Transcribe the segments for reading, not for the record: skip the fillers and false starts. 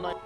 Nein.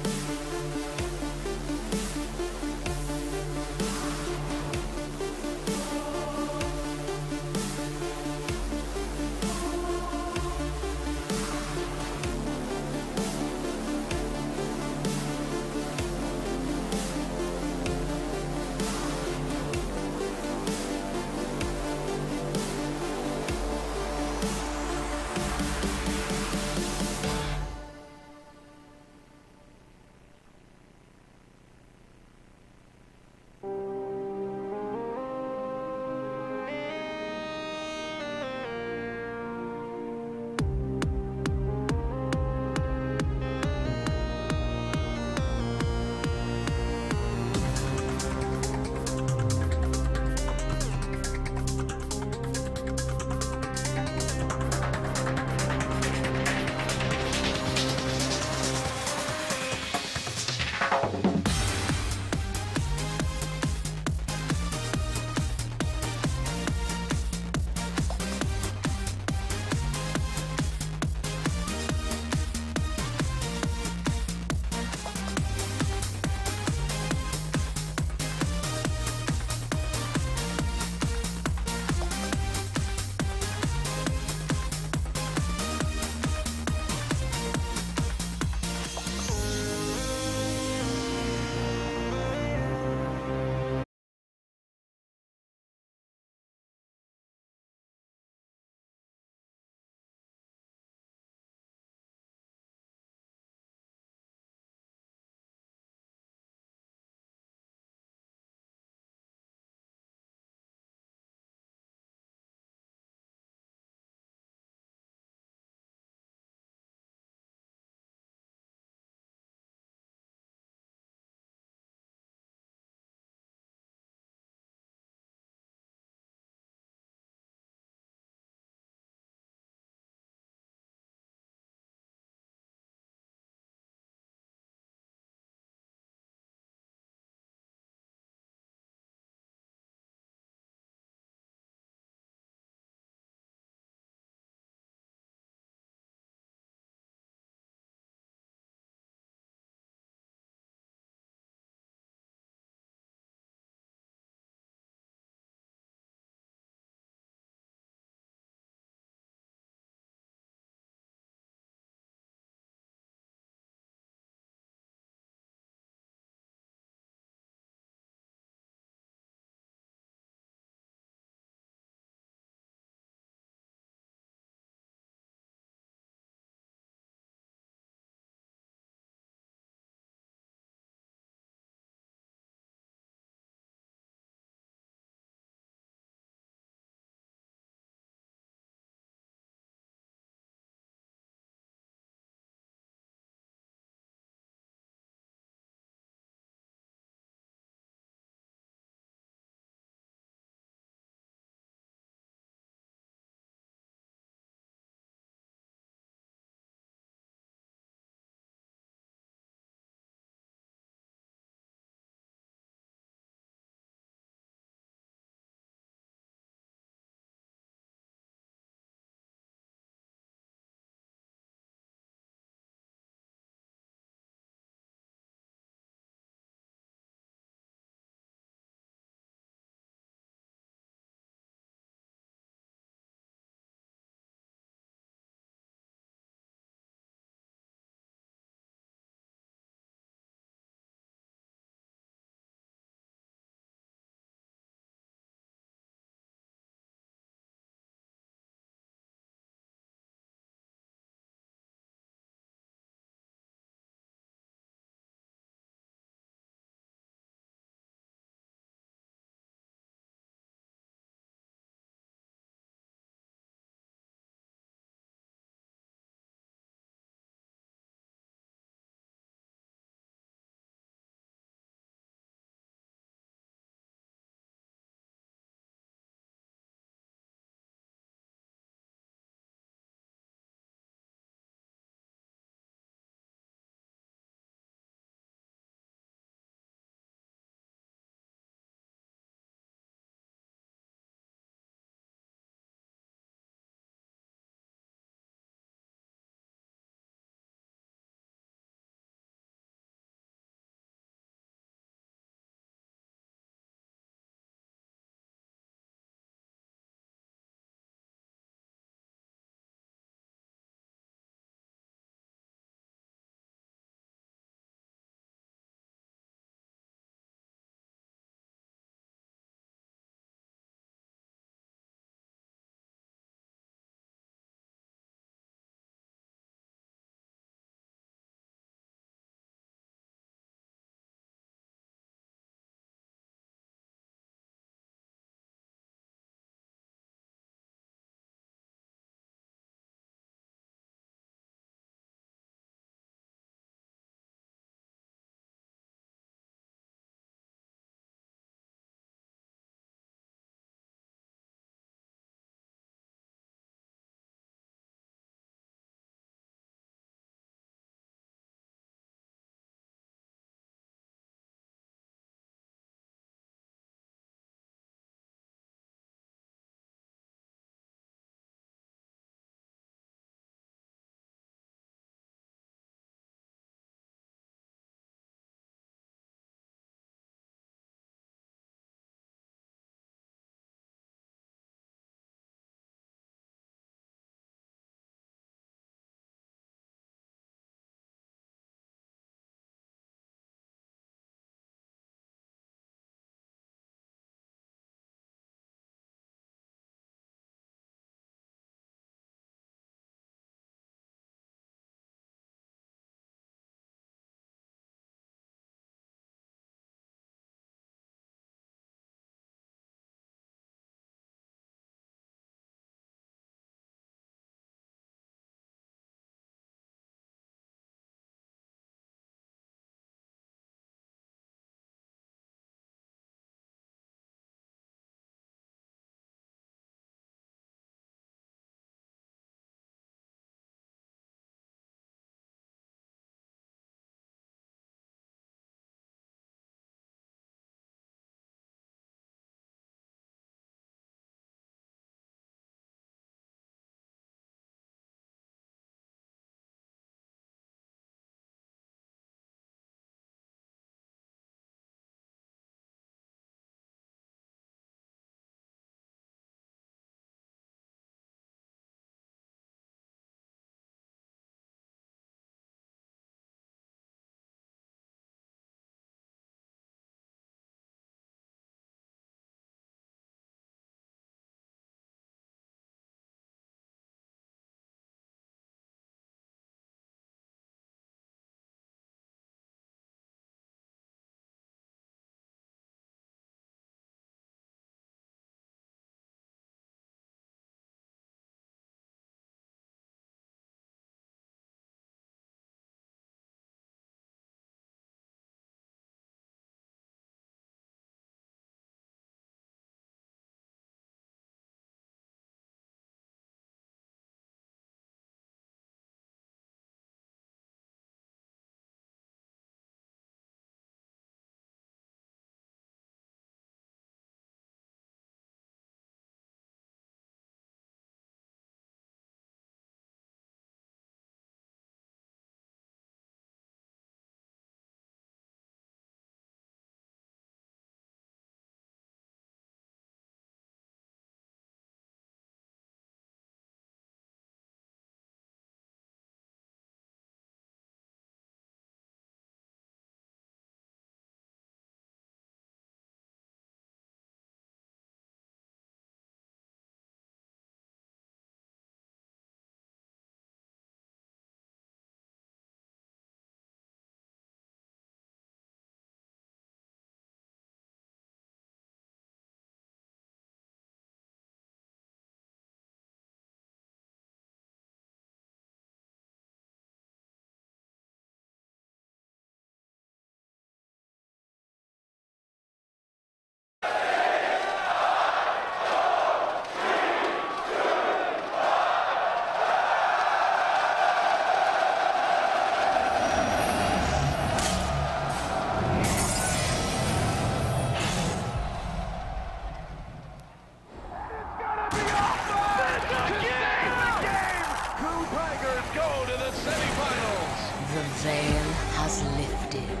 veil has lifted.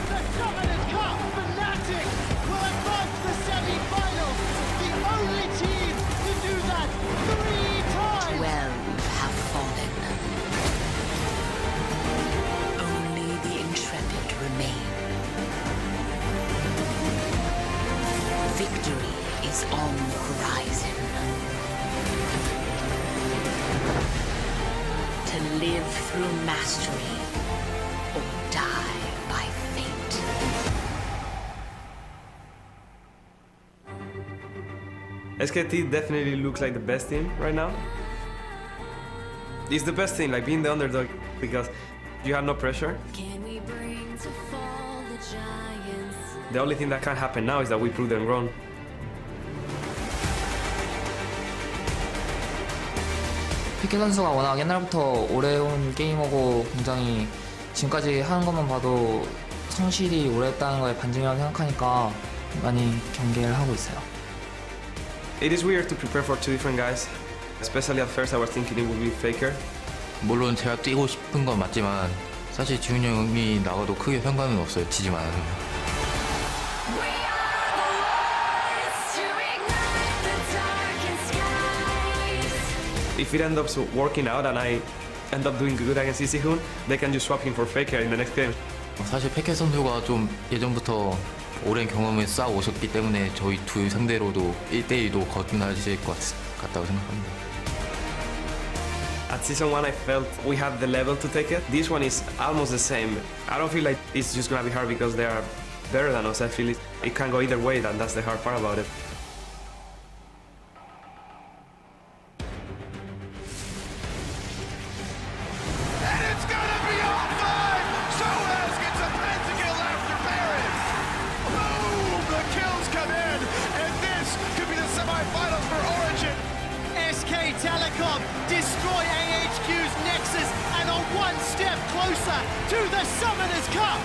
The Summoners Cup, Fnatic will advance the semi-finals. The only team to do that 3 times. 12 have fallen. Only the intrepid remain. Victory is on the horizon. To live through mastery or die by fate. SKT definitely looks like the best team right now. It's the best team, like being the underdog, because you have no pressure. Can we bring to fall the giants? The only thing that can happen now is that we prove them wrong. 피케 선수가 워낙 옛날부터 오래 온 게이머고 굉장히 지금까지 하는 것만 봐도 성실히 오래 했다는 거에 반증이라고 생각하니까 많이 경계를 하고 있어요. It is weird to prepare for 2 different guys. Especially at first I was thinking it would be Faker. 물론 제가 뛰고 싶은 건 맞지만 사실 지훈이 형이 나가도 크게 상관은 없어요. 지지만 않으면. If it ends up working out and I end up doing good against 이시훈, they can just swap him for Faker in the next game. 사실 페케 선수가 좀 예전부터 오랜 경험을 쌓아 오셨기 때문에 저희 둘 상대로도 1대1도 거듭나실 것 같다고 생각합니다. At season 1 I felt we had the level to take it. This one is almost the same. I don't feel like it's just gonna be hard because they are better than us. I feel it can go either way, and that's the hard part about it. Destroy AHQ's Nexus and are 1 step closer to the Summoners Cup!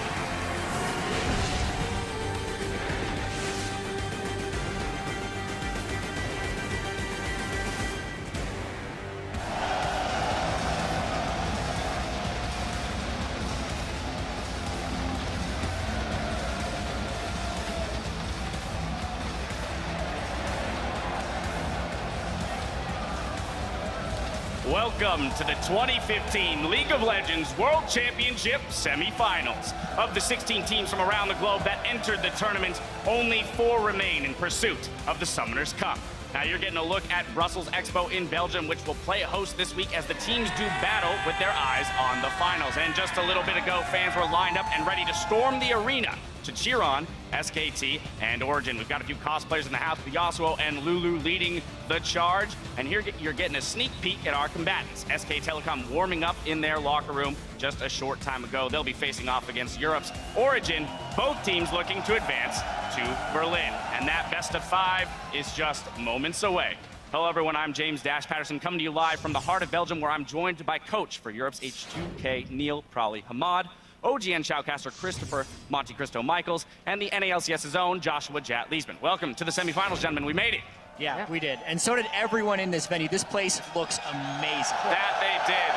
Welcome to the 2015 League of Legends World Championship semifinals. Of the 16 teams from around the globe that entered the tournament, only 4 remain in pursuit of the Summoners Cup. Now you're getting a look at Brussels Expo in Belgium, which will play host this week as the teams do battle with their eyes on the finals. And just a little bit ago, fans were lined up and ready to storm the arena to cheer on SKT and Origin. We've got a few cosplayers in the house with Yasuo and Lulu leading the charge. And here you're getting a sneak peek at our combatants. SK Telecom warming up in their locker room just a short time ago. They'll be facing off against Europe's Origin. Both teams looking to advance to Berlin. And that best of 5 is just moments away. Hello everyone, I'm James Dash Patterson, coming to you live from the heart of Belgium, where I'm joined by coach for Europe's H2K, Neil Prawley-Hamad, OGN shoutcaster Christopher Monte Cristo Michaels, and the NALCS's own Joshua Jat Leesman. Welcome to the semifinals, gentlemen. We made it. Yeah, we did. And so did everyone in this venue. This place looks amazing. That they did.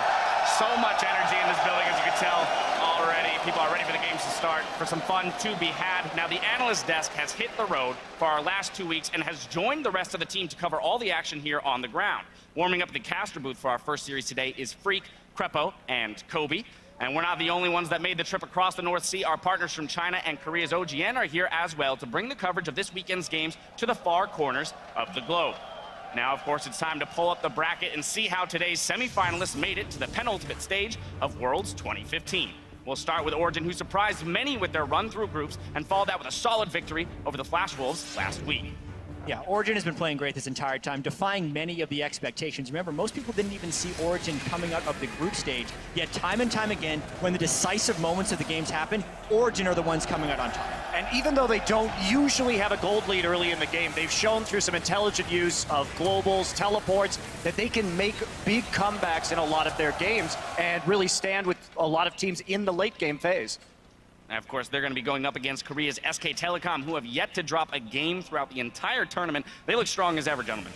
So much energy in this building, as you can tell already. People are ready for the games to start, for some fun to be had. Now, the analyst desk has hit the road for our last 2 weeks and has joined the rest of the team to cover all the action here on the ground. Warming up the caster booth for our first series today is Freak, Crepo, and Kobe. And we're not the only ones that made the trip across the North Sea. Our partners from China and Korea's OGN are here as well to bring the coverage of this weekend's games to the far corners of the globe. Now, of course, it's time to pull up the bracket and see how today's semifinalists made it to the penultimate stage of Worlds 2015. We'll start with Origin, who surprised many with their run-through groups and followed that with a solid victory over the Flash Wolves last week. Yeah, Origin has been playing great this entire time, defying many of the expectations. Remember, most people didn't even see Origin coming out of the group stage, yet time and time again, when the decisive moments of the games happen, Origin are the ones coming out on top. And even though they don't usually have a gold lead early in the game, they've shown through some intelligent use of globals, teleports, that they can make big comebacks in a lot of their games and really stand with a lot of teams in the late game phase. And of course, they're going to be going up against Korea's SK Telecom, who have yet to drop a game throughout the entire tournament. They look strong as ever, gentlemen.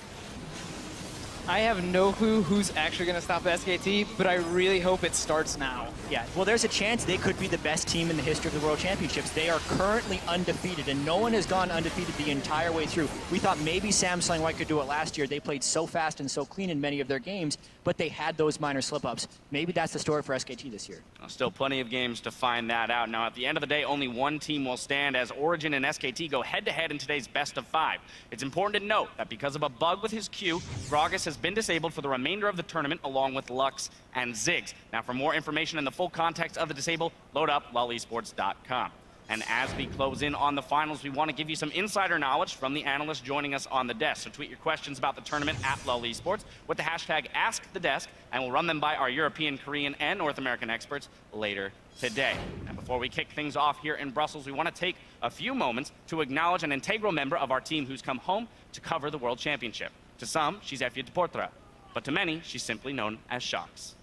I have no clue who's actually going to stop SKT, but I really hope it starts now. Yeah, well, there's a chance they could be the best team in the history of the World Championships. They are currently undefeated, and no one has gone undefeated the entire way through. We thought maybe Samsung White could do it last year. They played so fast and so clean in many of their games, but they had those minor slip-ups. Maybe that's the story for SKT this year. Well, still plenty of games to find that out. Now, at the end of the day, only one team will stand as Origin and SKT go head-to-head in today's best of 5. It's important to note that because of a bug with his Q, Gragas has been disabled for the remainder of the tournament, along with Lux and Ziggs. Now, for more information and the full context of the disable, load up lolesports.com. And as we close in on the finals, we want to give you some insider knowledge from the analysts joining us on the desk. So tweet your questions about the tournament at LoleSports with the hashtag AskTheDesk, and we'll run them by our European, Korean, and North American experts later today. And before we kick things off here in Brussels, we want to take a few moments to acknowledge an integral member of our team who's come home to cover the World Championship. To some, she's Effie de Portra, but to many, she's simply known as Shox.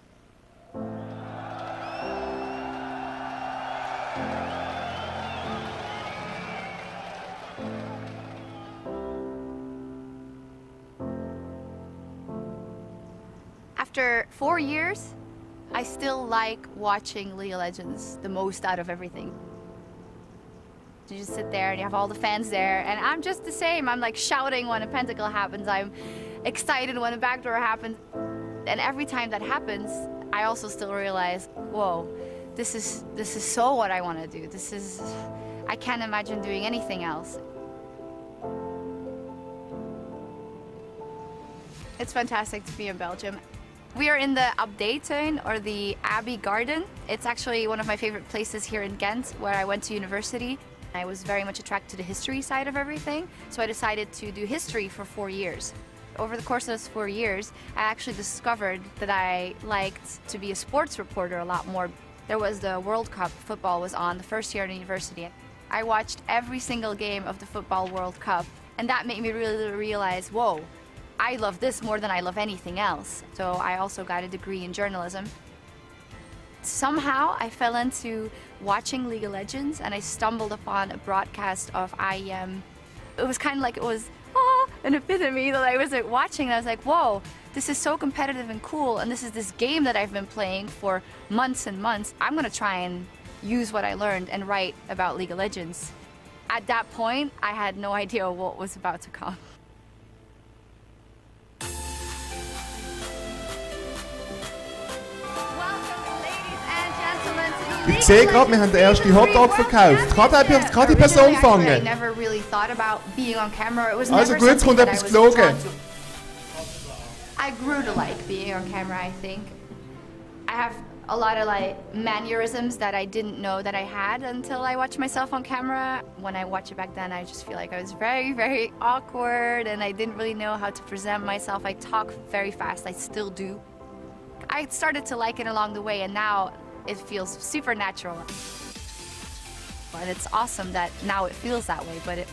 After 4 years, I still like watching League of Legends the most out of everything. You just sit there and you have all the fans there, and I'm just the same. I'm like shouting when a pentacle happens. I'm excited when a backdoor happens. And every time that happens, I also still realize, whoa, this is so what I want to do. I can't imagine doing anything else. It's fantastic to be in Belgium. We are in the Abdijtuin, or the Abbey Garden. It's actually one of my favorite places here in Ghent, where I went to university. I was very much attracted to the history side of everything, so I decided to do history for 4 years. Over the course of those 4 years, I actually discovered that I liked to be a sports reporter a lot more. There was the World Cup, football was on the first year at university. I watched every single game of the Football World Cup, and that made me really realize, whoa, I love this more than I love anything else. So I also got a degree in journalism. Somehow I fell into watching League of Legends, and I stumbled upon a broadcast of IEM. It was kind of like it was an epitome that I was watching, and I was like, whoa, this is so competitive and cool, and this is this game that I've been playing for months and months. I'm gonna try and use what I learned and write about League of Legends. At that point, I had no idea what was about to come. Ich sehe gerade, wir haben den ersten Hotdog verkauft. Kann die Person fangen? Also gut, es kommt etwas geflogen. I grew to like being on camera, I think. I have a lot of like mannerisms that I didn't know that I had until I watched myself on camera. When I watch it back then, I just feel like I was very, very awkward, and I didn't really know how to present myself. I talk very fast, I still do. I started to like it along the way, and now it feels super natural. And it's awesome that now it feels that way, but it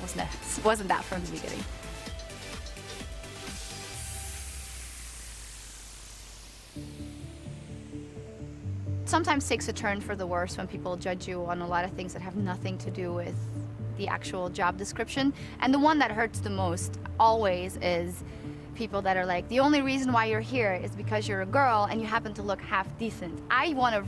wasn't that from the beginning. Sometimes takes a turn for the worse when people judge you on a lot of things that have nothing to do with the actual job description. And the one that hurts the most always is people that are like, the only reason why you're here is because you're a girl and you happen to look half decent. I want to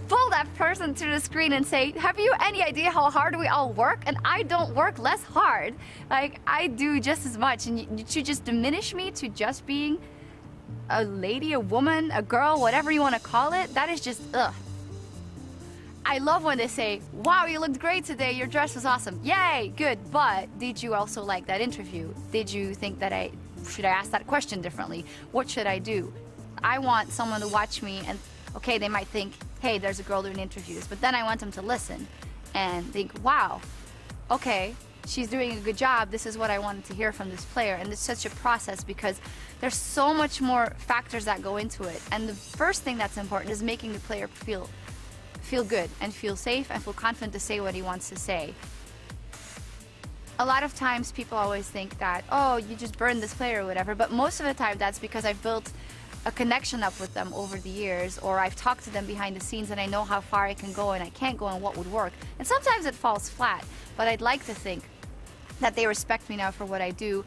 pull that person to the screen and say, have you any idea how hard we all work? And I don't work less hard. Like, I do just as much, and you should just diminish me to just being a lady, a woman, a girl, whatever you want to call it. That is just, ugh. I love when they say, wow, you looked great today, your dress was awesome. Yay, good, but did you also like that interview? Did you think that should I ask that question differently? What should I do? I want someone to watch me and, okay, they might think, hey, there's a girl doing interviews, but then I want them to listen and think, wow, okay, she's doing a good job. This is what I wanted to hear from this player. And it's such a process because there's so much more factors that go into it. And the first thing that's important is making the player feel good and feel safe and feel confident to say what he wants to say. A lot of times people always think that, oh, you just burned this player or whatever, but most of the time that's because I've built a connection up with them over the years, or I've talked to them behind the scenes and I know how far I can go and I can't go and what would work. And sometimes it falls flat, but I'd like to think that they respect me now for what I do.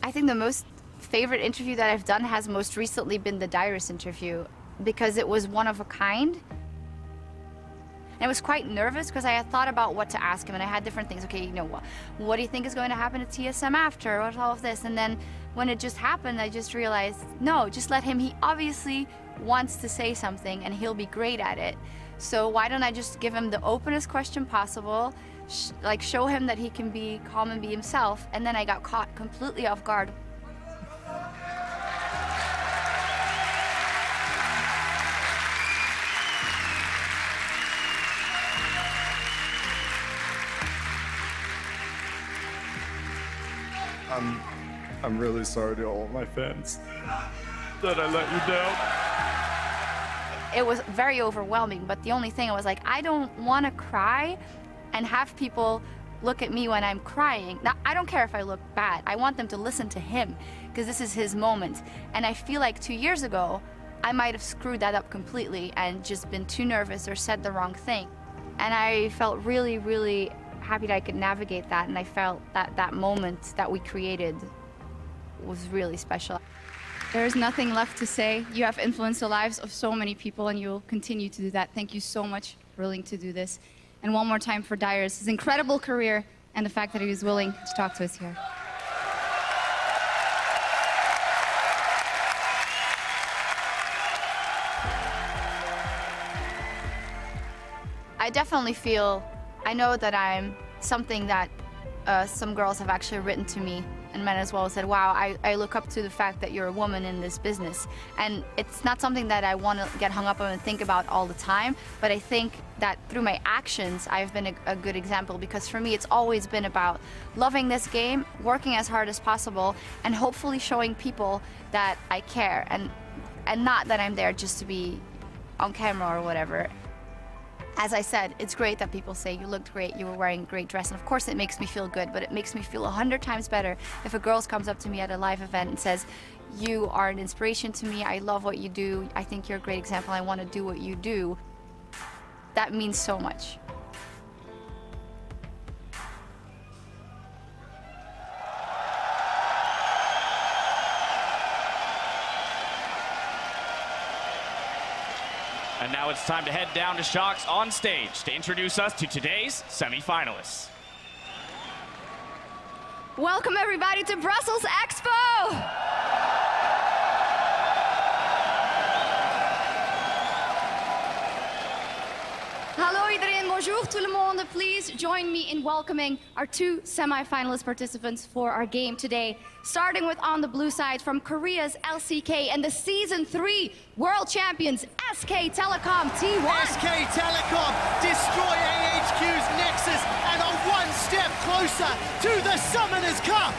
I think the most favorite interview that I've done has most recently been the Dyrus interview, because it was one of a kind. And I was quite nervous because I had thought about what to ask him, and I had different things. Okay, you know, what do you think is going to happen at TSM after? What's all of this? And then when it just happened, I just realized, no, just let him. He obviously wants to say something, and he'll be great at it. So why don't I just give him the openest question possible, like show him that he can be calm and be himself, and then I got caught completely off guard. I'm really sorry to all of my fans that I let you down. It was very overwhelming, but the only thing I was like, I don't want to cry and have people look at me when I'm crying. Now, I don't care if I look bad. I want them to listen to him, because this is his moment. And I feel like 2 years ago, I might have screwed that up completely and just been too nervous or said the wrong thing. And I felt really, really happy that I could navigate that, and I felt that that moment that we created was really special. There is nothing left to say. You have influenced the lives of so many people, and you'll continue to do that. Thank you so much for willing to do this. And one more time for Dyrus, his incredible career, and the fact that he was willing to talk to us here. I definitely feel, I know that I'm something that some girls have actually written to me, and men as well, said, wow, I look up to the fact that you're a woman in this business. And it's not something that I want to get hung up on and think about all the time, but I think that through my actions, I've been a good example, because for me, it's always been about loving this game, working as hard as possible, and hopefully showing people that I care, and not that I'm there just to be on camera or whatever. As I said, it's great that people say you looked great, you were wearing a great dress, and of course it makes me feel good, but it makes me feel 100 times better if a girl comes up to me at a live event and says, you are an inspiration to me, I love what you do, I think you're a great example, I want to do what you do. That means so much. And now it's time to head down to Shox on stage to introduce us to today's semifinalists. Welcome everybody to Brussels Expo! Hallo iedereen, bonjour tout le monde. Please join me in welcoming our two semi-finalist participants for our game today. Starting with on the blue side from Korea's LCK and the Season 3 World Champions, SK Telecom T1. SK Telecom destroy AHQ's Nexus and are one step closer to the Summoners Cup.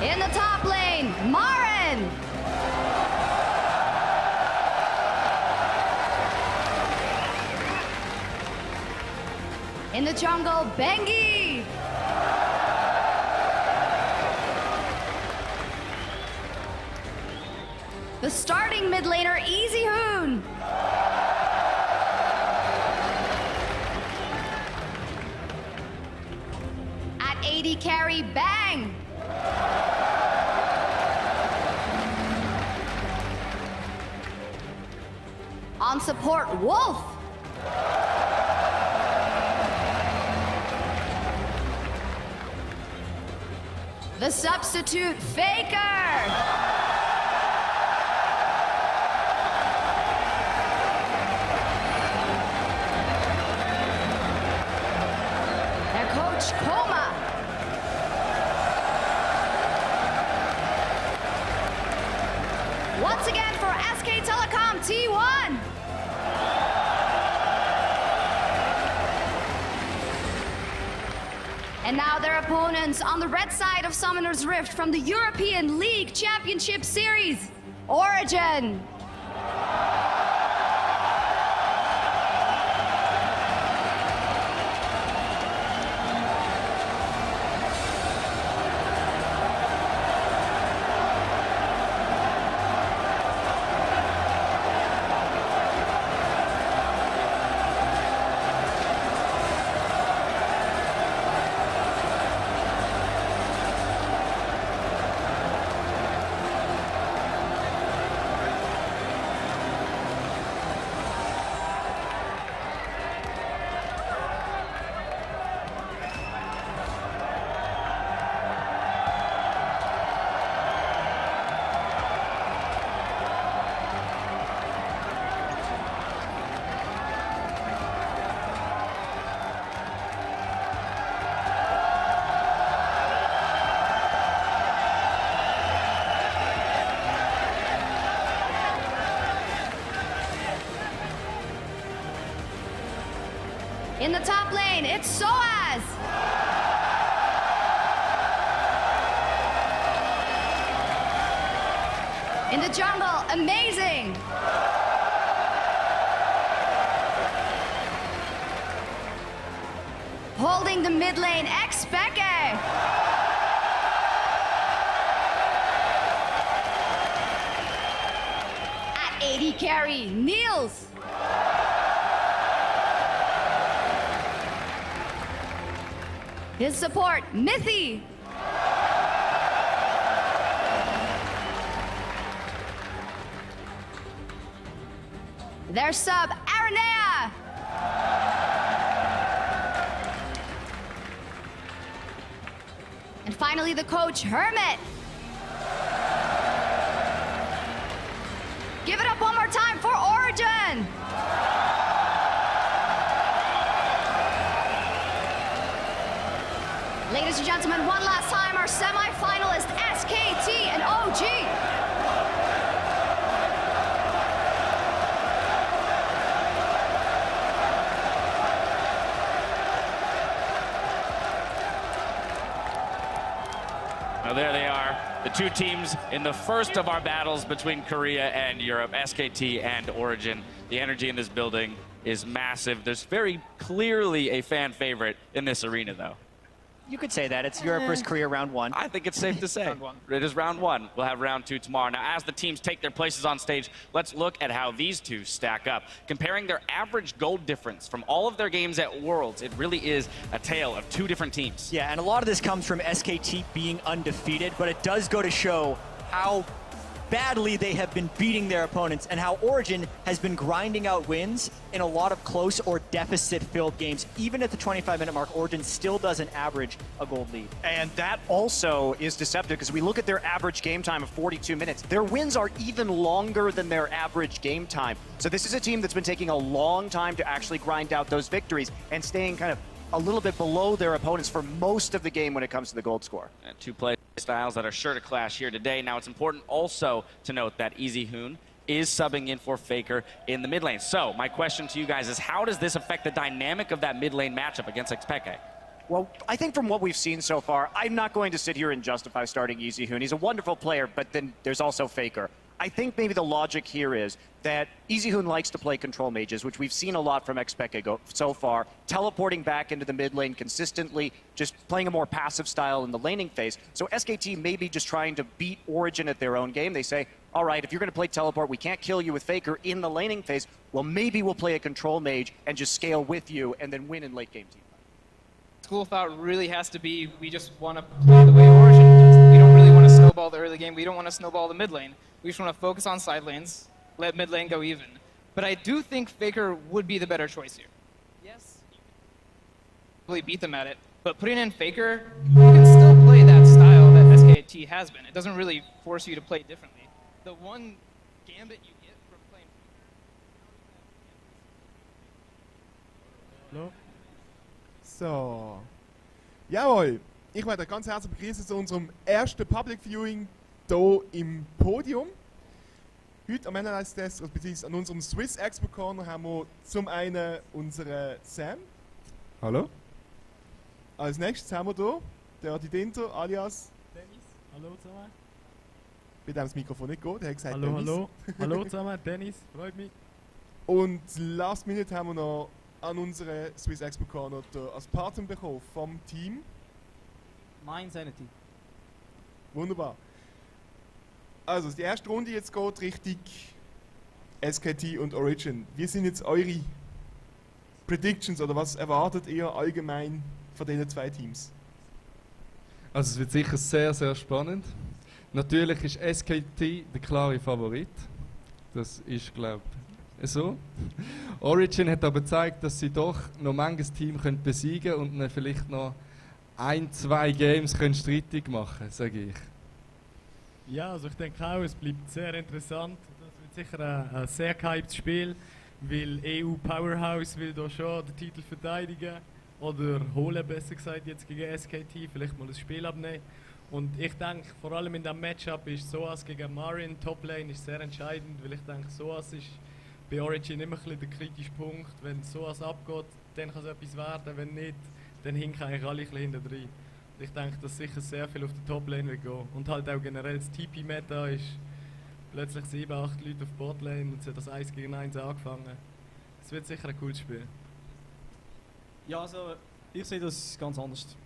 In the top lane, Maren. In the jungle, Bengi. The starting mid laner, Easy Hoon. At AD carry, Bang. On support, Wolf. the substitute Faker. Their coach, Koma. Once again for SK Telecom T1. And now their opponents on the red side of Summoner's Rift from the European League Championship Series, Origin. In the top lane, it's Soaz. In the jungle, Amazing. Holding the mid lane, Expeke. At AD carry, Niels. His support, Mithy. Their sub, Aranea. And finally, the coach, Hermit. Give it up one more time for Origin. Ladies and gentlemen, one last time, our semi-finalist, SKT and OG. Now there they are, the two teams in the first of our battles between Korea and Europe, SKT and Origin. The energy in this building is massive. There's very clearly a fan favorite in this arena, though. You could say that. It's Europe versus Korea round one. I think it's safe to say. Round one. It is round one. We'll have round two tomorrow. Now, as the teams take their places on stage, let's look at how these two stack up. Comparing their average gold difference from all of their games at Worlds, it really is a tale of two different teams. Yeah, and a lot of this comes from SKT being undefeated, but it does go to show how badly they have been beating their opponents and how Origin has been grinding out wins in a lot of close or deficit-filled games. Even at the 25-minute mark, Origin still doesn't average a gold lead. And that also is deceptive because we look at their average game time of 42 minutes. Their wins are even longer than their average game time. So this is a team that's been taking a long time to actually grind out those victories and staying kind of a little bit below their opponents for most of the game when it comes to the gold score. And two play styles that are sure to clash here today. Now, it's important also to note that Easy Hoon is subbing in for Faker in the mid lane. So my question to you guys is, how does this affect the dynamic of that mid lane matchup against Expeke? Well, I think from what we've seen so far, I'm not going to sit here and justify starting Easy Hoon. He's a wonderful player, but then there's also Faker. I think maybe the logic here is that Easy Hoon likes to play control mages, which we've seen a lot from Expeke so far, teleporting back into the mid lane consistently, just playing a more passive style in the laning phase. So SKT may be just trying to beat Origin at their own game. They say, all right, if you're going to play teleport, we can't kill you with Faker in the laning phase. Well, maybe we'll play a control mage and just scale with you and then win in late game team. School of thought really has to be, we just want to play the way Origin does. We don't really want to snowball the early game. We don't want to snowball the mid lane. We just want to focus on side lanes, let mid lane go even. But I do think Faker would be the better choice here. Yes, really beat them at it, but putting in Faker, you can still play that style that LCT has been. It doesn't really force you to play differently. The one gambit you get from playing. Hallo. So. Jawohl. Ich werde euch ganz herzlich begrüßen zu unserem ersten Public Viewing hier im Podium. Heute am Analyze Test, beziehungsweise an unserem Swiss Expo Corner, haben wir zum einen unseren Sam. Hallo. Als nächstes haben wir hier Dirty Dinter alias Dennis. Hallo zusammen. Bei dem das Mikrofon nicht geht, der hat gesagt Hallo, Dennis. hallo. Hallo zusammen, Dennis, freut mich. Und last minute haben wir noch an unseren Swiss Expo Corner als Partner bekommen vom Team. Mein Sanity. Wunderbar. Also, die erste Runde jetzt geht Richtung SKT und Origin. Wie sind jetzt eure Predictions oder was erwartet ihr allgemein von diesen zwei Teams? Also es wird sicher sehr, sehr spannend. Natürlich ist SKT der klare Favorit. Das ist, glaube ich, so. Origin hat aber gezeigt, dass sie doch noch manches Team besiegen können und dann vielleicht noch 1-2 Games streitig machen können, sage ich. Ja, also ich denke auch, es bleibt sehr interessant. Das wird sicher ein sehr gehyptes Spiel, weil EU Powerhouse will da schon den Titel verteidigen oder holen, besser gesagt, jetzt gegen SKT, vielleicht mal das Spiel abnehmen. Und ich denke, vor allem in diesem Matchup ist Soas gegen Marin, Toplane, ist sehr entscheidend, weil ich denke, Soas ist bei Origin immer ein bisschen der kritische Punkt. Wenn Soas abgeht, dann kann es etwas werden, wenn nicht, dann hinken eigentlich alle ein bisschen hinten rein. Ich denke, dass sicher sehr viel auf der Toplane wird gehen. Und halt auch generell das TP-Meta ist plötzlich 7, 8 Leute auf Botlane und es hat das 1 gegen 1 angefangen. Es wird sicher ein cooles Spiel. Ja, also ich sehe das ganz anders.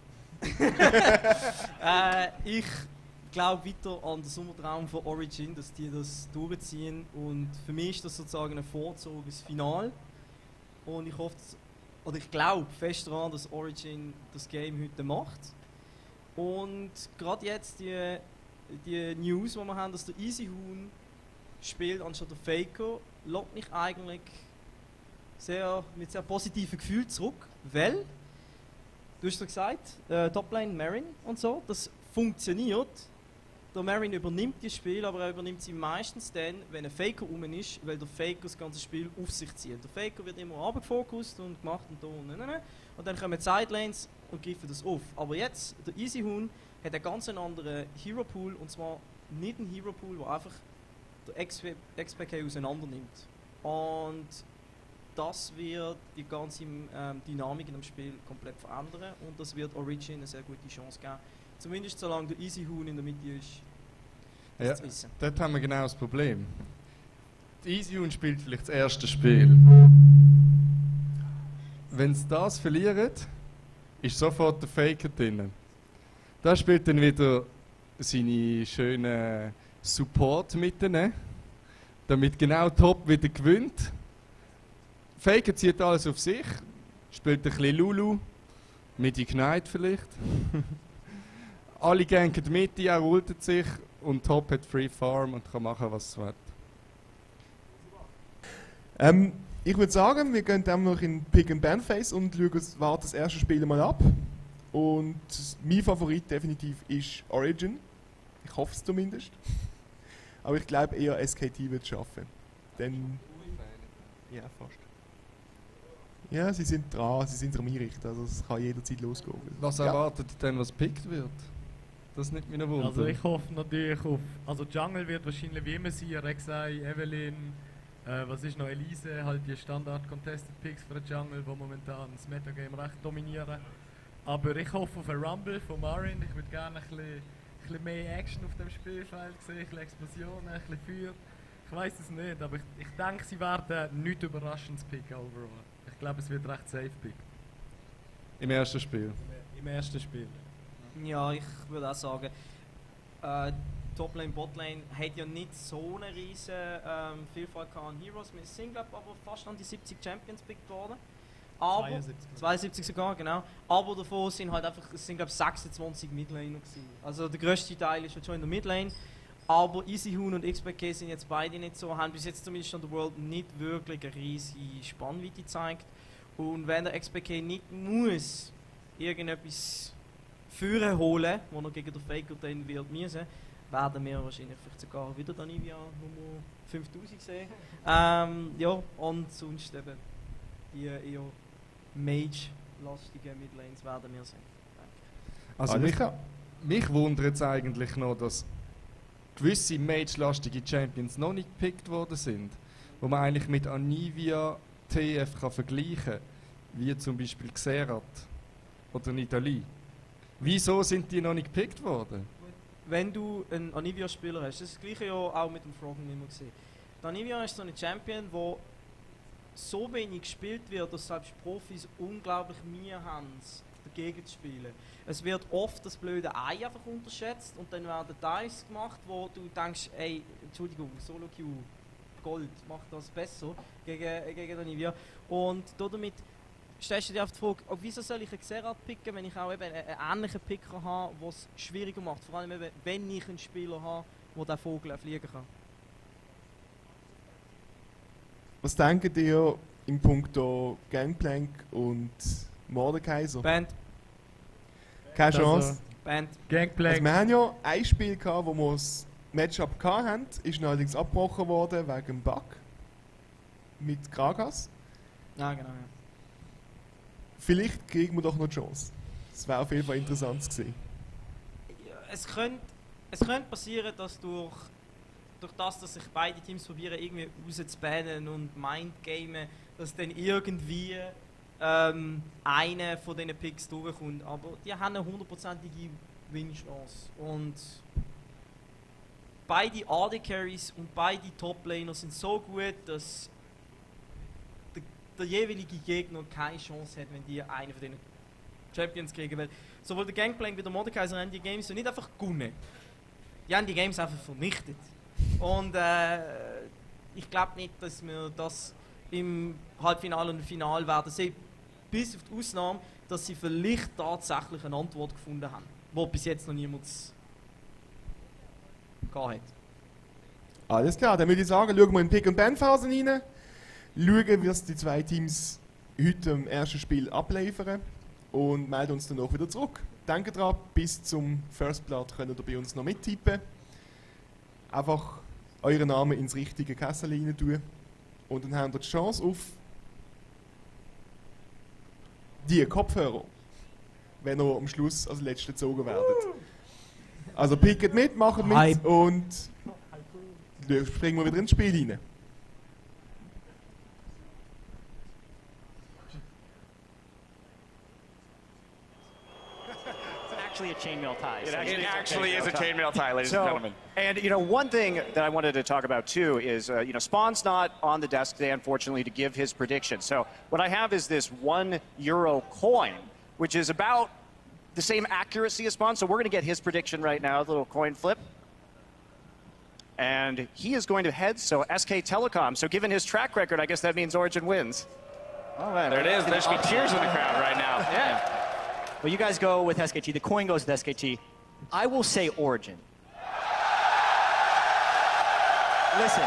Ich glaube weiter an den Sommertraum von Origin, dass die das durchziehen. Und für mich ist das sozusagen ein vorgezogenes Finale. Und ich hoffe, oder ich glaube fest daran, dass Origin das Game heute macht. Und gerade jetzt die News, die wir haben, dass der Easy Hoon spielt anstatt der Faker, lockt mich eigentlich mit sehr positiven Gefühlen zurück, weil, du hast ja gesagt, Toplane Marin und so, das funktioniert. Der Marin übernimmt das Spiel, aber er übernimmt sie meistens dann, wenn ein Faker rum ist, weil der Faker das ganze Spiel auf sich zieht. Der Faker wird immer runtergefokust und gemacht und da und dann kommen die Sidelanes und greifen das auf. Aber jetzt, der Easy Hoon hat einen ganz anderen Hero Pool, und zwar nicht einen Hero Pool, der einfach der XPK auseinander nimmt. Und das wird die ganze Dynamik in dem Spiel komplett verändern und das wird Origin eine sehr gute Chance geben. Zumindest solange der Easy Hoon in der Mitte ist, ja, zu wissen. Dort haben wir genau das Problem. Die Easy Hoon spielt vielleicht das erste Spiel. Wenn sie das verlieren, ist sofort der Faker drin. Da spielt dann wieder seine schönen Support mit denen, damit genau Top wieder gewinnt. Faker zieht alles auf sich, spielt ein bisschen Lulu, mit Ignite vielleicht. Alle ganken die Mitte, er ultet sich und Top hat Free Farm und kann machen, was es will. Ich würde sagen, wir gehen dann noch in Pick and Ban Phase und warten das erste Spiel mal ab. Und mein Favorit definitiv ist Origin. Ich hoffe es zumindest. Aber ich glaube eher SKT wird es schaffen. Denn ja, fast. Ja, sie sind dran, sie sind einrichten, also es kann jederzeit losgehen. Was erwartet ihr denn, was gepickt wird? Das ist nicht meine Wunder. Also ich hoffe natürlich auf... Also Jungle wird wahrscheinlich wie immer sein, Rek'Sai, Evelyn, was ist noch, Elise, halt die Standard-Contested-Picks für den Jungle, die momentan das Metagame recht dominieren. Aber ich hoffe auf einen Rumble von Marin, ich würde gerne ein bisschen mehr Action auf dem Spielfeld sehen, ein bisschen Explosionen, ein bisschen Feuer. Ich weiß es nicht, aber ich denke, sie werden nichts Überraschendes picken overall. Ich glaube, es wird recht safe picken. Im ersten Spiel? Im ersten Spiel. Ja, ich würde auch sagen, Toplane, Botlane hat ja nicht so eine riesen Vielfalt an Heroes. Wir sind, glaube ich, aber fast an die 70 Champions gepickt worden. Aber 72 sogar, genau. Aber davon sind halt einfach, es sind glaube ich 26 Midlaner gewesen. Also der grösste Teil ist halt schon in der Midlane. Aber Easy Hoon und XPK sind jetzt beide nicht so, haben bis jetzt zumindest an der World nicht wirklich eine riesige Spannweite gezeigt. Und wenn der XPK nicht muss irgendetwas Führer holen, wo er gegen den Faker dann wird müssen, werden wir wahrscheinlich vielleicht sogar wieder dann Nivea Nummer 5000 sehen. Ja, und sonst eben die eher Mage-lastigen Midlanes werden wir sehen. Also mich wundert es eigentlich noch, dass gewisse Mage-lastige Champions noch nicht gepickt worden sind, wo man eigentlich mit Anivia TF kann vergleichen kann, wie zum Beispiel Xerath oder Nidalee. Wieso sind die noch nicht gepickt worden? Wenn du einen Anivia-Spieler hast, das gleiche ja auch mit dem Froggen immer gesehen. Der Anivia ist so ein Champion, der so wenig gespielt wird, dass selbst Profis unglaublich Mühe haben, dagegen zu spielen. Es wird oft das blöde Ei einfach unterschätzt und dann werden Dice gemacht, wo du denkst, ey, Entschuldigung, Solo-Q, Gold macht das besser gegen Anivia. Und damit stellst du dir auf die Frage, wieso soll ich einen Xerath picken, wenn ich auch eben einen ähnlichen Picker habe, der es schwieriger macht. Vor allem eben, wenn ich einen Spieler habe, der diesen Vogel fliegen kann. Was denkt ihr im Puncto Gangplank und Mordekaiser? Band. Keine Chance. Band. Gangplank. Also wir haben ja ein Spiel gehabt, wo wir das Matchup hatten, ist allerdings abgebrochen worden wegen dem Bug mit Gragas. Ja, genau. Ja. Vielleicht kriegen wir doch noch die Chance. Das wäre auf jeden Fall interessant gewesen. Ja, es könnte passieren, dass durch das, dass sich beide Teams probieren, irgendwie rauszubannen und mindgamen, dass dann irgendwie einer von diesen Picks durchkommt. Aber die haben eine 100%ige Win-Chance. Und beide AD-Carries und beide Top-Laner sind so gut, dass der jeweilige Gegner keine Chance hat, wenn die einen von den Champions kriegen. Weil sowohl der Gangplank wie der Mordekaiser haben die Games nicht einfach gewonnen. Die haben die Games einfach vernichtet. Und ich glaube nicht, dass wir das im Halbfinale und Finale werden sehen. Bis auf die Ausnahme, dass sie vielleicht tatsächlich eine Antwort gefunden haben, die bis jetzt noch niemand gehabt hat. Alles klar, dann würde ich sagen, schauen wir in die Pick-and-Ban-Phase rein. Schauen, wie es die zwei Teams heute im ersten Spiel abliefern und melden uns dann auch wieder zurück. Denkt dran, bis zum First Blood könnt ihr bei uns noch mittippen. Einfach euren Namen ins richtige Kessel rein tun und dann habt ihr die Chance auf die Kopfhörer, wenn ihr am Schluss als Letzte gezogen werdet. Also picket mit, macht mit und springen wir wieder ins Spiel rein. A chainmail tie. It actually is a chainmail tie, ladies and gentlemen. And one thing that I wanted to talk about too is Spawn's not on the desk today, unfortunately, to give his prediction. So what I have is this €1 coin, which is about the same accuracy as Spawn. So we're going to get his prediction right now, the little coin flip. And he is going to head, so SK Telecom. So given his track record, I guess that means Origin wins. Oh, man. There it is. There should be cheers in the crowd right now. Yeah. Well, you guys go with SKT. The coin goes with SKT. I will say Origin. Listen.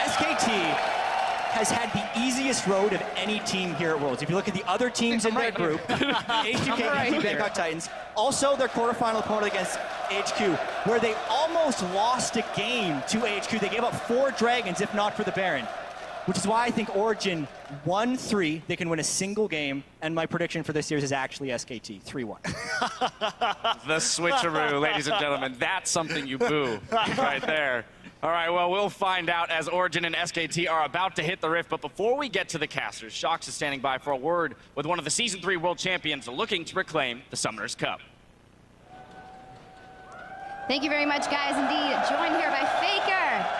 SKT has had the easiest road of any team here at Worlds. If you look at the other teams in their group, H2K, Bangkok Titans, also their quarterfinal opponent against HQ, where they almost lost a game to HQ. They gave up 4 dragons, if not for the Baron. Which is why I think Origin 1-3, they can win a single game, and my prediction for this series is actually SKT, 3-1. The switcheroo, ladies and gentlemen. That's something you boo right there. All right, well, we'll find out as Origin and SKT are about to hit the rift. But before we get to the casters, Shox is standing by for a word with one of the Season 3 World Champions looking to reclaim the Summoners Cup. Thank you very much, guys, indeed. Joined here by Faker.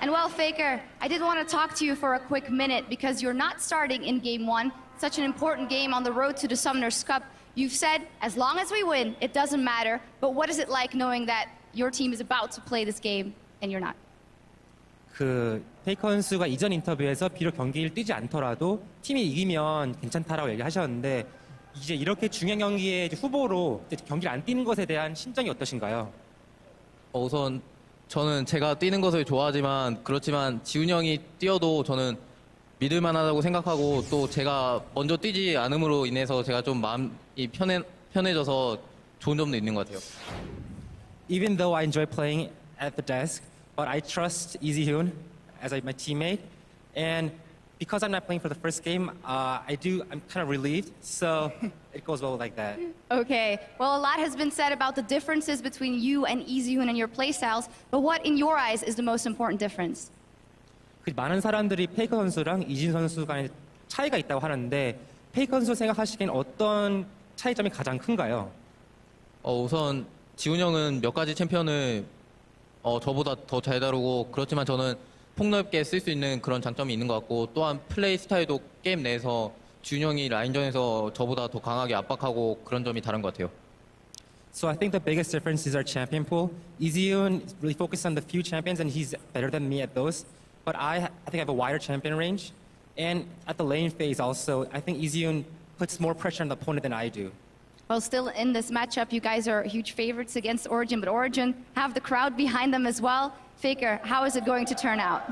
And well, Faker, I did want to talk to you for a quick minute because you're not starting in Game 1, such an important game on the road to the Summoners Cup. You've said, as long as we win, it doesn't matter. But what is it like knowing that your team is about to play this game and you're not? 페이커 선수가 이전 인터뷰에서 비록 경기를 뛰지 않더라도 팀이 이기면 괜찮다라고 얘기하셨는데 이제 이렇게 중요한 경기에 후보로 경기를 안 뛰는 것에 대한 심정이 어떠신가요? 우선 저는 제가 뛰는 것을 좋아하지만 그렇지만 지훈 형이 뛰어도 저는 믿을만하다고 생각하고 또 제가 먼저 뛰지 않음으로 인해서 제가 좀 마음이 편해져서 좋은 점도 있는 것 같아요. Even though I enjoy playing at the desk, but I trust Easyhoon as my teammate, and because I'm not playing for the first game, I'm kind of relieved, so it goes well like that. Okay, well, a lot has been said about the differences between you and Easyhoon and your playstyles, but what, in your eyes, is the most important difference? 많은 사람들이 페이커 선수랑 이진 선수 간의 차이가 있다고 하는데 페이커 선수 생각하시기엔 어떤 차이점이 가장 큰가요? 우선 지훈 형은 몇 가지 챔피언을 저보다 더 잘 다루고 그렇지만 저는 폭넓게 쓸 수 있는 그런 장점이 있는 것 같고 또한 플레이 스타일도 게임 내에서 지훈 형이 라인전에서 저보다 더 강하게 압박하고 그런 점이 다른 것 같아요. So I think the biggest difference is our champion pool. Easyhoon is really focused on the few champions and he's better than me at those. But I think I have a wider champion range. And at the lane phase also, I think Easyhoon puts more pressure on the opponent than I do. Well, still in this matchup, you guys are huge favorites against Origin, but Origin have the crowd behind them as well. Faker, how is it going to turn out?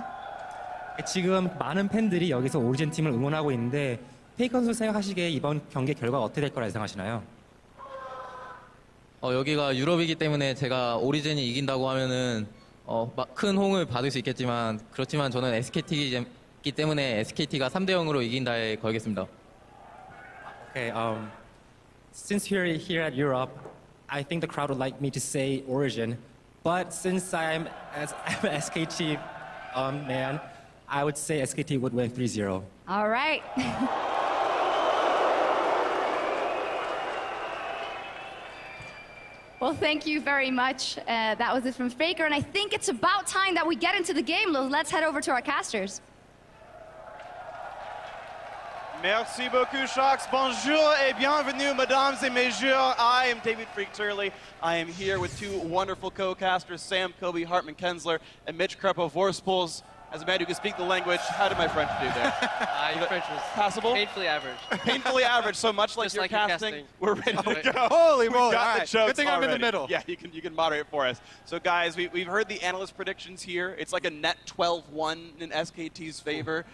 지금 많은 팬들이 여기서 오리진 팀을 응원하고 있는데 페이커 선수 생각하시기에 이번 경기 결과가 어떻게 될 거라 예상하시나요? 여기가 유럽이기 때문에 제가 오리진이 이긴다고 하면은 큰 호응을 받을 수 있겠지만 그렇지만 저는 SKT이기 때문에 SKT가 3대 0으로 이긴다에 걸겠습니다. Okay, since we're here at Europe, I think the crowd would like me to say Origin, but since I'm an SKT man, I would say SKT would win 3-0. All right. Well, thank you very much. That was it from Faker, and I think it's about time that we get into the game. Let's head over to our casters. Merci beaucoup, Sharks. Bonjour et bienvenue, mesdames et messieurs. I am David Freak Turley. I am here with two wonderful co-casters, Sam Kobe, Hartman Kensler, and Mitch Krepo Vorspools. As a man who can speak the language, how did my French do there? Your French was passable? Painfully average. Painfully average, so much like Just your like your casting, casting. we're ready to go. Holy We've moly, got all the right. jokes Good thing I'm in the already. middle. Yeah, you can moderate for us. So guys, we've heard the analyst predictions here. It's like a net 12-1 in SKT's favor.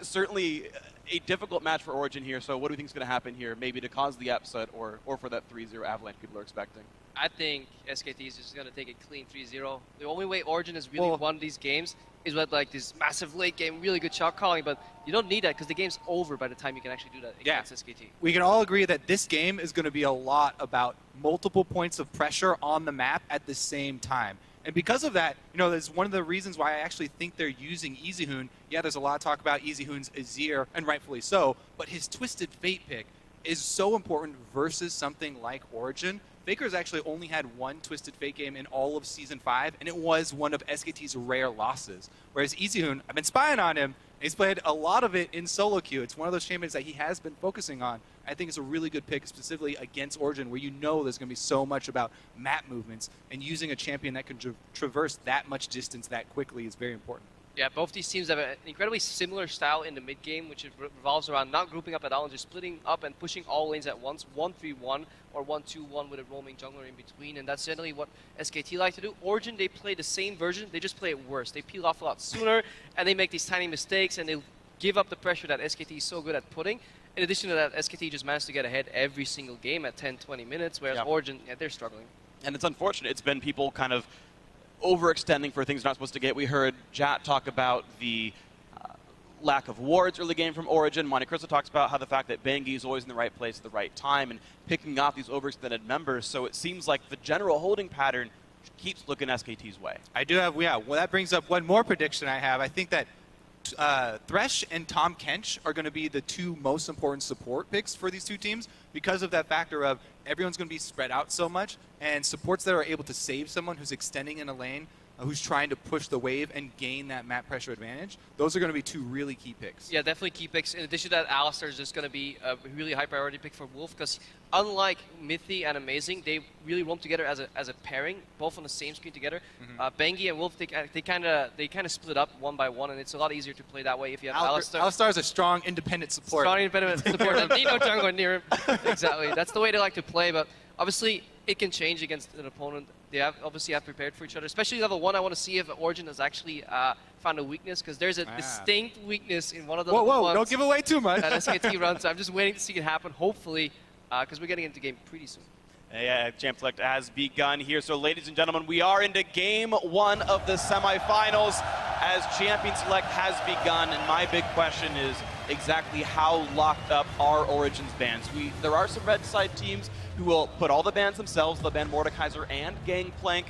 Certainly a difficult match for Origin here, so what do you think is going to happen here, maybe to cause the upset or for that 3-0 avalanche people are expecting? I think SKT is just going to take a clean 3-0. The only way Origin has really won these games is with like this massive late game, really good shot calling, but you don't need that because the game's over by the time you can actually do that against SKT. We can all agree that this game is going to be a lot about multiple points of pressure on the map at the same time. And because of that, you know, that's one of the reasons why I actually think they're using Easyhoon. Yeah, there's a lot of talk about Easyhoon's Azir, and rightfully so, but his Twisted Fate pick is so important versus something like Origin. Faker's actually only had one Twisted Fate game in all of Season 5, and it was one of SKT's rare losses. Whereas Easyhoon, I've been spying on him, and he's played a lot of it in solo queue. It's one of those champions that he has been focusing on. I think it's a really good pick, specifically against Origin, where you know there's going to be so much about map movements, and using a champion that can traverse that much distance that quickly is very important. Yeah, both these teams have an incredibly similar style in the mid game, which revolves around not grouping up at all and just splitting up and pushing all lanes at once, 1-3-1 or 1-2-1 with a roaming jungler in between, and that's generally what SKT like to do. Origin, they play the same version, they just play it worse. They peel off a lot sooner, and they make these tiny mistakes, and they give up the pressure that SKT is so good at putting. In addition to that, SKT just managed to get ahead every single game at 10-20 minutes, whereas Origin, they're struggling. And it's unfortunate. It's been people kind of overextending for things they're not supposed to get. We heard Jat talk about the lack of wards early game from Origin. Monte Cristo talks about how the fact that Bengi is always in the right place at the right time and picking off these overextended members. So it seems like the general holding pattern keeps looking SKT's way. I do have, well, that brings up one more prediction I have. I think that Thresh and Tom Kench are going to be the two most important support picks for these two teams because of that factor of everyone's going to be spread out so much, and supports that are able to save someone who's extending in a lane, who's trying to push the wave and gain that map pressure advantage. Those are going to be two really key picks. Yeah, definitely key picks. In addition to that, Alistar is just going to be a really high priority pick for Wolf because unlike Mythy and Amazing, they really roam together as a pairing, both on the same screen together. Bengi and Wolf, they kind of split up one by one, and it's a lot easier to play that way if you have Alistar. Alistar is a strong independent support. Strong independent support. That need no jungler near him. Exactly. That's the way they like to play, but obviously it can change against an opponent They obviously have prepared for each other. Especially level 1, I want to see if Origin has actually found a weakness, because there's a distinct weakness in one of the level 1s. Don't give away too much. That SKT runs. So I'm just waiting to see it happen, hopefully, because we're getting into game pretty soon. Yeah, Champ Select has begun here. So, ladies and gentlemen, we are into game 1 of the semifinals as Champion Select has begun. And my big question is exactly how locked up are Origin's bans? There are some red side teams who will put all the bans themselves. They'll ban Mordekaiser and Gangplank.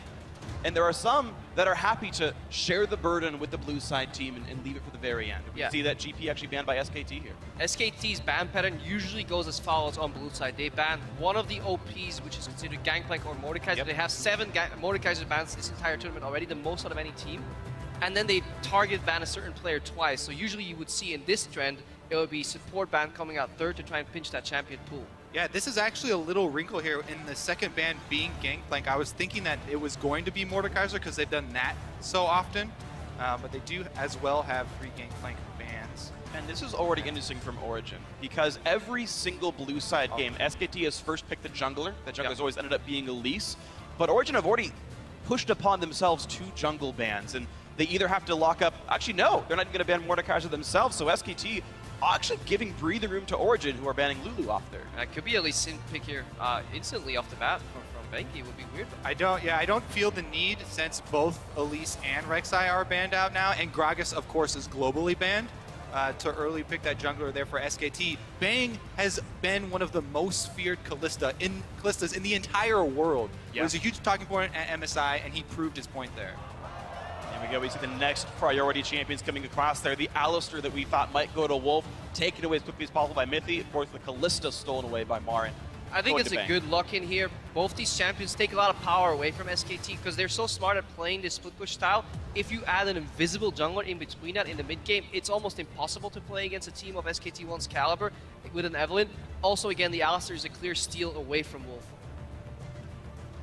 And there are some that are happy to share the burden with the blue side team and leave it for the very end. We see that GP actually banned by SKT here. SKT's ban pattern usually goes as follows on blue side. They ban one of the OPs, which is considered Gangplank or Mordekaiser. They have 7 Mordekaiser bans this entire tournament already, the most out of any team. And then they target ban a certain player twice. So usually you would see in this trend, it would be support ban coming out third to try and pinch that champion pool. Yeah, this is actually a little wrinkle here in the second ban being Gangplank. I was thinking that it was going to be Mordekaiser because they've done that so often, but they do as well have 3 Gangplank bans. And this is already interesting from Origin, because every single blue side game, SKT has first picked the jungler. The jungler's always ended up being Elise, but Origin have already pushed upon themselves 2 jungle bans, and they either have to lock up, actually no, they're not going to ban Mordekaiser themselves, so SKT actually giving breathing room to Origin, who are banning Lulu off there. That could be at least pick here instantly off the bat from Bengi. It would be weird. I don't feel the need, since both Elise and Rek'Sai are banned out now, and Gragas, of course, is globally banned, to early pick that jungler there for SKT. Bang has been one of the most feared Kallistas in the entire world. It was a huge talking point at MSI, and he proved his point there. There we go. We see the next priority champions coming across there. The Alistair that we thought might go to Wolf, taken away as quickly as possible by Mithy. Of course, the Kallista stolen away by Marin. I think it's a good lock in here. Both these champions take a lot of power away from SKT because they're so smart at playing this split push style. If you add an invisible jungler in between that in the mid game, it's almost impossible to play against a team of SKT1's caliber with an Evelynn. Also, again, the Alistair is a clear steal away from Wolf.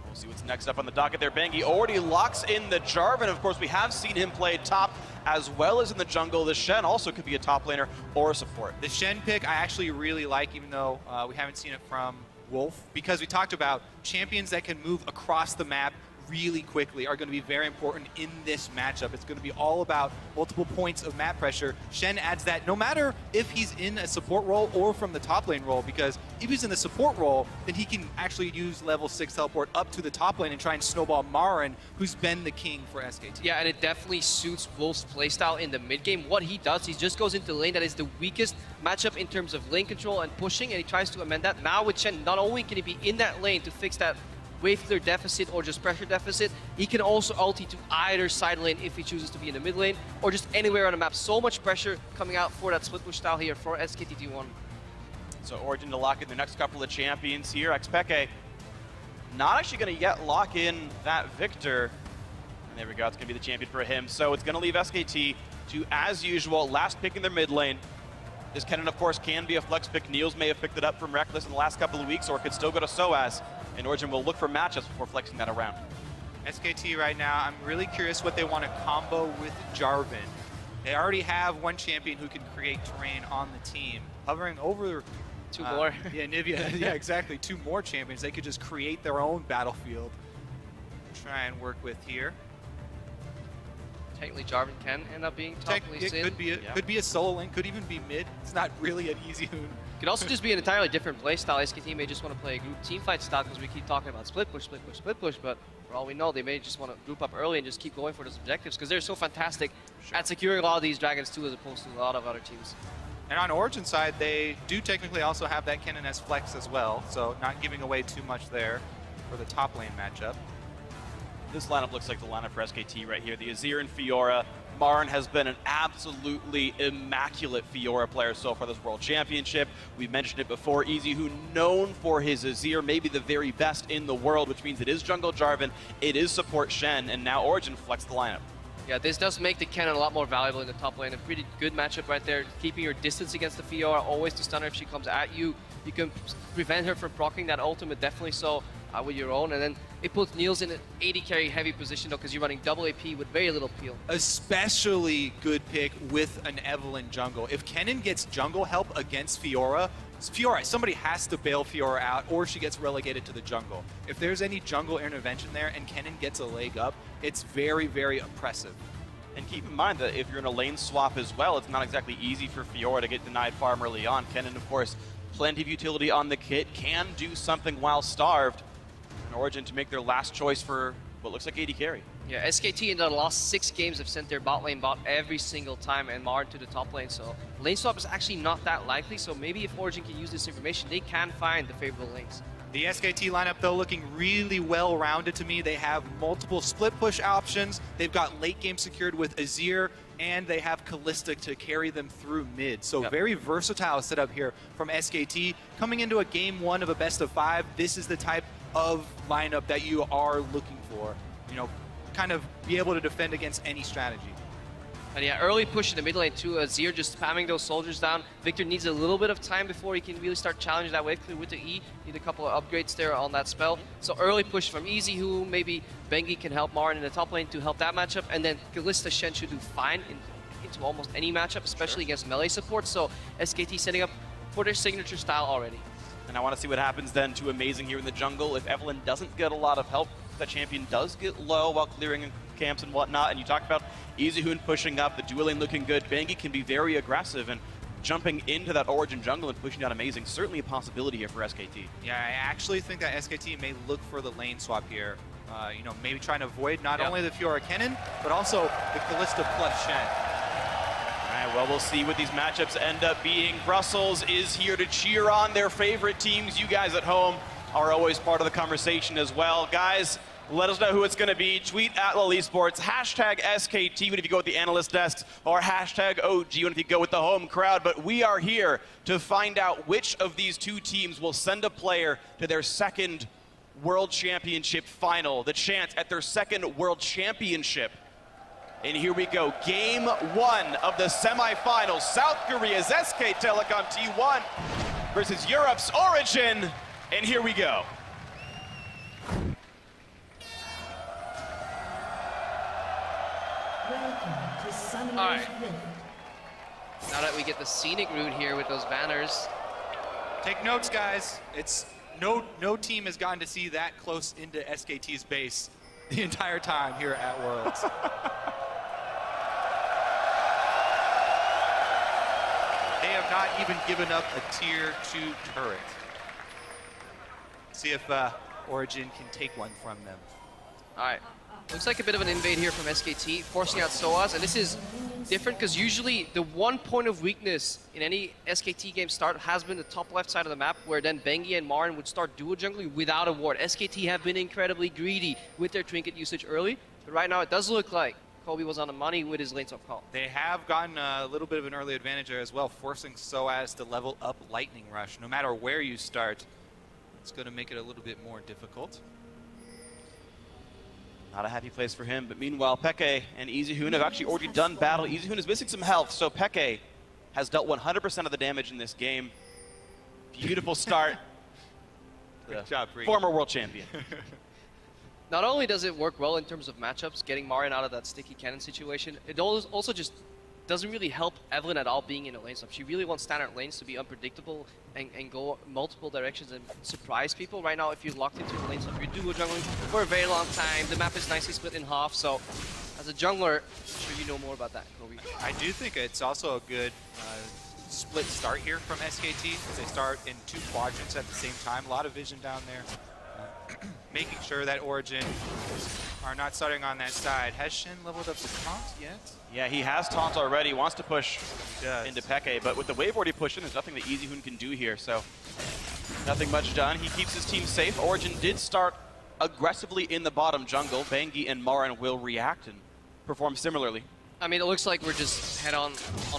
We'll see what's next up on the docket there. Bengi already locks in the Jarvan. Of course, we have seen him play top as well as in the jungle. The Shen also could be a top laner or a support. The Shen pick I actually really like, even though we haven't seen it from Wolf, because we talked about champions that can move across the map really quickly are going to be very important in this matchup. It's going to be all about multiple points of map pressure. Shen adds that no matter if he's in a support role or from the top lane role, because if he's in the support role, then he can actually use level 6 teleport up to the top lane and try and snowball Marin, who's been the king for SKT. Yeah, and it definitely suits Wolf's playstyle in the mid game. What he does, he just goes into lane that is the weakest matchup in terms of lane control and pushing, and he tries to amend that. Now with Shen, not only can he be in that lane to fix that wave clear deficit or just pressure deficit, he can also ulti to either side lane if he chooses to be in the mid lane or just anywhere on the map. So much pressure coming out for that split push style here for SKT T1. So Origin to lock in the next couple of champions here. Xpeke not actually going to yet lock in that Victor. And there we go, it's going to be the champion for him. So it's going to leave SKT to, as usual, last pick in their mid lane. This Kennen, of course, can be a flex pick. Niels may have picked it up from Reckless in the last couple of weeks, or could still go to Soaz. And Origin will look for matchups before flexing that around. SKT right now, I'm really curious what they want to combo with Jarvan. They already have one champion who can create terrain on the team. Hovering over 2 more. Yeah, Nivea, yeah, exactly. 2 more champions. They could just create their own battlefield. Try and work with here. Technically, Jarvan can end up being top lane. It could be a solo lane, could even be mid. It's not really an easy hoon. Could also just be an entirely different play style. SKT may just want to play a group team fight style because we keep talking about split push, split push, split push, but for all we know, they may just want to group up early and just keep going for those objectives because they're so fantastic at securing a lot of these dragons too, as opposed to a lot of other teams. And on Origin side, they do technically also have that Kennen as flex as well, so not giving away too much there for the top lane matchup. This lineup looks like the lineup for SKT right here. The Azir and Fiora. Marin has been an absolutely immaculate Fiora player so far this World Championship. We've mentioned it before. EasyHoo known for his Azir, maybe the very best in the world, which means it is jungle Jarvan, it is support Shen, and now Origin flex the lineup. Yeah, this does make the Kennen a lot more valuable in the top lane. A pretty good matchup right there. Keeping your distance against the Fiora, always to stun her if she comes at you. You can prevent her from proccing that ultimate, definitely so with your own. And then it puts Niels in an 80 carry heavy position though, because you're running double AP with very little peel. Especially good pick with an Evelynn jungle. If Kennen gets jungle help against Fiora, somebody has to bail Fiora out or she gets relegated to the jungle. If there's any jungle intervention there and Kennen gets a leg up, it's very, very oppressive. And keep in mind that if you're in a lane swap as well, it's not exactly easy for Fiora to get denied farm early on. Kennen, of course, plenty of utility on the kit, can do something while starved. And Origin to make their last choice for what looks like AD carry. Yeah, SKT in the last 6 games have sent their bot lane bot every single time and Marn to the top lane, so lane swap is actually not that likely, so maybe if Origin can use this information, they can find the favorable lanes. The SKT lineup, though, looking really well-rounded to me. They have multiple split push options. They've got late game secured with Azir, and they have Kalista to carry them through mid. So very versatile setup here from SKT. Coming into a game 1 of a best of 5, this is the type of lineup that you are looking for. You know, kind of be able to defend against any strategy. And yeah, early push in the mid lane too. Azir just spamming those soldiers down. Victor needs a little bit of time before he can really start challenging that wave clear with the E. Need a couple of upgrades there on that spell. So early push from Easy, who maybe Bengi can help Marn in the top lane to help that matchup. And then Kalista Shen should do fine into almost any matchup, especially against melee support. So SKT setting up for their signature style already. And I want to see what happens then to Amazing here in the jungle. If Evelynn doesn't get a lot of help, that champion does get low while clearing camps and whatnot. And you talked about Easyhoon pushing up, the dual lane looking good. Bengi can be very aggressive, and jumping into that Origin jungle and pushing down Amazing, certainly a possibility here for SKT. Yeah, I actually think that SKT may look for the lane swap here. You know, maybe trying to avoid not only the Fiora Kennen, but also the Kalista plus Shen. All right, well, we'll see what these matchups end up being. Brussels is here to cheer on their favorite teams. You guys at home are always part of the conversation as well. Guys, let us know who it's going to be. Tweet at LoL Esports, hashtag SKT if you go with the analyst desks, or hashtag OG if you go with the home crowd. But we are here to find out which of these two teams will send a player to their second World Championship final, the chance at their second World Championship. And here we go, game 1 of the semifinals. South Korea's SK Telecom T1 versus Europe's Origin. And here we go. Alright. Now that we get the scenic route here with those banners. Take notes, guys. It's no team has gotten to see that close into SKT's base the entire time here at Worlds. They have not even given up a tier 2 turret. See if Origin can take one from them. Alright. Looks like a bit of an invade here from SKT, forcing out Soaz, and this is different because usually the one point of weakness in any SKT game start has been the top left side of the map, where then Bengi and Marn would start duo jungling without a ward. SKT have been incredibly greedy with their trinket usage early, but right now it does look like Kobe was on the money with his lane swap call. They have gotten a little bit of an early advantage there as well, forcing Soaz to level up Lightning Rush. No matter where you start, it's going to make it a little bit more difficult. Not a happy place for him, but meanwhile, Peke and Easyhoon have actually already done battle. Easyhoon is missing some health, so Peke has dealt 100% of the damage in this game. Beautiful start. Good job, Bree. Former world champion. Not only does it work well in terms of matchups, getting Marion out of that sticky cannon situation, it also just doesn't really help Evelynn at all being in a lane swap. She really wants standard lanes to be unpredictable and go multiple directions and surprise people. Right now, if you're locked into a lane swap, you're duo jungling for a very long time. The map is nicely split in half, so as a jungler, I'm sure you know more about that, Kobe. I do think it's also a good split start here from SKT, as they start in 2 quadrants at the same time. A lot of vision down there. Making sure that Origin are not starting on that side. Has Shen leveled up the taunt yet? Yeah, he has taunt already. Wants to push into Peke, but with the wave already pushed in, there's nothing that Easyhoon can do here, so nothing much done. He keeps his team safe. Origin did start aggressively in the bottom jungle. Bengi and Marin will react and perform similarly. I mean, it looks like we're just head on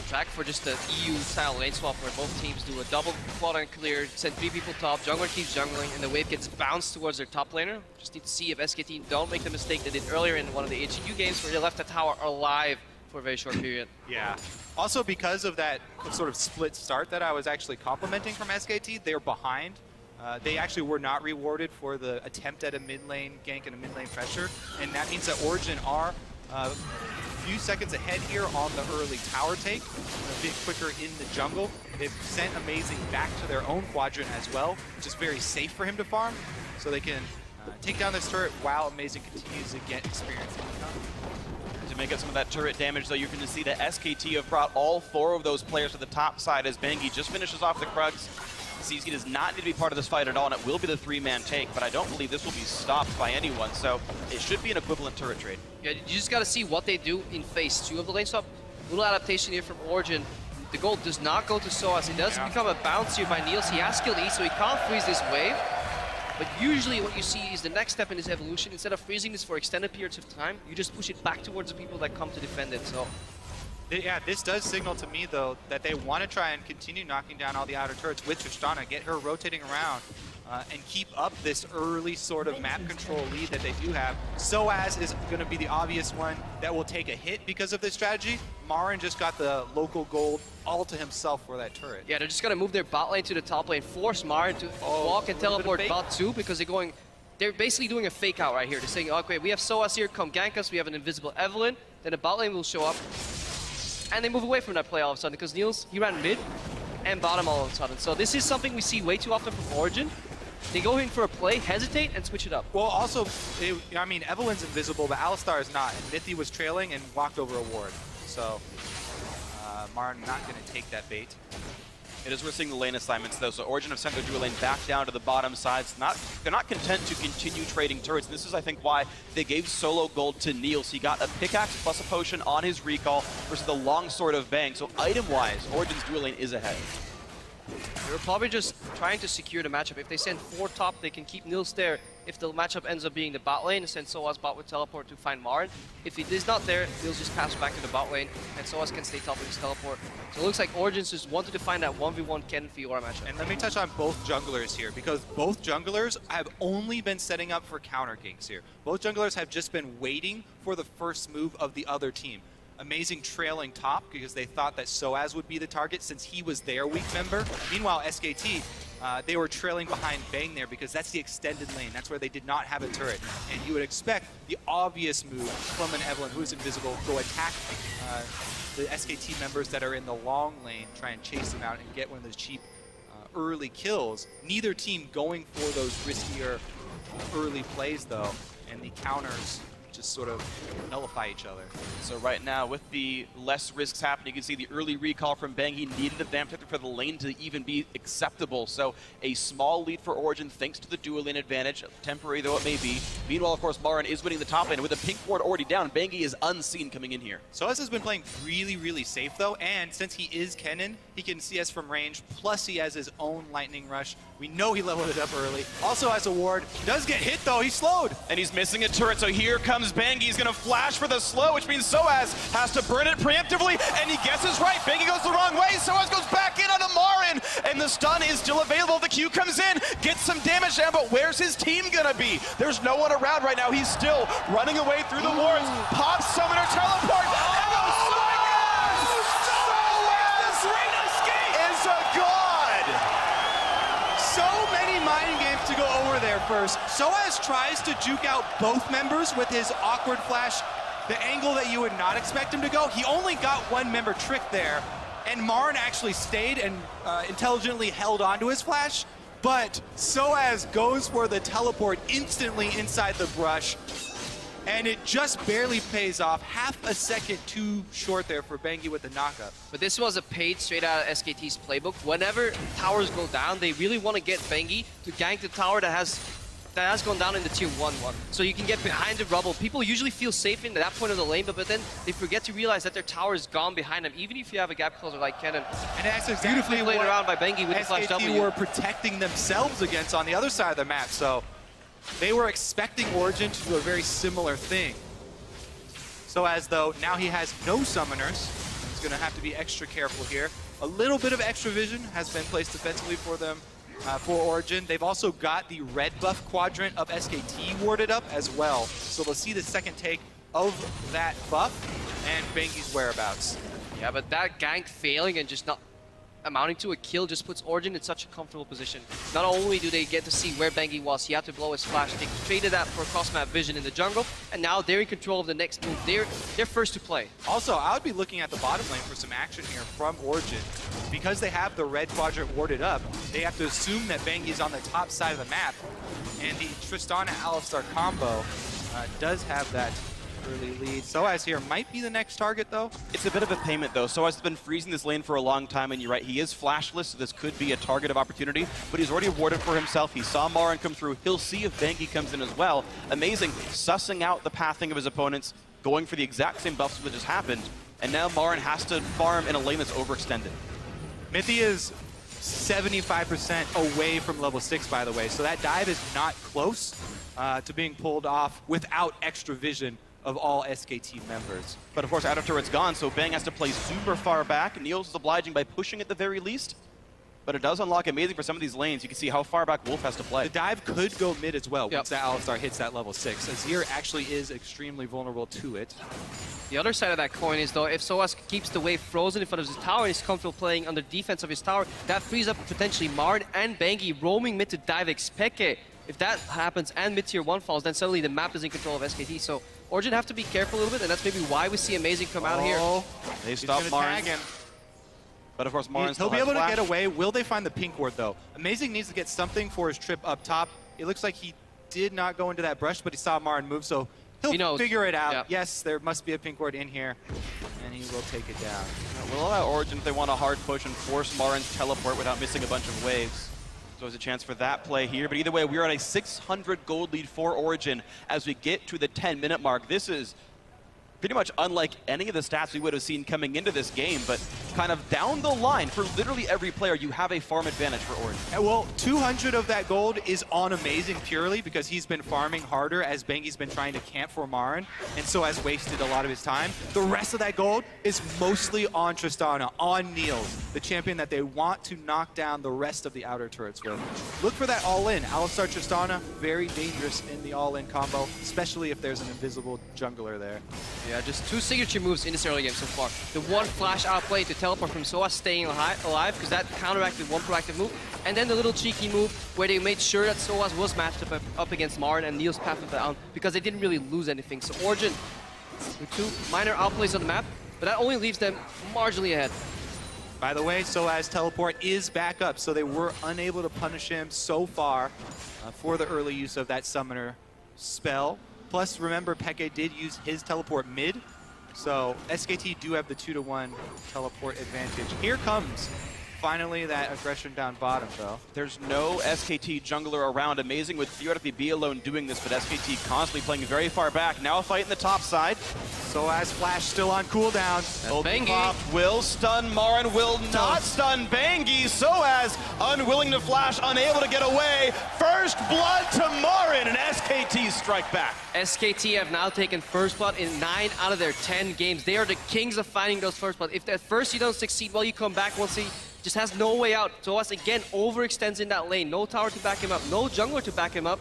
track for just the EU-style lane swap where both teams do a double quadrant clear, send 3 people top, jungler keeps jungling, and the wave gets bounced towards their top laner. Just need to see if SKT don't make the mistake they did earlier in one of the HQ games where they left the tower alive for a very short period. Yeah. Also, because of that sort of split start that I was actually complimenting from SKT, they're behind. They actually were not rewarded for the attempt at a mid lane gank and a mid lane pressure, and that means that Origin are a few seconds ahead here on the early tower take, a bit quicker in the jungle. They've sent Amazing back to their own quadrant as well, which is very safe for him to farm, so they can take down this turret while Amazing continues to get experience in the top. To make up some of that turret damage, though, you're going to see that SKT have brought all 4 of those players to the top side as Bengi just finishes off the Krugs. CZ does not need to be part of this fight at all, and it will be the 3-man take, but I don't believe this will be stopped by anyone, so it should be an equivalent turret trade. Yeah, you just got to see what they do in phase 2 of the lane swap. Little adaptation here from Origin. The gold does not go to Soaz. It does become a bounce here by Niels. He has skilled E, so he can't freeze this wave. But usually what you see is the next step in his evolution. Instead of freezing this for extended periods of time, you just push it back towards the people that come to defend it. So, yeah, this does signal to me, though, that they want to try and continue knocking down all the outer turrets with Tristana, get her rotating around, and keep up this early sort of map control lead that they do have. Soaz is going to be the obvious one that will take a hit because of this strategy. Marin just got the local gold all to himself for that turret. yeah, they're just going to move their bot lane to the top lane, force Marin to walk and teleport bot 2 because they're basically doing a fake out right here. They're saying, okay, we have Soaz here, come gank us, we have an invisible Evelynn, then the bot lane will show up. And they move away from that play all of a sudden because Niels, he ran mid and bottom all of a sudden. So this is something we see way too often from Origin. They go in for a play, hesitate, and switch it up. Well, also, I mean, Evelyn's invisible, but Alistar is not. And Nithhi was trailing and walked over a ward. So, Marin not going to take that bait. It is risking the lane assignments, though, so Origin have sent their dual lane back down to the bottom side. They're not content to continue trading turrets. This is, I think, why they gave solo gold to Niels. He got a pickaxe plus a potion on his recall versus the longsword of Bang. So item-wise, Origin's dual lane is ahead. They're probably just trying to secure the matchup. If they send 4 top, they can keep Niels there. If the matchup ends up being the bot lane, send Soaz bot with teleport to find Marin. If he is not there, Niels just pass back to the bot lane, and Soaz can stay top with his teleport. So it looks like Origins just wanted to find that 1v1 Ken Fiora matchup. And let me touch on both junglers here, because both junglers have only been setting up for counter ganks here. Both junglers have just been waiting for the first move of the other team. Amazing trailing top because they thought that Soaz would be the target since he was their weak member. Meanwhile, SKT, they were trailing behind Bang there because that's the extended lane. That's where they did not have a turret. And you would expect the obvious move from an Evelynn who's invisible, go attack the SKT members that are in the long lane, try and chase them out and get one of those cheap early kills. Neither team going for those riskier early plays though, and the counters just sort of nullify each other. So right now, with the less risks happening, you can see the early recall from Bang. He needed a vamp protector for the lane to even be acceptable. So a small lead for Origin thanks to the dual lane advantage, temporary though it may be. Meanwhile, of course, Marin is winning the top lane. With the pink ward already down, Bangi is unseen coming in here. Soaz has been playing really, really safe though, and since he is Kennen, he can CS from range, plus he has his own lightning rush. We know he leveled it up early. Also has a ward. Does get hit though, he's slowed. And he's missing a turret, so here comes Bangi. He's gonna flash for the slow, which means Soaz has to burn it preemptively, and he guesses right. Bangi goes the wrong way, Soaz goes back in onto Marin, and the stun is still available. The Q comes in, gets some damage down, but where's his team gonna be? There's no one around right now. He's still running away through the wards. Pops summoner teleport, and oh my God! Soaz is a god! So many mind games to go over there first. Soaz tries to juke out both members with his awkward flash, the angle that you would not expect him to go. He only got one member tricked there, and Marin actually stayed and intelligently held onto his flash, but Soaz goes for the teleport instantly inside the brush, and it just barely pays off. Half a second too short there for Bangi with the knockup. But this was a paid straight out of SKT's playbook. Whenever towers go down, they really want to get Bangi to gank the tower that has gone down in the tier 1-1. So you can get behind the rubble. People usually feel safe in that point of the lane, but then they forget to realize that their tower is gone behind them, even if you have a gap closer like Kennen. And that's exactly beautifully played around by Bangi with the flash W. SKT were protecting themselves against on the other side of the map, so they were expecting Origin to do a very similar thing. So as though now he has no summoners, he's going to have to be extra careful here. A little bit of extra vision has been placed defensively for them. For Origin. They've also got the red buff quadrant of SKT warded up as well. So they'll see the second take of that buff and Bangi's whereabouts. Yeah, but that gank failing and just not amounting to a kill just puts Origin in such a comfortable position. Not only do they get to see where Bengi was, he had to blow his flash, they traded that for cross-map vision in the jungle, and now they're in control of the next move. They're first to play. Also, I would be looking at the bottom lane for some action here from Origin. Because they have the red quadrant warded up, they have to assume that Bengi's on the top side of the map, and the Tristana-Alistar combo does have that early lead. Soaz here might be the next target, though. It's a bit of a payment, though. Soaz has been freezing this lane for a long time, and you're right, he is flashless, so this could be a target of opportunity, but he's already warded for himself. He saw Marin come through. He'll see if Bengi comes in as well. Amazing, sussing out the pathing of his opponents, going for the exact same buffs that just happened, and now Marin has to farm in a lane that's overextended. Mithy is 75% away from level 6, by the way, so that dive is not close to being pulled off without extra vision of all SKT members. But of course, outer turret's gone, so Bang has to play super far back. Niels is obliging by pushing at the very least, but it does unlock Amazing for some of these lanes. You can see how far back Wolf has to play. The dive could go mid as well once that Alistar hits that level 6. Azir actually is extremely vulnerable to it. The other side of that coin is, though, if Soaz keeps the wave frozen in front of his tower and he's comfortable playing under defense of his tower, that frees up potentially Marin and Bengi roaming mid to dive Xpeke. If that happens and mid tier 1 falls, then suddenly the map is in control of SKT. So Origin have to be careful a little bit, and that's maybe why we see Amazing come out here. They stop Marin. But of course, Marin he'll be able to get away. Will they find the pink ward, though? Amazing needs to get something for his trip up top. It looks like he did not go into that brush, but he saw Marin move, so he'll figure it out. Yes, there must be a pink ward in here, and he will take it down. We'll allow Origin if they want a hard push and force Marin's teleport without missing a bunch of waves. So there's a chance for that play here. But either way, we're on a 600 gold lead for Origin as we get to the 10-minute mark. This is pretty much unlike any of the stats we would have seen coming into this game, but kind of down the line for literally every player, you have a farm advantage for Origin. Well, 200 of that gold is on Amazing purely because he's been farming harder as Bengi's been trying to camp for Marin, and so has wasted a lot of his time. The rest of that gold is mostly on Tristana, on Niels, the champion that they want to knock down the rest of the outer turrets with. Look for that all-in. Alistar Tristana, very dangerous in the all-in combo, especially if there's an invisible jungler there. Yeah, just 2 signature moves in this early game so far. The one flash outplay to teleport from Soaz staying alive, because that counteracted one proactive move. And then the little cheeky move where they made sure that Soaz was matched up against Marin and Niels pathed down because they didn't really lose anything. So Origin with 2 minor outplays on the map, but that only leaves them marginally ahead. By the way, Soaz teleport is back up, so they were unable to punish him so far for the early use of that summoner spell. Plus, remember, Peke did use his teleport mid, so SKT do have the 2-to-1 teleport advantage. Here comes finally that aggression down bottom, though. There's no SKT jungler around. Amazing with theoretically be alone doing this, but SKT constantly playing very far back. Now a fight in the top side. Soaz flash still on cooldown. Bengi will stun Marin, will not stun Bengi. Soaz unwilling to flash, unable to get away. First blood to Marin, and SKT strike back. SKT have now taken first blood in 9 out of their 10 games. They are the kings of finding those first blood. If at first you don't succeed, well, you come back once he just has no way out. Soaz again overextends in that lane. No tower to back him up, no jungler to back him up.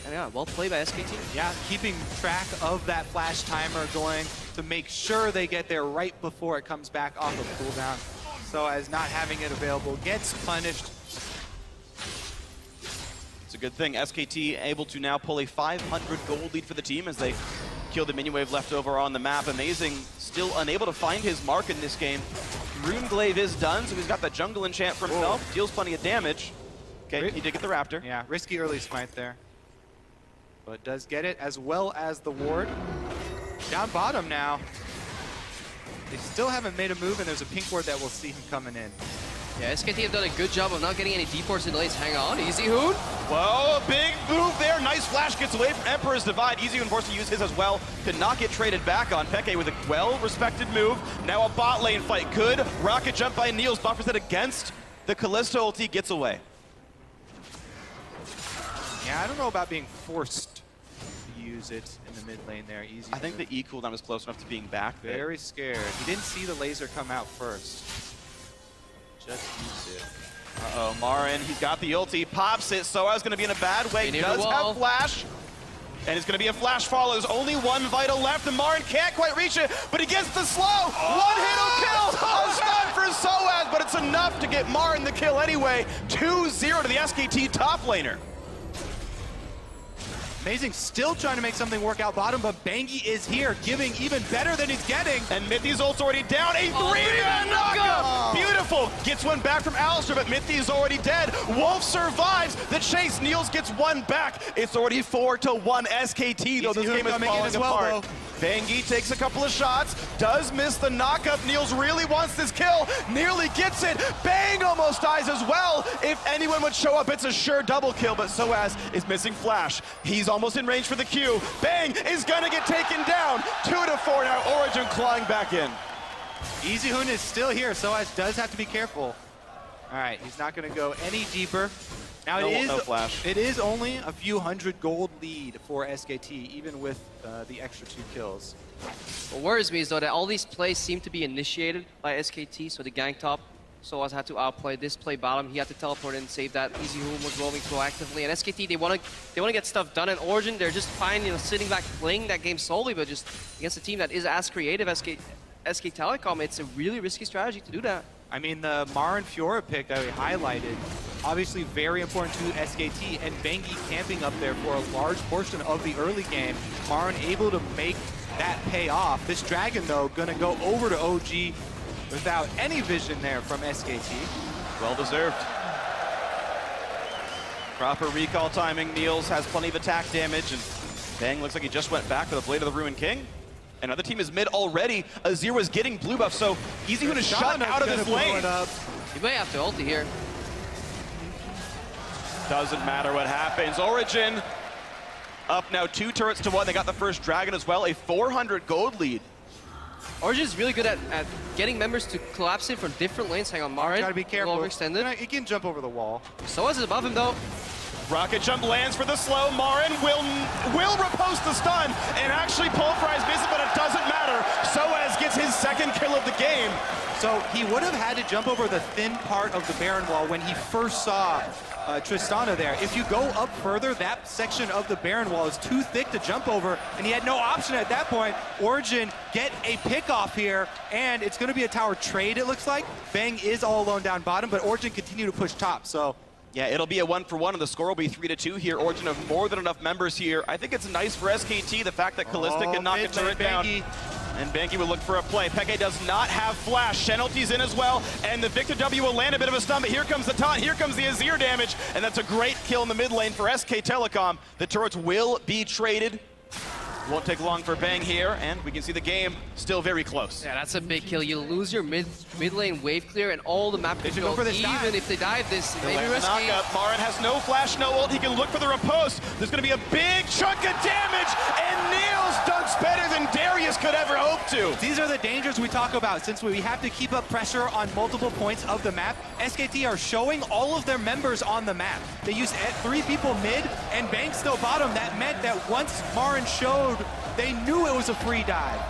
And yeah, well played by SKT. Yeah, keeping track of that flash timer going to make sure they get there right before it comes back off of cooldown. So as not having it available gets punished. It's a good thing. SKT able to now pull a 500 gold lead for the team as they kill the minion wave left over on the map. Amazing, still unable to find his mark in this game. Runeglaive is done, so he's got that jungle enchant for himself. Deals plenty of damage. Okay, he did get the Raptor. Yeah, risky early smite there. But does get it, as well as the ward. Down bottom now. They still haven't made a move, and there's a pink ward that will see him coming in. Yeah, SKT have done a good job of not getting any deep wards in the lanes. Hang on, Easy Hoon. Whoa, big move there. Nice flash gets away from Emperor's Divide. Easy Hoon forced to use his as well. Could not get traded back on. Peke with a well-respected move. Now a bot lane fight. Good rocket jump by Niels. Buffers it against the Callisto ulti. Gets away. Yeah, I don't know about being forced to use it in the mid lane there. Easy. I think the E cooldown was close enough to being back. Very scared. He didn't see the laser come out first. Just use it. Uh-oh, Marin, he's got the ulti, pops it. Soaz going to be in a bad way. Does have flash. And it's going to be a flash follow. There's only one vital left, and Marin can't quite reach it, but he gets the slow. One hit will kill. A stun for Soaz, but it's enough to get Marin the kill anyway. 2-0 to the SKT top laner. Amazing, still trying to make something work out bottom, but Bengi is here, giving even better than he's getting. And Mithy's ult's already down. A three-man knockup! Beautiful! Gets one back from Alistair, but Mithy is already dead. Wolf survives the chase. Niels gets one back. It's already 4-1 SKT, though this game is falling apart. Bengi takes a couple of shots, does miss the knockup. Niels really wants this kill, nearly gets it. Bang almost dies as well. If anyone would show up, it's a sure double kill, but Soaz is missing Flash. He's almost in range for the Q. Bang is gonna get taken down. 2-4 now, Origin clawing back in. EasyHoon is still here, Soaz does have to be careful. All right, he's not gonna go any deeper. Now no Flash. It is only a few hundred gold lead for SKT, even with the extra 2 kills. What worries me is though that all these plays seem to be initiated by SKT, so the gank top, Soaz had to outplay this play bottom. He had to teleport in and save that. EasyHoon was roaming proactively, and SKT they want to get stuff done. And Origin they're just fine, you know, sitting back playing that game solely, but just against a team that is as creative as SK Telecom, it's a really risky strategy to do that. I mean, the Marin Fiora pick that we highlighted, obviously very important to SKT, and Bengi camping up there for a large portion of the early game. Marin able to make that pay off. This Dragon, though, gonna go over to OG without any vision there from SKT. Well deserved. Proper recall timing. Niels has plenty of attack damage, and Bang looks like he just went back for the Blade of the Ruined King. Another team is mid already. Azir was getting blue buff, so EasyHoon is shut out of this lane. You may have to ulti here. Doesn't matter what happens. Origin up now 2 turrets to 1. They got the first Dragon as well. A 400 gold lead. Origin is really good at getting members to collapse in from different lanes. Hang on, Marin. Gotta be careful. Overextended. He can jump over the wall. Soaz is above him though. Rocket jump lands for the slow. Marin will riposte the stun and actually pulverize misses, but it doesn't matter. Soaz gets his second kill of the game. So he would have had to jump over the thin part of the Baron wall when he first saw Tristana there. If you go up further, that section of the Baron wall is too thick to jump over, and he had no option at that point. Origin get a pick off here, and it's going to be a tower trade, it looks like. Bang is all alone down bottom, but Origin continue to push top, so... Yeah, it'll be a 1-for-1, and the score will be 3-2 here. Origin have more than enough members here. I think it's nice for SKT, the fact that Kalista can knock a turret down. And Bengi will look for a play. Peke does not have flash. Shenalty's in as well, and the Victor W will land a bit of a stun, but here comes the taunt, here comes the Azir damage, and that's a great kill in the mid lane for SK Telecom. The turrets will be traded. Won't take long for Bang here, and we can see the game still very close. Yeah, that's a big kill. You lose your mid lane wave clear, and all the map can go for this even if they dive this. Maybe risky. Marin has no flash, no ult. He can look for the riposte. There's going to be a big chunk of damage, and Niels dunks better than Darius could ever hope to. These are the dangers we talk about. Since we have to keep up pressure on multiple points of the map, SKT are showing all of their members on the map. They used 3 people mid, and Bang still bottom. That meant that once Marin showed, they knew it was a free dive.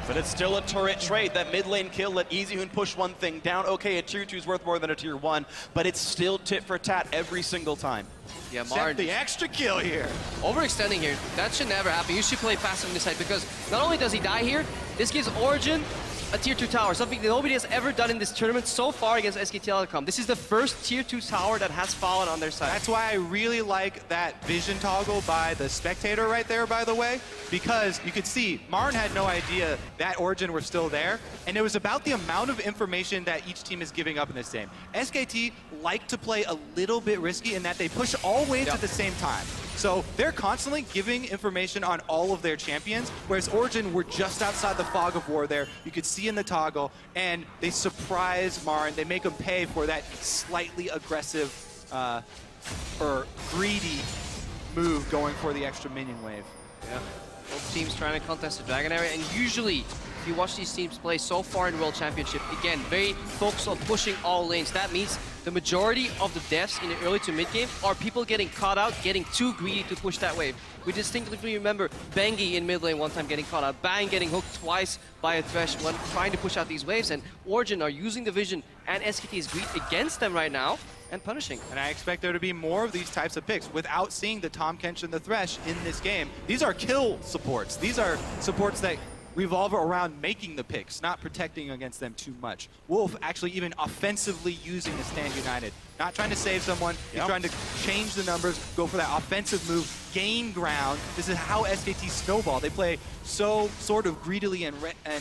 But it's still a turret trade. That mid lane kill let EasyHoon push one thing down. Okay, a tier 2 is worth more than a tier 1, but it's still tit for tat every single time. Yeah, Marin. The extra kill here. Overextending here. That should never happen. You should play passive on this side because not only does he die here, this gives Origin a tier 2 tower, something that nobody has ever done in this tournament so far against SK Telecom. This is the first tier 2 tower that has fallen on their side. That's why I really like that vision toggle by the spectator right there, by the way, because you could see Marin had no idea that Origin were still there, and it was about the amount of information that each team is giving up in this game. SKT like to play a little bit risky in that they push all waves at the same time. So they're constantly giving information on all of their champions, whereas Origin were just outside the fog of war there. You could see in the toggle, and they surprise Marin. They make him pay for that slightly aggressive or greedy move going for the extra minion wave. Yeah. Both teams trying to contest the Dragon area, and usually, if you watch these teams play so far in the World Championship, again, very focused on pushing all lanes. That means the majority of the deaths in the early to mid game are people getting caught out, getting too greedy to push that wave. We distinctly remember Bengi in mid lane one time getting caught out, Bang getting hooked twice by a Thresh when trying to push out these waves, and Origin are using the vision and SKT's greed against them right now. And punishing. And I expect there to be more of these types of picks without seeing the Tahm Kench and the Thresh in this game. These are kill supports. These are supports that revolve around making the picks, not protecting against them too much. Wolf actually even offensively using the Stand United. Not trying to save someone, he's trying to change the numbers, go for that offensive move, gain ground. This is how SKT snowball. They play so sort of greedily and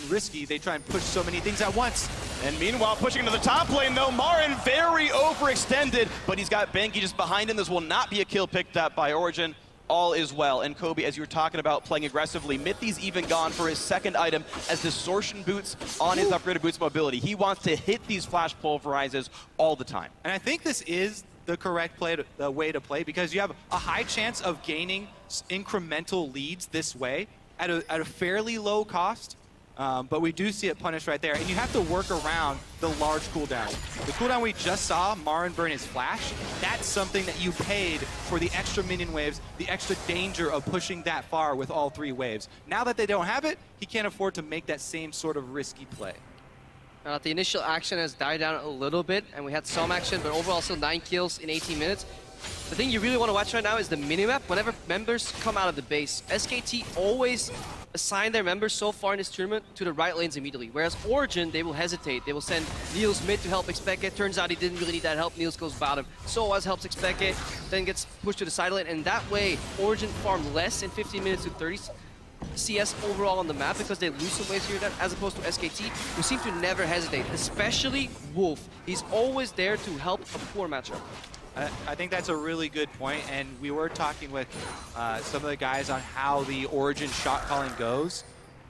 risky. They try and push so many things at once. And meanwhile, pushing into the top lane, though, Marin very overextended, but he's got Bengi just behind him. This will not be a kill picked up by Origin. All is well. And Kobe, as you were talking about playing aggressively, Mithy's even gone for his second item as distortion boots on his upgraded boots mobility. He wants to hit these flash pulverizers all the time. And I think this is the correct way to play because you have a high chance of gaining incremental leads this way at a fairly low cost. But we do see it punished right there. And you have to work around the large cooldown. The cooldown we just saw, Marin burn his flash, that's something that you paid for the extra minion waves, the extra danger of pushing that far with all 3 waves. Now that they don't have it, he can't afford to make that same sort of risky play. The initial action has died down a little bit, and we had some action, but overall still 9 kills in 18 minutes. The thing you really want to watch right now is the minimap. Whenever members come out of the base, SKT always assign their members so far in this tournament to the right lanes immediately. Whereas Origin, they will hesitate. They will send Niels mid to help Expected. Turns out he didn't really need that help. Niels goes bottom. Soaz helps Expected, then gets pushed to the side lane. And that way, Origin farmed less in 15 minutes to 30 CS overall on the map because they lose some waves here and there, as opposed to SKT, who seem to never hesitate, especially Wolf. He's always there to help a poor matchup. I think that's a really good point, and we were talking with some of the guys on how the Origin shot calling goes.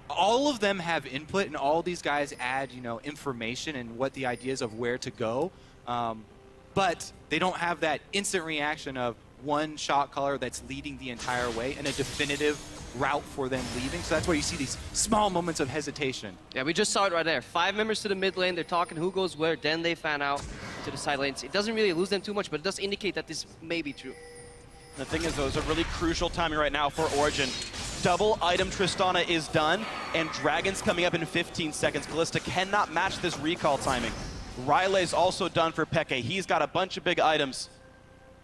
All of them have input, and all these guys add, information and what the ideas of where to go. But they don't have that instant reaction of one shot caller that's leading the entire way and a definitive route for them leaving. So that's where you see these small moments of hesitation. Yeah, we just saw it right there. 5 members to the mid lane. They're talking who goes where. Then they fan out to the side lanes. It doesn't really lose them too much, but it does indicate that this may be true. The thing is, though, it's a really crucial timing right now for Origin. Double item Tristana is done, and Dragon's coming up in 15 seconds. Kalista cannot match this recall timing. Riley's also done for Peke. He's got a bunch of big items.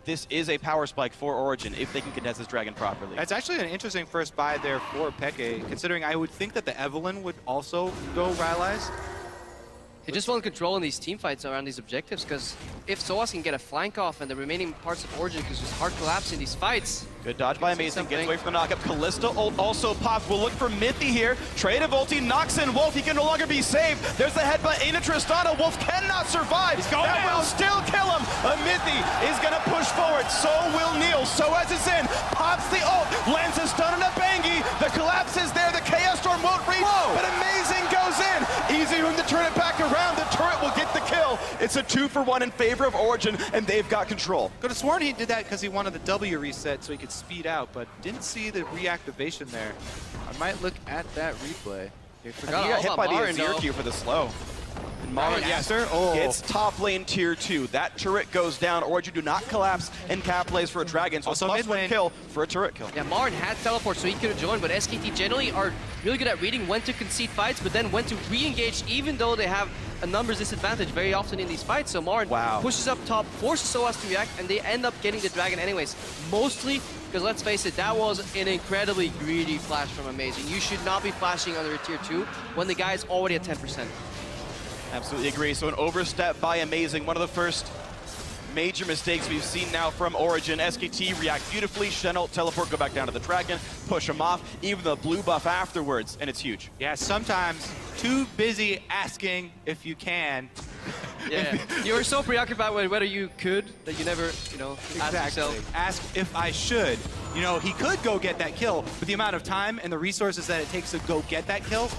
This is a power spike for Origin if they can contest this Dragon properly. It's actually an interesting first buy there for Peke, considering I would think that the Evelyn would also go Riley's. They just want control in these team fights around these objectives, because if Soaz can get a flank off and the remaining parts of Origin can just hard collapse in these fights. Good dodge by Amazing, gets away from the knockup. Kalista ult also pops. We'll look for Mithy here. Trade of ulti knocks in Wolf. He can no longer be saved. There's the headbutt into Tristana. Wolf cannot survive. That will still kill him. Mithy is going to push forward. So will Niels. Soaz is in. Pops the ult. Lands a stun on a Bangi. The collapse is there. The Chaos Storm won't reach. But Amazing goes in. Easy room to turn it back around. The turret will get the kill. It's a 2-for-1 in favor of Origin, and they've got control. Could have sworn he did that because he wanted the W reset so he could speed out, but didn't see the reactivation there. I might look at that replay. He got hit by the Azir Q for the slow. And Marin gets top lane tier 2. That turret goes down. Origin do not collapse and capitalize for a Dragon, so also mid lane kill for a turret kill. Yeah, Marin had teleport, so he could have joined, but SKT generally are really good at reading when to concede fights, but then when to re-engage, even though they have a numbers disadvantage very often in these fights. So Marin pushes up top, forces Soaz to react, and they end up getting the Dragon anyways. Mostly because, let's face it, that was an incredibly greedy flash from Amazing. You should not be flashing under a tier 2 when the guy is already at 10%. Absolutely agree. So an overstep by Amazing. One of the first major mistakes we've seen now from Origin. SKT react beautifully. Shen'll teleport, go back down to the Dragon, push him off, even the blue buff afterwards, and it's huge. Yeah, sometimes too busy asking if you can. Yeah, you were so preoccupied with whether you could that you never, asked yourself. Ask if I should. He could go get that kill, but the amount of time and the resources that it takes to go get that kill,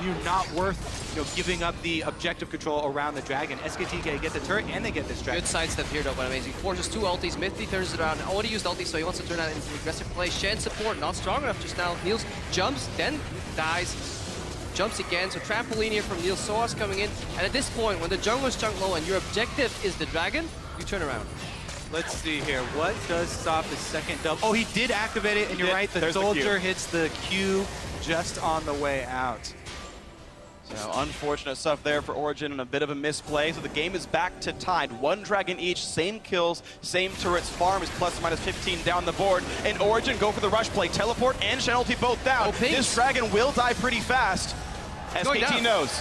you're not worth, giving up the objective control around the Dragon. SKT get the turret and they get this Dragon. Good sidestep here though, but Amazing. Forces 2 ultis, Mithy turns it around. Already used ulti, so he wants to turn that into aggressive play. Shen support, not strong enough just now. Niels jumps, then dies. Jumps again, so trampoline here from Niels. Soaz coming in, and at this point, when the jungler's chunk low and your objective is the Dragon, you turn around. Let's see here. What does stop the second double? Oh, he did activate it, and you're right. The soldier hits the Q just on the way out. Unfortunate stuff there for Origin and a bit of a misplay. So the game is back to tied. 1 dragon each, same kills, same turrets. Farm is plus or minus 15 down the board. And Origin go for the rush play. Teleport and Shenalty both down. This dragon will die pretty fast. SKT knows.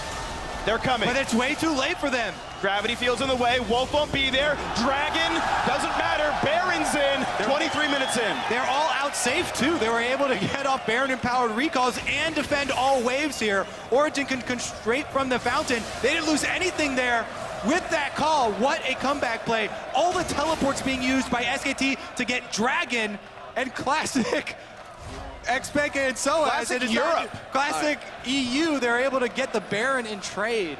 They're coming. But it's way too late for them. Gravity field's in the way. Wolf won't be there. Dragon, doesn't matter. Baron's in. 23 minutes in. They're all out safe, too. They were able to get off Baron-empowered recalls and defend all waves here. Origin can straight from the fountain. They didn't lose anything there with that call. What a comeback play. All the teleports being used by SKT to get Dragon and Classic Xpeke and Soaz. Classic Europe. Classic EU. They're able to get the Baron in trade.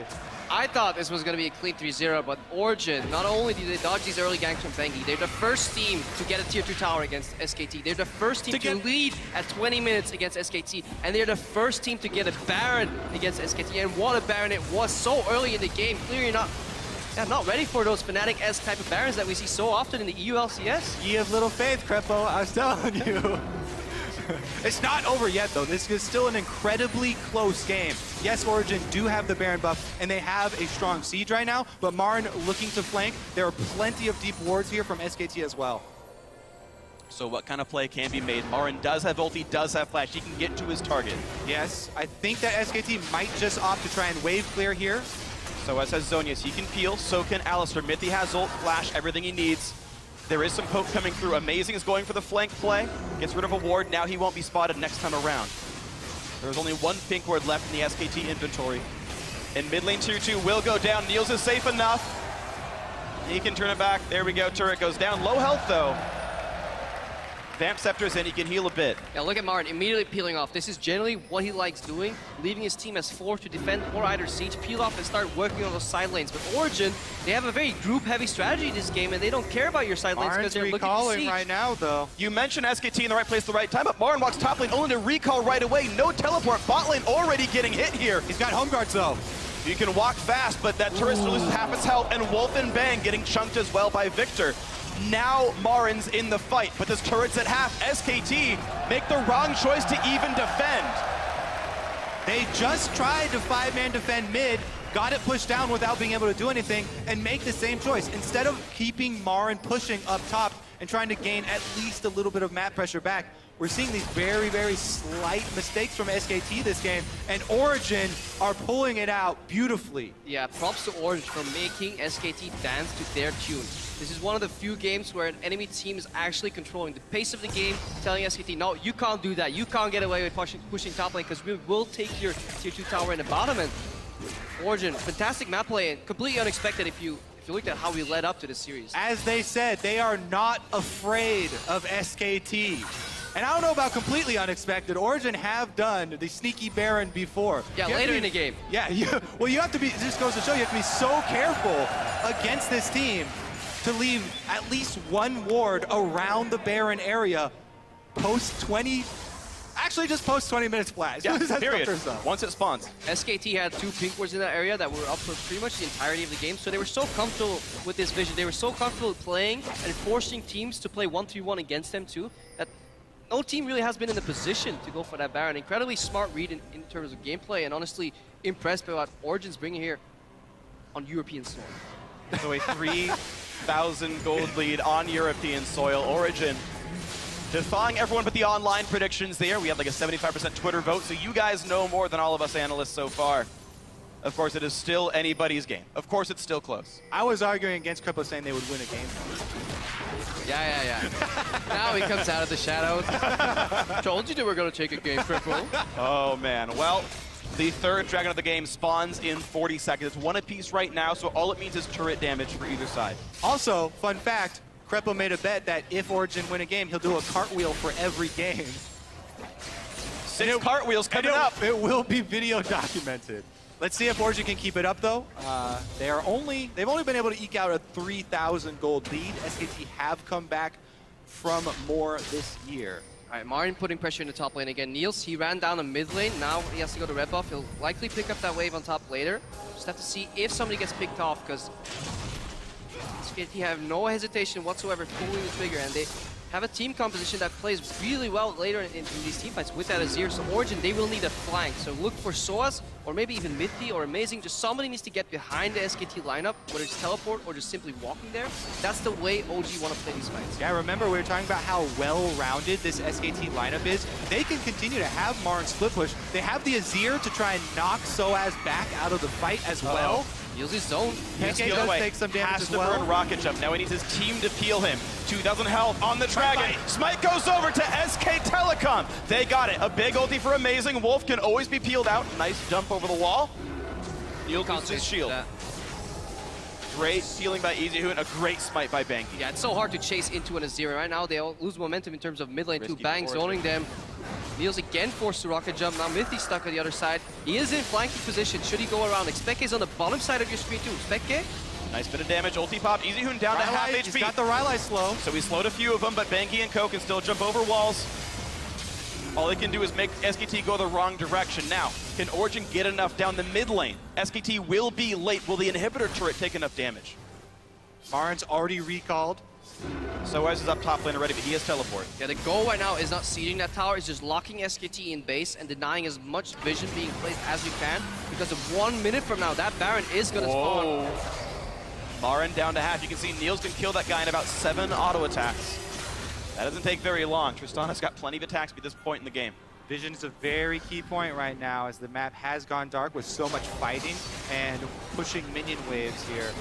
I thought this was going to be a clean 3-0, but Origin, not only did they dodge these early ganks from Bengi, they're the first team to get a tier 2 tower against SKT. They're the first team to lead at 20 minutes against SKT, and they're the first team to get a Baron against SKT. And what a Baron it was so early in the game. Clearly not ready for those Fnatic-esque type of Barons that we see so often in the EU LCS. Ye of little faith, Crepo, I was telling you. It's not over yet, though. This is still an incredibly close game. Yes, Origin do have the Baron buff, and they have a strong siege right now, but Marin looking to flank. There are plenty of deep wards here from SKT as well. So what kind of play can be made? Marin does have ulti, does have flash. He can get to his target. Yes, I think that SKT might just opt to try and wave clear here. So as has Zonius, he can peel, so can Alistar. Mithy has ult, flash, everything he needs. There is some poke coming through. Amazing is going for the flank play. Gets rid of a ward. Now he won't be spotted next time around. There's only 1 pink ward left in the SKT inventory. And mid lane tier 2 will go down. Niels is safe enough. He can turn it back. There we go. Turret goes down. Low health though. Vamp Scepter's in. He can heal a bit. Yeah, look at Marin immediately peeling off. This is generally what he likes doing, leaving his team as 4 to defend or either siege, peel off and start working on those side lanes. But Origin, they have a very group-heavy strategy in this game, and they don't care about your side lanes because they're looking to siege. right now, though. You mentioned SKT in the right place at the right time, but Marin walks top lane only to recall right away. No teleport. Bot lane already getting hit here. He's got home guards, though. You can walk fast, but that turret still loses half its health, and Wolf and Bang getting chunked as well by Victor. Now Marin's in the fight, but this turret's at half. SKT make the wrong choice to even defend. They just tried to 5-man defend mid, got it pushed down without being able to do anything, and make the same choice. Instead of keeping Marin pushing up top and trying to gain at least a little bit of map pressure back, we're seeing these very, very slight mistakes from SKT this game, and Origin are pulling it out beautifully. Yeah, props to Origin for making SKT dance to their tune. This is one of the few games where an enemy team is actually controlling the pace of the game, telling SKT, no, you can't do that. You can't get away with pushing top lane because we will take your tier 2 tower in the bottom. And Origin, fantastic map play and completely unexpected if you looked at how we led up to this series. As they said, they are not afraid of SKT. And I don't know about completely unexpected. Origin have done the sneaky Baron before. Yeah, later in the game. Yeah, well, you have to be, it just goes to show you have to be so careful against this team to leave at least 1 ward around the Baron area post 20, actually just post 20 minutes flat. Yeah, period. Once it spawns. SKT had 2 pink wards in that area that were up for pretty much the entirety of the game, so they were so comfortable with this vision. They were so comfortable playing and forcing teams to play 1-3-1 against them too, that no team really has been in the position to go for that Baron. Incredibly smart read in terms of gameplay, and honestly impressed by what Origin's bringing here on European soil. So a 3,000 gold lead on European soil. Origin defying everyone but the online predictions there. We have like a 75% Twitter vote, so you guys know more than all of us analysts so far. Of course, it is still anybody's game. Of course, it's still close. I was arguing against Crepo saying they would win a game. Yeah. Now he comes out of the shadows. Told you they were going to take a game, Crepo. Oh, man. Well, the 3rd Dragon of the game spawns in 40 seconds. It's 1 apiece right now, so all it means is turret damage for either side. Also, fun fact, Crepo made a bet that if Origin win a game, he'll do a cartwheel for every game. 6 cartwheels coming up. It will be video documented. Let's see if Origin can keep it up, though. They've only been able to eke out a 3,000 gold lead. SKT have come back from more this year. All right, Marin putting pressure in the top lane again. Niels, he ran down the mid lane. Now he has to go to red buff. He'll likely pick up that wave on top later. Just have to see if somebody gets picked off, because SKT have no hesitation whatsoever pulling the trigger, and they have a team composition that plays really well later in these team fights with that Azir. So Origin, they will need a flank. So look for Soaz, or maybe even Mithy or Amazing. Just somebody needs to get behind the SKT lineup, whether it's teleport or just simply walking there. That's the way OG want to play these fights. Yeah, remember we were talking about how well-rounded this SKT lineup is. They can continue to have Marin split push. They have the Azir to try and knock Soaz back out of the fight as well. Heals his zone. PK does take some damage has as to well. burn Rocket Jump. Now he needs his team to peel him. 2,000 health on the Dragon. Smite goes over to SK Telecom. They got it. A big ulti for Amazing. Wolf can always be peeled out. Nice jump over the wall. Neil loses his shield. Great healing by EasyHoon. A great smite by Banky. Yeah, it's so hard to chase into an Azir. Right now, they all lose momentum in terms of mid lane. Two Bang zoning them. Neil's again forced to rocket jump. Now Mithy stuck on the other side. He is in flanking position. Should he go around? Expeke is on the bottom side of your screen too. Expeke. Nice bit of damage. Ulti popped. EasyHoon down to half HP. He's got the Rylai slow. So he slowed a few of them, but Banky and Co can still jump over walls. All he can do is make SKT go the wrong direction. Now, can Origin get enough down the mid lane? SKT will be late. Will the inhibitor turret take enough damage? Marin's already recalled. Soaz is up top lane already, but he has teleport. Yeah, the goal right now is not sieging that tower, it's just locking SKT in base and denying as much vision being placed as you can, because of 1 minute from now, that Baron is going to spawn. Marin down to half. You can see Niels can kill that guy in about 7 auto attacks. That doesn't take very long. Tristana's got plenty of attacks at this point in the game. Vision is a very key point right now as the map has gone dark with so much fighting and pushing minion waves here.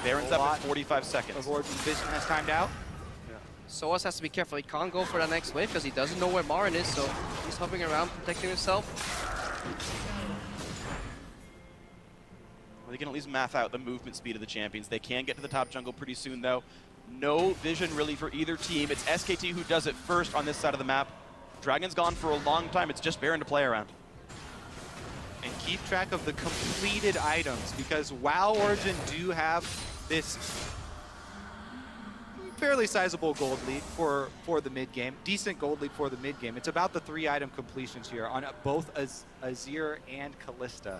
Baron's up at 45 seconds. Of Origin Vision has timed out. Soaz has to be careful. He can't go for that next wave because he doesn't know where Marin is, so he's hovering around, protecting himself. Well, they can at least math out the movement speed of the champions. They can get to the top jungle pretty soon, though. No vision really for either team. It's SKT who does it first on this side of the map. Dragon's gone for a long time. It's just Baron to play around. And keep track of the completed items, because while Origin do have this fairly sizable gold lead for the mid game, decent gold lead for the mid game, it's about the 3 item completions here on both Azir and Kalista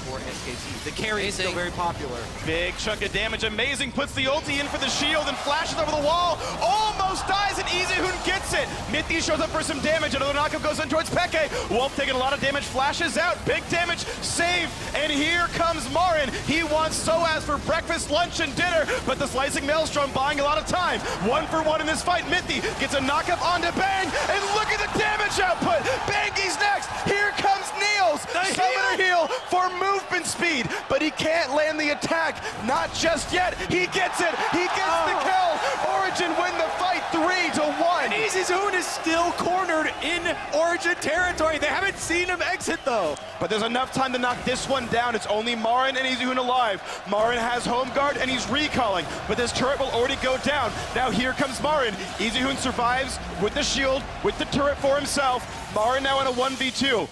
for SKT. The carry is still very popular. Big chunk of damage. Amazing puts the ulti in for the shield and flashes over the wall. Almost dies, and EasyHoon gets it. Mithy shows up for some damage. Another knockup goes in towards Peke. Wolf taking a lot of damage, flashes out. Big damage, saved. And here comes Marin. He wants Soaz for breakfast, lunch, and dinner, but the slicing maelstrom buying a lot of time. 1 for 1 in this fight. Mithy gets a knockup onto Bang, and look at the damage output. Bangy's next. Here comes Niels. Summoner heal for movement speed, but he can't land the attack. Not just yet. He gets it. He gets the kill. Origin win the fight 3-1. And EasyHoon is still cornered in Origin territory. They haven't seen him exit, though. But there's enough time to knock this one down. It's only Marin and EasyHoon alive. Marin has home guard, and he's recalling, but this turret will already go down. Now here comes Marin. EasyHoon survives with the shield, with the turret for himself. Marin now in a 1v2.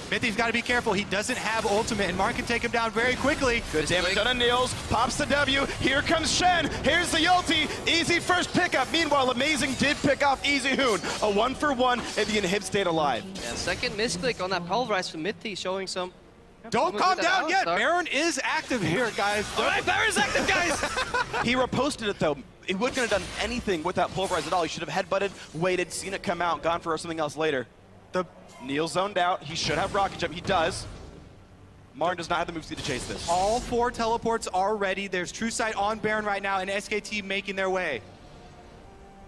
Mithy's got to be careful. He doesn't have ultimate, and Marin can take him down very quickly. Good damage on Niels. Pops the W. Here comes Shen. Here's the ulti. Easy first pickup. Meanwhile, Amazing did pick off EasyHoon. A 1 for 1, and the inhib stayed alive. Yeah, second misclick on that pulverize from Mithy, showing some... Don't calm down yet. Baron is active here, guys. All right, Baron's active, guys. He reposted it, though. He wouldn't have done anything with that pulverize at all. He should have headbutted, waited, seen it come out, gone for something else later. The Neil zoned out. He should have rocket jump. He does. Marin does not have the move speed to chase this. All 4 teleports are ready. There's True Sight on Baron right now, and SKT making their way.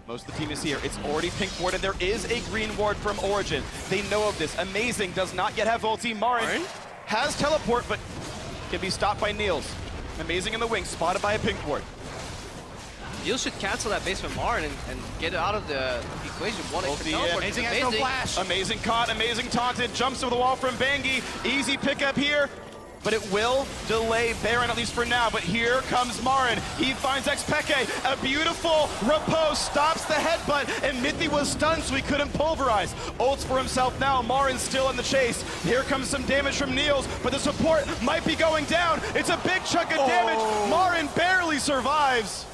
Most of the team is here. It's already pink warded. There is a green ward from Origin. They know of this. Amazing does not yet have ulti. Marin has teleport, but can be stopped by Niels. Amazing in the wing, spotted by a pink ward. Niels should cancel that base from Marin and get it out of the equation. Amazing has no flash. Amazing caught, Amazing taunted, jumps over the wall from Bangy. Easy pickup here, but it will delay Baron, at least for now. But here comes Marin. He finds Expeke. A beautiful repose, stops the headbutt, and Mithy was stunned, so he couldn't pulverize. Ults for himself now. Marin's still in the chase. Here comes some damage from Niels, but the support might be going down. It's a big chunk of damage. Marin barely survives.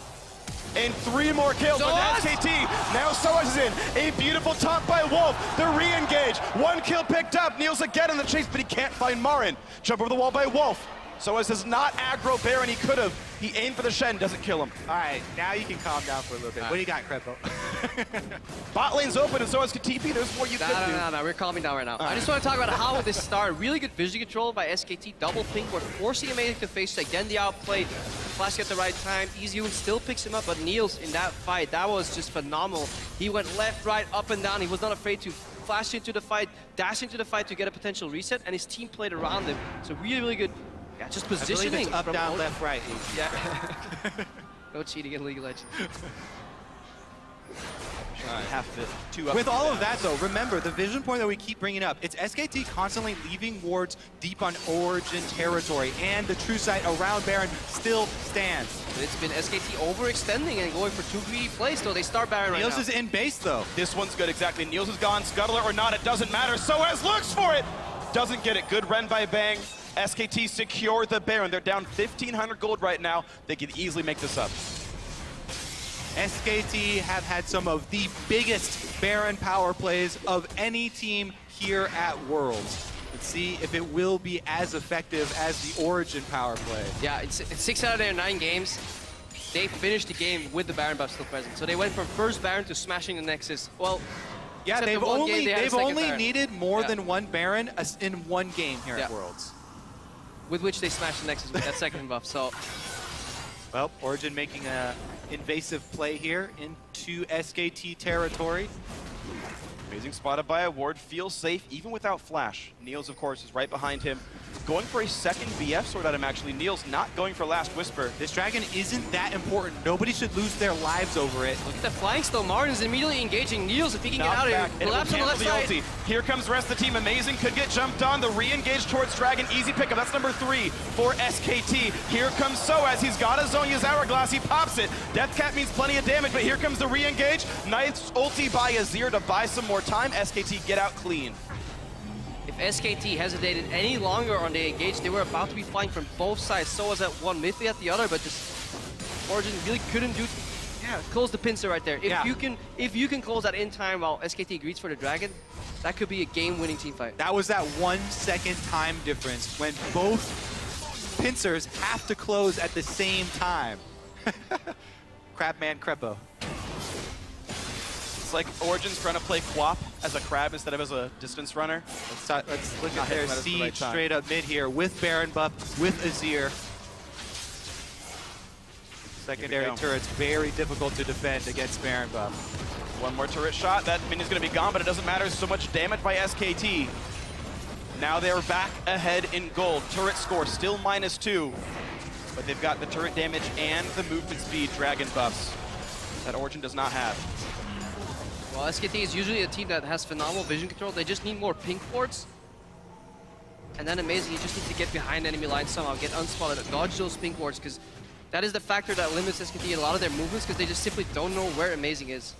And 3 more kills with SKT. Now Soaz is in. A beautiful taunt by Wolf. The re-engage. 1 kill picked up. Niels again in the chase, but he can't find Marin. Jump over the wall by Wolf. Soaz does not aggro Baron. He could have. He aimed for the Shen, doesn't kill him. All right, now you can calm down for a little bit. What do you got, Crepo? Bot lane's open and Soaz could TP. There's more you could do. No, we're calming down right now. I just want to talk about how this start, really good vision control by SKT, double ping, we're forcing Amazing to face check, then the outplay, Flash at the right time, EasyHoon still picks him up, but Niels in that fight, that was just phenomenal. He went left, right, up and down, he was not afraid to flash into the fight, dash into the fight to get a potential reset, and his team played around him. So really, really good, yeah, just positioning. I believe it's up, down, left, right. Yeah. No cheating in League of Legends. Half of it. Two up. With all of that, though, remember, the vision point that we keep bringing up, it's SKT constantly leaving wards deep on Origin territory, and the true sight around Baron still stands. It's been SKT overextending and going for 2 greedy plays, so they start Baron right now. Niels is in base, though. This one's good, exactly. Niels is gone, Scuttler or not, it doesn't matter. Soaz looks for it! Doesn't get it. Good Ren by Bang. SKT secure the Baron. They're down 1,500 gold right now. They could easily make this up. SKT have had some of the biggest Baron power plays of any team here at Worlds. Let's see if it will be as effective as the Origin power play. Yeah, it's 6 out of their 9 games. They finished the game with the Baron buff still present. So they went from first Baron to smashing the Nexus. Well, yeah, they've only Baron. needed more than one Baron in one game here at Worlds. With which they smashed the Nexus with that second buff, so. Well, Origin making a invasive play here into SKT territory. Amazing spotted by a ward, feels safe even without Flash. Niels, of course, is right behind him. Going for a second BF sword at him, actually. Niels not going for Last Whisper. This dragon isn't that important. Nobody should lose their lives over it. Look at the flying still. Martin is immediately engaging Niels if he can get out of here. Collapse on the left side. Ulti. Here comes the rest of the team. Amazing could get jumped on. The re-engage towards Dragon. Easy pickup. That's number 3 for SKT. Here comes Soaz. He's got his Zonya's Hourglass. He pops it. Death Cap means plenty of damage, but here comes the re-engage. Nice ulti by Azir to buy some more time. SKT get out clean. If SKT hesitated any longer on the engage, they were about to be flying from both sides. Soaz at one, Mythy at the other, but just Origin really couldn't do. Yeah, close the pincer right there. If you can close that in time while SKT greets for the dragon, that could be a game-winning team fight. That was that 1 second time difference when both pincers have to close at the same time. Crabman Crepo. It's like Origin's trying to play Quap as a crab instead of as a distance runner. Let's look at their siege straight up mid here with Baron buff, with Azir. Secondary turret's very difficult to defend against Baron buff. One more turret shot, that minion's gonna be gone, but it doesn't matter, so much damage by SKT. Now they're back ahead in gold. Turret score still -2, but they've got the turret damage and the movement speed dragon buffs that Origin does not have. Well, SKT is usually a team that has phenomenal vision control. They just need more pink wards. And then Amazing, you just need to get behind enemy lines somehow, get unspotted, dodge those pink wards, because that is the factor that limits SKT in a lot of their movements, because they just simply don't know where Amazing is.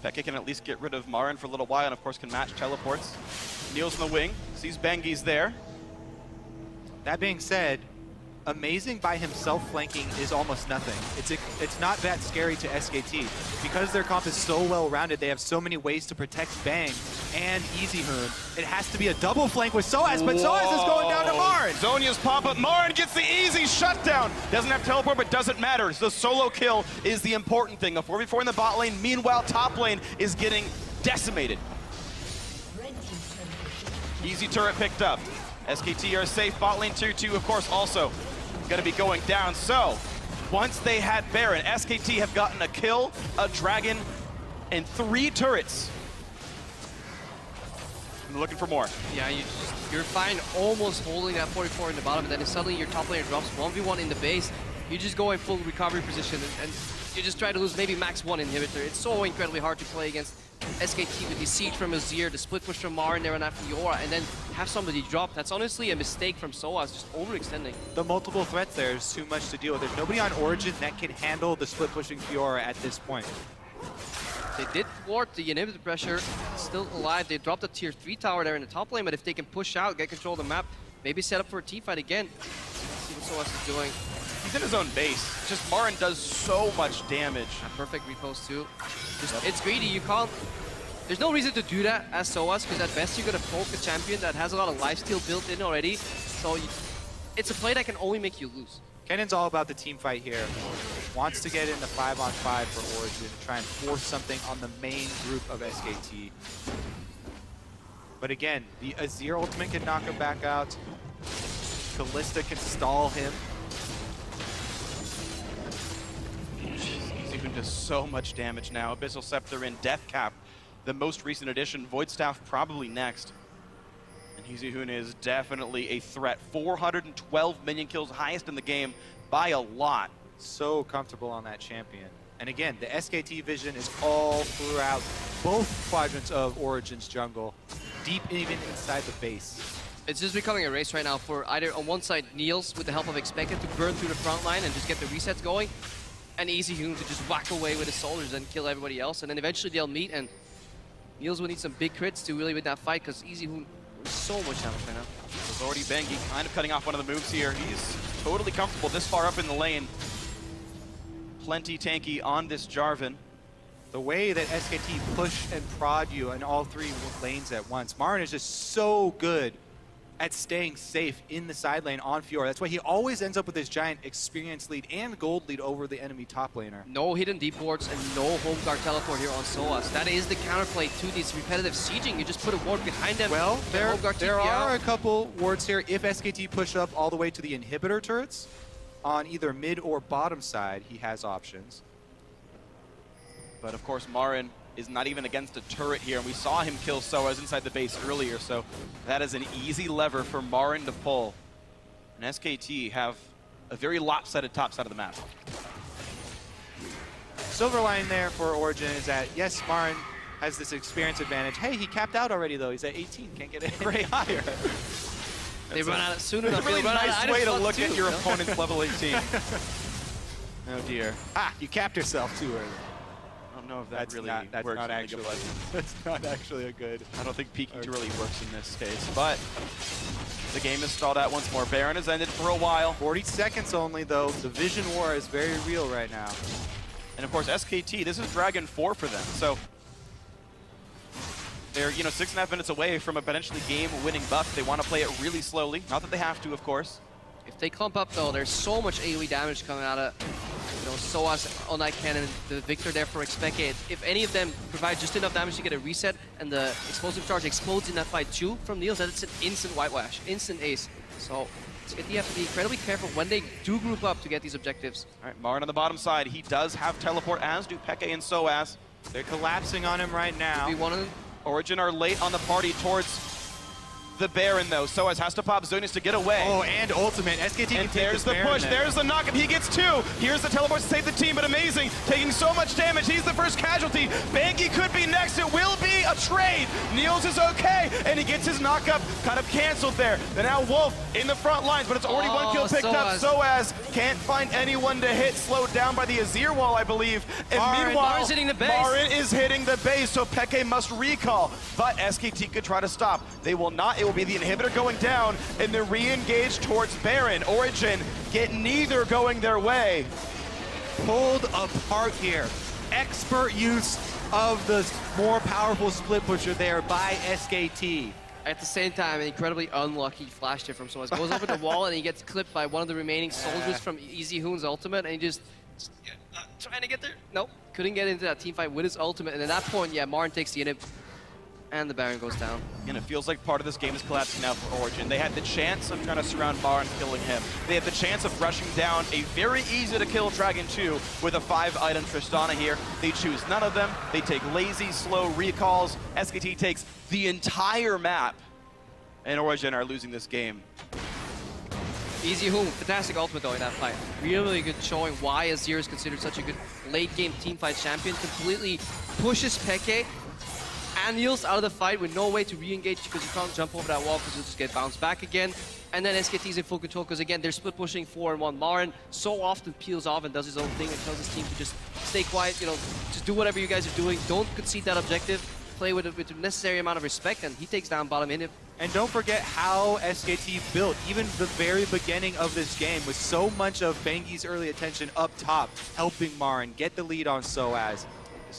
Pekka can at least get rid of Marin for a little while, and of course can match teleports. Niels in the wing, sees Bengi's there. That being said, Amazing by himself flanking is almost nothing. It's not that scary to SKT. Because their comp is so well-rounded, they have so many ways to protect Bang and EasyHoon. It has to be a double flank with Soaz, but Soaz is going down to Marin. Zonya's pop-up, Marin gets the easy shutdown. Doesn't have teleport, but doesn't matter. The solo kill is the important thing. A 4v4 in the bot lane, meanwhile top lane is getting decimated. Easy turret picked up. SKT are safe, bot lane 2-2 of course also going to be going down. So, once they had Baron, SKT have gotten a kill, a dragon, and 3 turrets. I'm looking for more. Yeah, you're fine almost holding that 44 in the bottom, and then suddenly your top laner drops 1v1 in the base. You just go in full recovery position, and you just try to lose maybe max 1 inhibitor. It's so incredibly hard to play against SKT with the siege from Azir, the split push from Marin there and after Fiora, and then have somebody drop. That's honestly a mistake from Soaz, just overextending. The multiple threats there is too much to deal with. There's nobody on Origin that can handle the split pushing Fiora at this point. They did thwart the inhibitor pressure, still alive. They dropped a tier 3 tower there in the top lane, but if they can push out, get control of the map, maybe set up for a teamfight again. Let's see what Soaz is doing. He's in his own base. Just Marin does so much damage. A perfect repost too. It's greedy, you can't... There's no reason to do that as Soaz, because at best you're gonna poke a champion that has a lot of lifesteal built in already. So it's a play that can only make you lose. Kennan's all about the team fight here. Wants to get in the 5-on-5 for Origin and try and force something on the main group of SKT. But again, the Azir ultimate can knock him back out. Kalista can stall him. He's even just so much damage now. Abyssal Scepter in, Death Cap, the most recent addition. Void Staff probably next. And Hizihun is definitely a threat. 412 minion kills, highest in the game by a lot. So comfortable on that champion. And again, the SKT vision is all throughout both quadrants of Origin's jungle, deep even inside the base. It's just becoming a race right now for either on one side Niels with the help of Expected to burn through the front line and just get the resets going, and Easyhoon to just whack away with his soldiers and kill everybody else, and then eventually they'll meet, and Niels will need some big crits to really win that fight because Easyhoon is so much damage right now. There's already Bengi kind of cutting off one of the moves here. He's totally comfortable this far up in the lane. Plenty tanky on this Jarvan. The way that SKT push and prod you in all three lanes at once. Marin is just so good at staying safe in the side lane on Fiora. That's why he always ends up with this giant experience lead and gold lead over the enemy top laner. No hidden deep wards and no home guard teleport here on SOAS. That is the counterplay to this repetitive sieging. You just put a ward behind them. Well, there are are a couple wards here if SKT push up all the way to the inhibitor turrets. On either mid or bottom side, he has options. But of course, Marin is not even against a turret here, and we saw him kill SOAS inside the base earlier, so that is an easy lever for Marin to pull. And SKT have a very lopsided top side of the map. Silver line there for Origin is that, yes, Marin has this experience advantage. Hey, he capped out already, though. He's at 18, can't get any higher. They run out soon enough. It's a really nice way to look at your no? opponent's level 18. Oh dear. Ah, you capped yourself too early. I don't know if that really works. That's not actually a good. I don't think peeking too early works in this case, but the game is stalled out once more. Baron has ended for a while. 40 seconds only, though. The vision war is very real right now. And of course, SKT, this is Dragon 4 for them, so they're 6.5 minutes away from a potentially game-winning buff. They want to play it really slowly. Not that they have to, of course. If they clump up, though, there's so much AoE damage coming out of SOAS on that cannon, the Victor there for Expected. If any of them provide just enough damage to get a reset and the explosive charge explodes in that fight too from Niels, then it's an instant whitewash, instant ace. So you have to be incredibly careful when they do group up to get these objectives. All right, Marin on the bottom side. He does have teleport, as do Peke and SOAS. They're collapsing on him right now. Be one of them. Origin are late on the party towards the Baron, though. SOAS has to pop Zonius to get away. Oh, and ultimate. SKT can and take there's the Baron push. then. There's the knockup. He gets 2. Here's the teleport to save the team, but amazing. Taking so much damage. He's the first casualty. Banky could be next. It will be a trade. Niels is okay, and he gets his knockup kind of canceled there. Then now Wolf in the front lines, but it's already 1 kill picked up. SOAS can't find anyone to hit. Slowed down by the Azir wall, I believe. And meanwhile, Marin's hitting the base. Marin is hitting the base, so Peke must recall. But SKT could try to stop. They will not. It will be the inhibitor going down, and they re-engage towards Baron. Origin get neither going their way. Pulled apart here. Expert use of the more powerful split pusher there by SKT. At the same time, an incredibly unlucky flash here from SOAS. Goes over the wall and he gets clipped by one of the remaining soldiers from Easyhoon's ultimate, and he just trying to get there. Nope, couldn't get into that team fight with his ultimate, and at that point, yeah, Marin takes the inhib. And the Baron goes down. And it feels like part of this game is collapsing now for Origin. They had the chance of trying to surround Marin, killing him. They had the chance of rushing down a very easy-to-kill Dragon 2 with a 5-item Tristana here. They choose none of them. They take lazy, slow recalls. SKT takes the entire map, and Origin are losing this game. Easyhoon, fantastic ultimate though in that fight. Really good showing why Azir is considered such a good late-game teamfight champion. Completely pushes Peke and Niels out of the fight with no way to re-engage because you can't jump over that wall because you'll just get bounced back again. And then SKT's in full control because again, they're split pushing 4-1. Marin so often peels off and does his own thing and tells his team to just stay quiet, just do whatever you guys are doing. Don't concede that objective. Play with the necessary amount of respect, and he takes down bottom inhib. And don't forget how SKT built, even the very beginning of this game, with so much of Bengi's early attention up top, helping Marin get the lead on SOAS.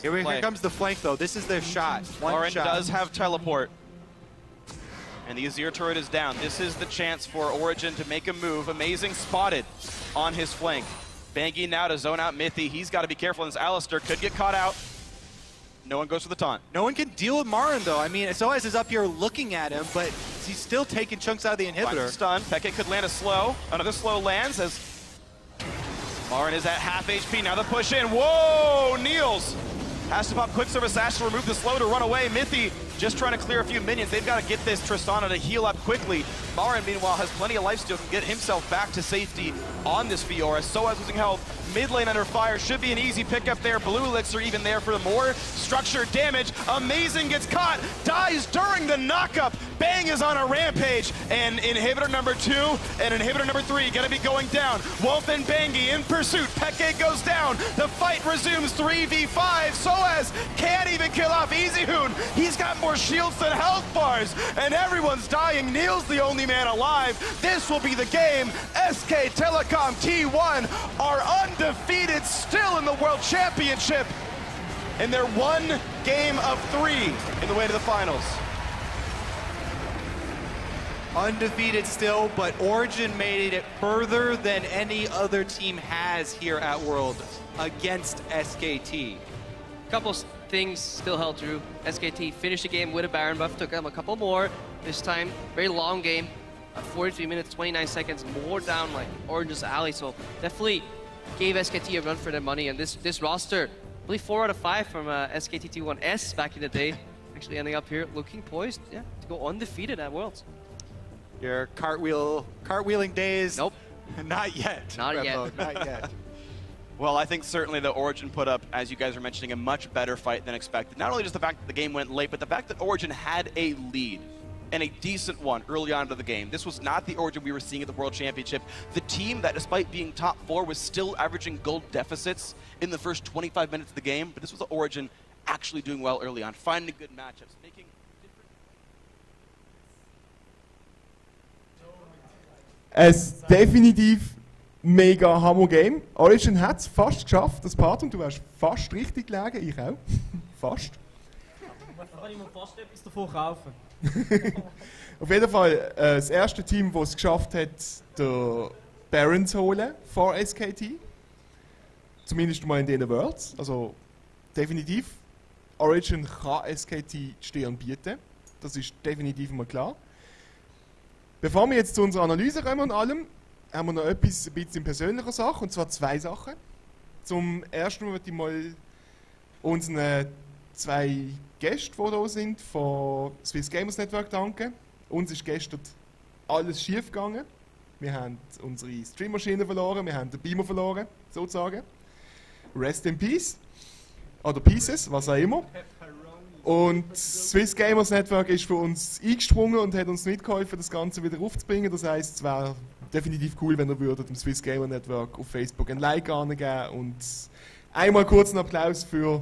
Here comes the flank, though. This is their shot. One Marin shot. does have teleport. And the Azir turret is down. This is the chance for Origin to make a move. Amazing spotted on his flank. Bangi now to zone out Mithy. He's got to be careful. This Alistar could get caught out. No one goes for the taunt. No one can deal with Marin, though. I mean, Soaz is up here looking at him, but he's still taking chunks out of the inhibitor. Stun. Peke could land a slow. Another slow lands as Marin is at half HP. Now the push in. Whoa! Niels has to pop quick service Ash to remove the slow to run away. Mithy just trying to clear a few minions. They've got to get this Tristana to heal up quickly. Marin, meanwhile, has plenty of lifesteal, can get himself back to safety on this Fiora. Soaz losing health. Mid lane under fire. Should be an easy pickup there. Blue Elixir even there for the more structured damage. Amazing gets caught. Dies during the knockup. Bang is on a rampage. And inhibitor number 2 and inhibitor number 3 gonna be going down. Wolf and Bangi in pursuit. Peke goes down. The fight resumes 3v5. Soaz can't even kill off EasyHoon. He's got more shields than health bars. And everyone's dying. Neil's the only man alive. This will be the game. SK Telecom T1 are undefeated still in the World Championship. And they're 1 game of 3 in the way to the finals. Undefeated still, but Origin made it further than any other team has here at World against SKT. Couple things still held true. SKT finished the game with a Baron buff, took them a couple more. This time, very long game. 43 minutes, 29 seconds, more down like Origin's alley. So definitely gave SKT a run for their money. And this roster, I believe 4 out of 5 from SKT T1S back in the day, actually ending up here looking poised, yeah, to go undefeated at Worlds. Your cartwheeling days? Nope. Not yet. Not yet. Not yet. Well, I think certainly that Origin put up, as you guys were mentioning, a much better fight than expected. Not only just the fact that the game went late, but the fact that Origin had a lead, and a decent one early on into the game. This was not the Origin we were seeing at the World Championship. The team that, despite being top 4, was still averaging gold deficits in the first 25 minutes of the game, but this was the Origin actually doing well early on, finding good matchups, making Es definitiv mega Hammer-Game. Origin hat es fast geschafft, das Part, und du hast fast richtig gelegen, ich auch. Fast. Da kann ich mir fast etwas davon kaufen. Auf jeden Fall das erste Team, das es geschafft hat, den Baron zu holen vor SKT. Zumindest mal in den Worlds. Also definitiv, Origin kann SKT die Stirn bieten. Das ist definitiv mal klar. Bevor wir jetzt zu unserer Analyse kommen und allem, haben wir noch etwas ein bisschen persönlicher Sache, und zwar 2 Sachen. Zum ersten möchte ich mal unseren 2 Gästen, die hier sind, von Swiss Gamers Network danken. Uns ist gestern alles schief gegangen. Wir haben unsere Streammaschine verloren, wir haben den Beamer verloren, sozusagen. Rest in Peace. Oder Pieces, was auch immer. Und Swiss Gamers Network ist für uns eingesprungen und hat uns mitgeholfen, das Ganze wieder aufzubringen. Das heisst, es wäre definitiv cool, wenn ihr würdet dem Swiss Gamer Network auf Facebook ein Like angeben und einmal kurz einen Applaus für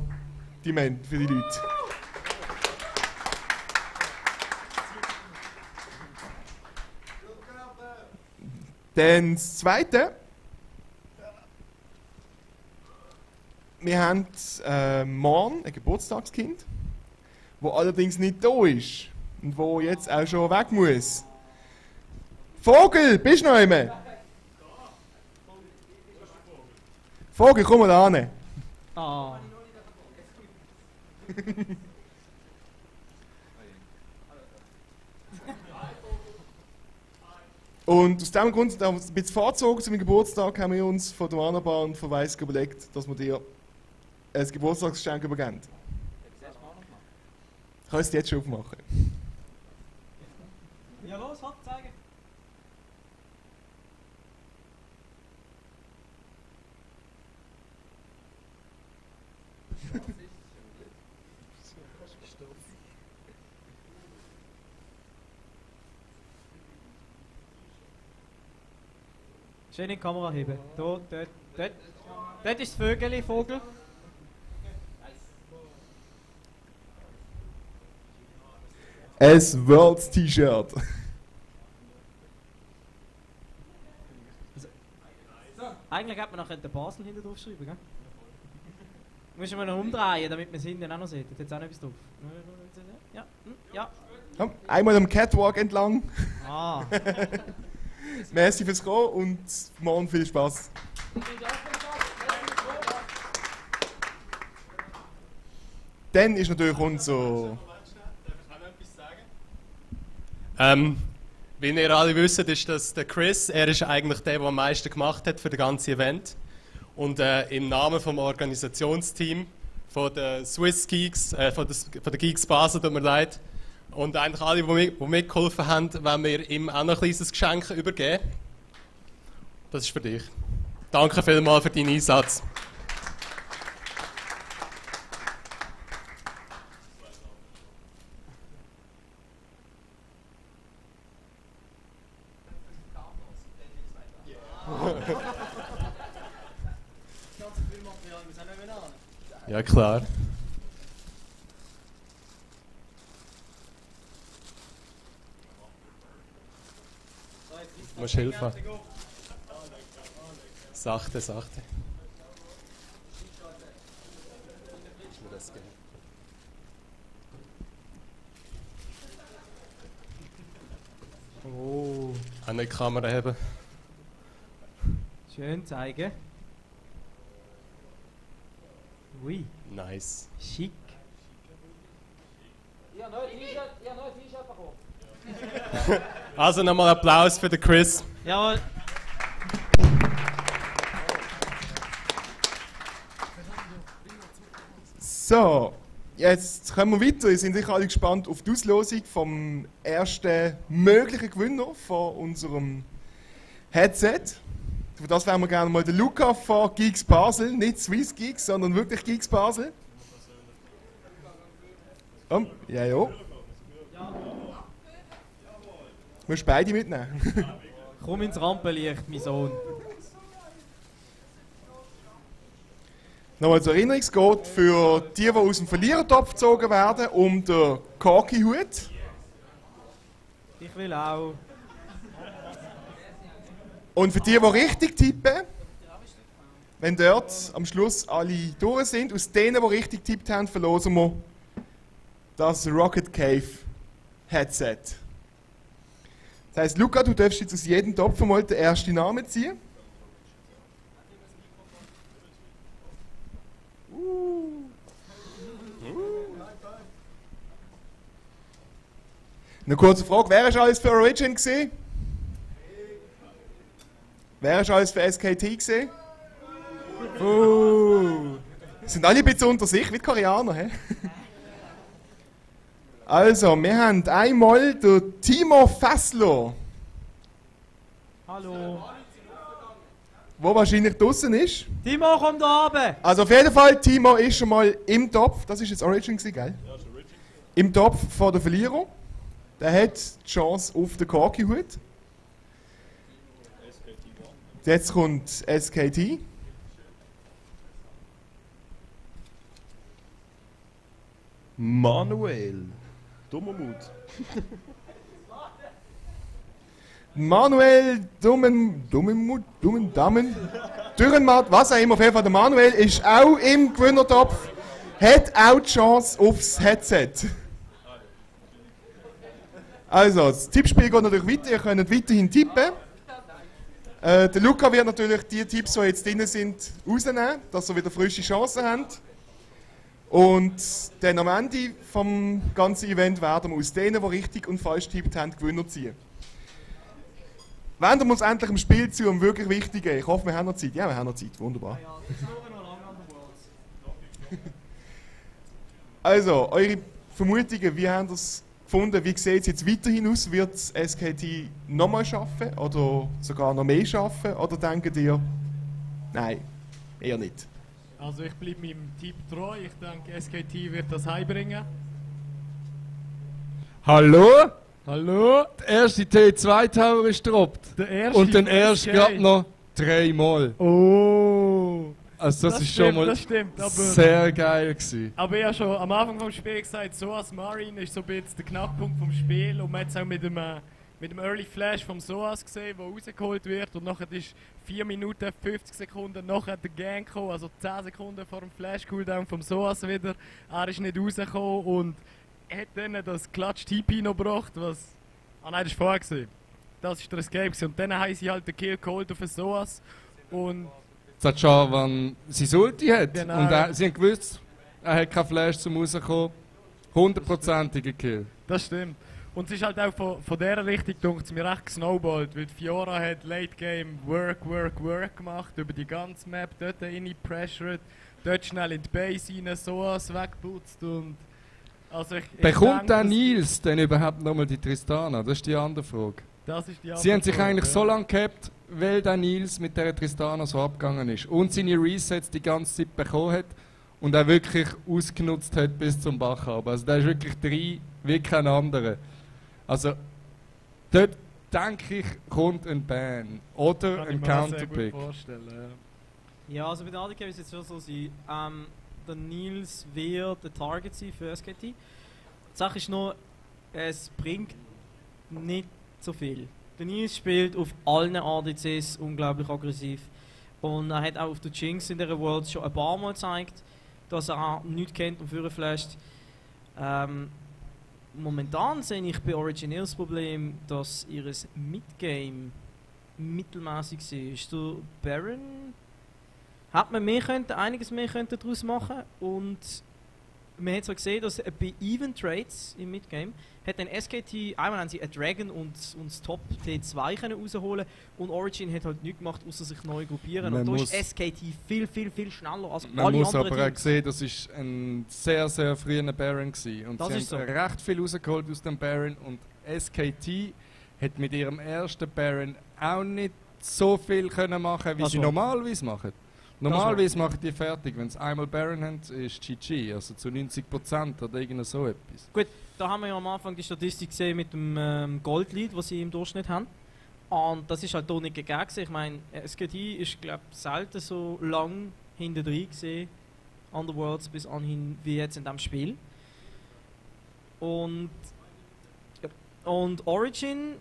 die Leute. Dann das Zweite. Wir haben morgen ein Geburtstagskind, wo allerdings nicht da ist und wo jetzt auch schon weg muss. Vogel, bist du noch immer? Vogel, komm mal ran. Ah. Und aus diesem Grund, ein bisschen vorgezogen zu meinem Geburtstag, haben wir uns von der Mannerbar und von Weiss überlegt, dass wir dir ein Geburtstagsgeschenk übergeben. Kannst du jetzt schon aufmachen? Ja, los, hopp, zeigen. Schön in die Kamera heben. Dort ist das Vogel. Ein Worlds T-Shirt. Eigentlich hätte man noch den Basel hinten drauf schreiben, gell? Muss man noch umdrehen, damit man es hinten auch noch sieht. Da hat jetzt auch noch etwas drauf. Ja, ja. Ja, einmal am Catwalk entlang. Ah. Merci fürs Kommen und morgen viel Spaß. Dann ist natürlich unser... Wie ihr alle wisst, ist das der Chris. Er ist eigentlich der am meisten gemacht hat für das ganze Event. Und im Namen vom Organisationsteam von der Swiss Geeks, von der Geeks Basel, tut mir leid. Und eigentlich alle, die mitgeholfen haben, wollen wir ihm auch noch ein kleines Geschenk übergeben. Das ist für dich. Danke vielmals für deinen Einsatz. Ja, klar. Du musst helfen. Sachte, sachte. Ist mir das geben? Oh. An die Kamera haben. Schön zeigen. Ui. Nice. Schick. Ja, neues T-Shirt bekommen. Also nochmal Applaus für den Chris. Jawohl. So, jetzt kommen wir weiter. Wir sind sicher alle gespannt auf die Auslosung vom ersten möglichen Gewinner von unserem Headset. Für das werden wir gerne mal den Luca von Geeks Basel, nicht Swiss Geeks, sondern wirklich Geeks Basel. Ja, ja. Du musst beide mitnehmen. Komm ins Rampenlicht, mein Sohn. Nochmal zur Erinnerung, es geht für die aus dem Verlierertopf gezogen werden, um den Corky-Hut. Ich will auch. Und für die richtig tippen, wenn dort am Schluss alle durch sind, aus denen, die richtig tippt haben, verlosen wir das Rocket Cave Headset. Das heisst, Luca, du darfst jetzt aus jedem Topf mal den ersten Namen ziehen. Eine kurze Frage, wer ist alles für Origin gesehen? Wer ist alles für SKT gesehen? Sind alle ein bisschen unter sich, wie die Koreaner, hä? Also, wir haben einmal den Timo Fassler. Hallo. Wo wahrscheinlich draußen ist. Timo, komm da runter! Also auf jeden Fall, Timo ist schon mal im Topf, das ist jetzt Origin gewesen, gell? Ja, ist Origin. Im Topf vor der Verlierer. Der hat die Chance auf den Corky-Hut. Jetzt kommt SKT. Manuel. Dummer Mut. Manuel Dürrenmatt, was auch immer, auf jeden Fall, der Manuel ist auch im Gewinnertopf, hat auch die Chance aufs Headset. Also, das Tippspiel geht natürlich weiter, ihr könnt weiterhin tippen. Der Luca wird natürlich die Tipps, die jetzt drin sind, rausnehmen, dass ihr wieder frische Chancen habt. Und dann am Ende vom ganzen Event werden wir aus denen, die richtig und falsch tippt haben, Gewinner ziehen. Wenden wir uns endlich im Spiel zu, um wirklich Wichtige. Ich hoffe, wir haben noch Zeit. Ja, wir haben noch Zeit. Wunderbar. Also, eure Vermutungen, wie habt ihr es gefunden? Wie sieht es jetzt weiterhin aus? Wird es SKT nochmal schaffen oder sogar noch mehr schaffen? Oder denkt ihr, nein, eher nicht? Also ich bleibe meinem Tipp treu. Ich denke, SKT wird das heimbringen. Hallo? Hallo? Der erste T2 Tower ist gedroppt. Der erste und den ersten SK. gerade noch 3 Mal. Oh! Also das ist stimmt, schon mal das stimmt, aber sehr geil gewesen. Aber ich habe schon am Anfang des Spiels gesagt, Soas Marine ist so ein bisschen der Knackpunkt vom Spiel und man hat es auch mit dem Early Flash vom Soas gesehen, der rausgeholt wird und nachher ist 4 Minuten 50 Sekunden nachher der Gang gekommen, also 10 Sekunden vor dem Flash Cooldown vom Soas wieder. Er ist nicht rausgekommen und hat dann das Klatsch-TP noch gebracht, was... Ah nein, das war vorher gewesen. Das war der Escape gewesen. Und dann haben sie halt den Kill geholt auf den Soas und... Das hat schon, wenn sie Ulti hat. Genau. Und sie haben gewusst, er hat keinen Flash zum rauskommen. 100%iger Kill. Das stimmt. Und es ist halt auch von dieser Richtung, denke ich, mir recht gesnowballt, weil Fiora hat Late Game Work gemacht, über die ganze Map, dort rein pressured, dort schnell in die Base rein, Soas wegputzt und... Also Bekommt der Nils denn überhaupt nochmal die Tristana? Das ist die andere Frage. Das ist die andere Sie haben sich Frage, eigentlich ja. so lange gehabt, weil der Nils mit der Tristana so abgegangen ist und seine Resets die ganze Zeit bekommen hat und er wirklich ausgenutzt hat bis zum Bach runter. Also der ist wirklich drin wie kein anderer. Also dort denke ich, kommt ein Ban oder ein Counterpick. Ja, also bei der ADK wird es jetzt schon so sein, der Nils wird der Target sein für SKT. Die Sache ist nur, es bringt nicht so viel. Der Nils spielt auf allen ADCs unglaublich aggressiv. Und er hat auch auf der Jinx in der World schon ein paar Mal gezeigt, dass er auch nichts kennt und führen flasht. Momentan sehe ich bei Origin das Problem, dass ihr Midgame mittelmäßig ist. Der Baron hat man einiges mehr daraus machen und man hat zwar gesehen, dass bei Even Trades im Midgame hat ein SKT, einmal haben sie einen Dragon und das Top T2 können rausholen und Origin hat halt nichts gemacht, außer sich neu gruppieren. Und da ist SKT viel schneller als alle anderen. Man muss aber auch Teams. sehen, das war ein sehr früher Baron gewesen. Und Das sie ist haben so. recht viel rausgeholt aus dem Baron und SKT hat mit ihrem ersten Baron auch nicht so viel können machen, wie sie normalerweise machen. Normalerweise machen die fertig, wenn sie einmal Baron haben, ist GG, also zu 90% oder irgend so etwas. Gut, da haben wir ja am Anfang die Statistik gesehen mit dem Gold-Lead, was sie im Durchschnitt haben. Und das ist halt hier nicht gegeben. Ich meine, SKT ist, glaube ich, selten so lang hinten drin gesehen, Underworlds bis anhin, wie jetzt in diesem Spiel. Und Origin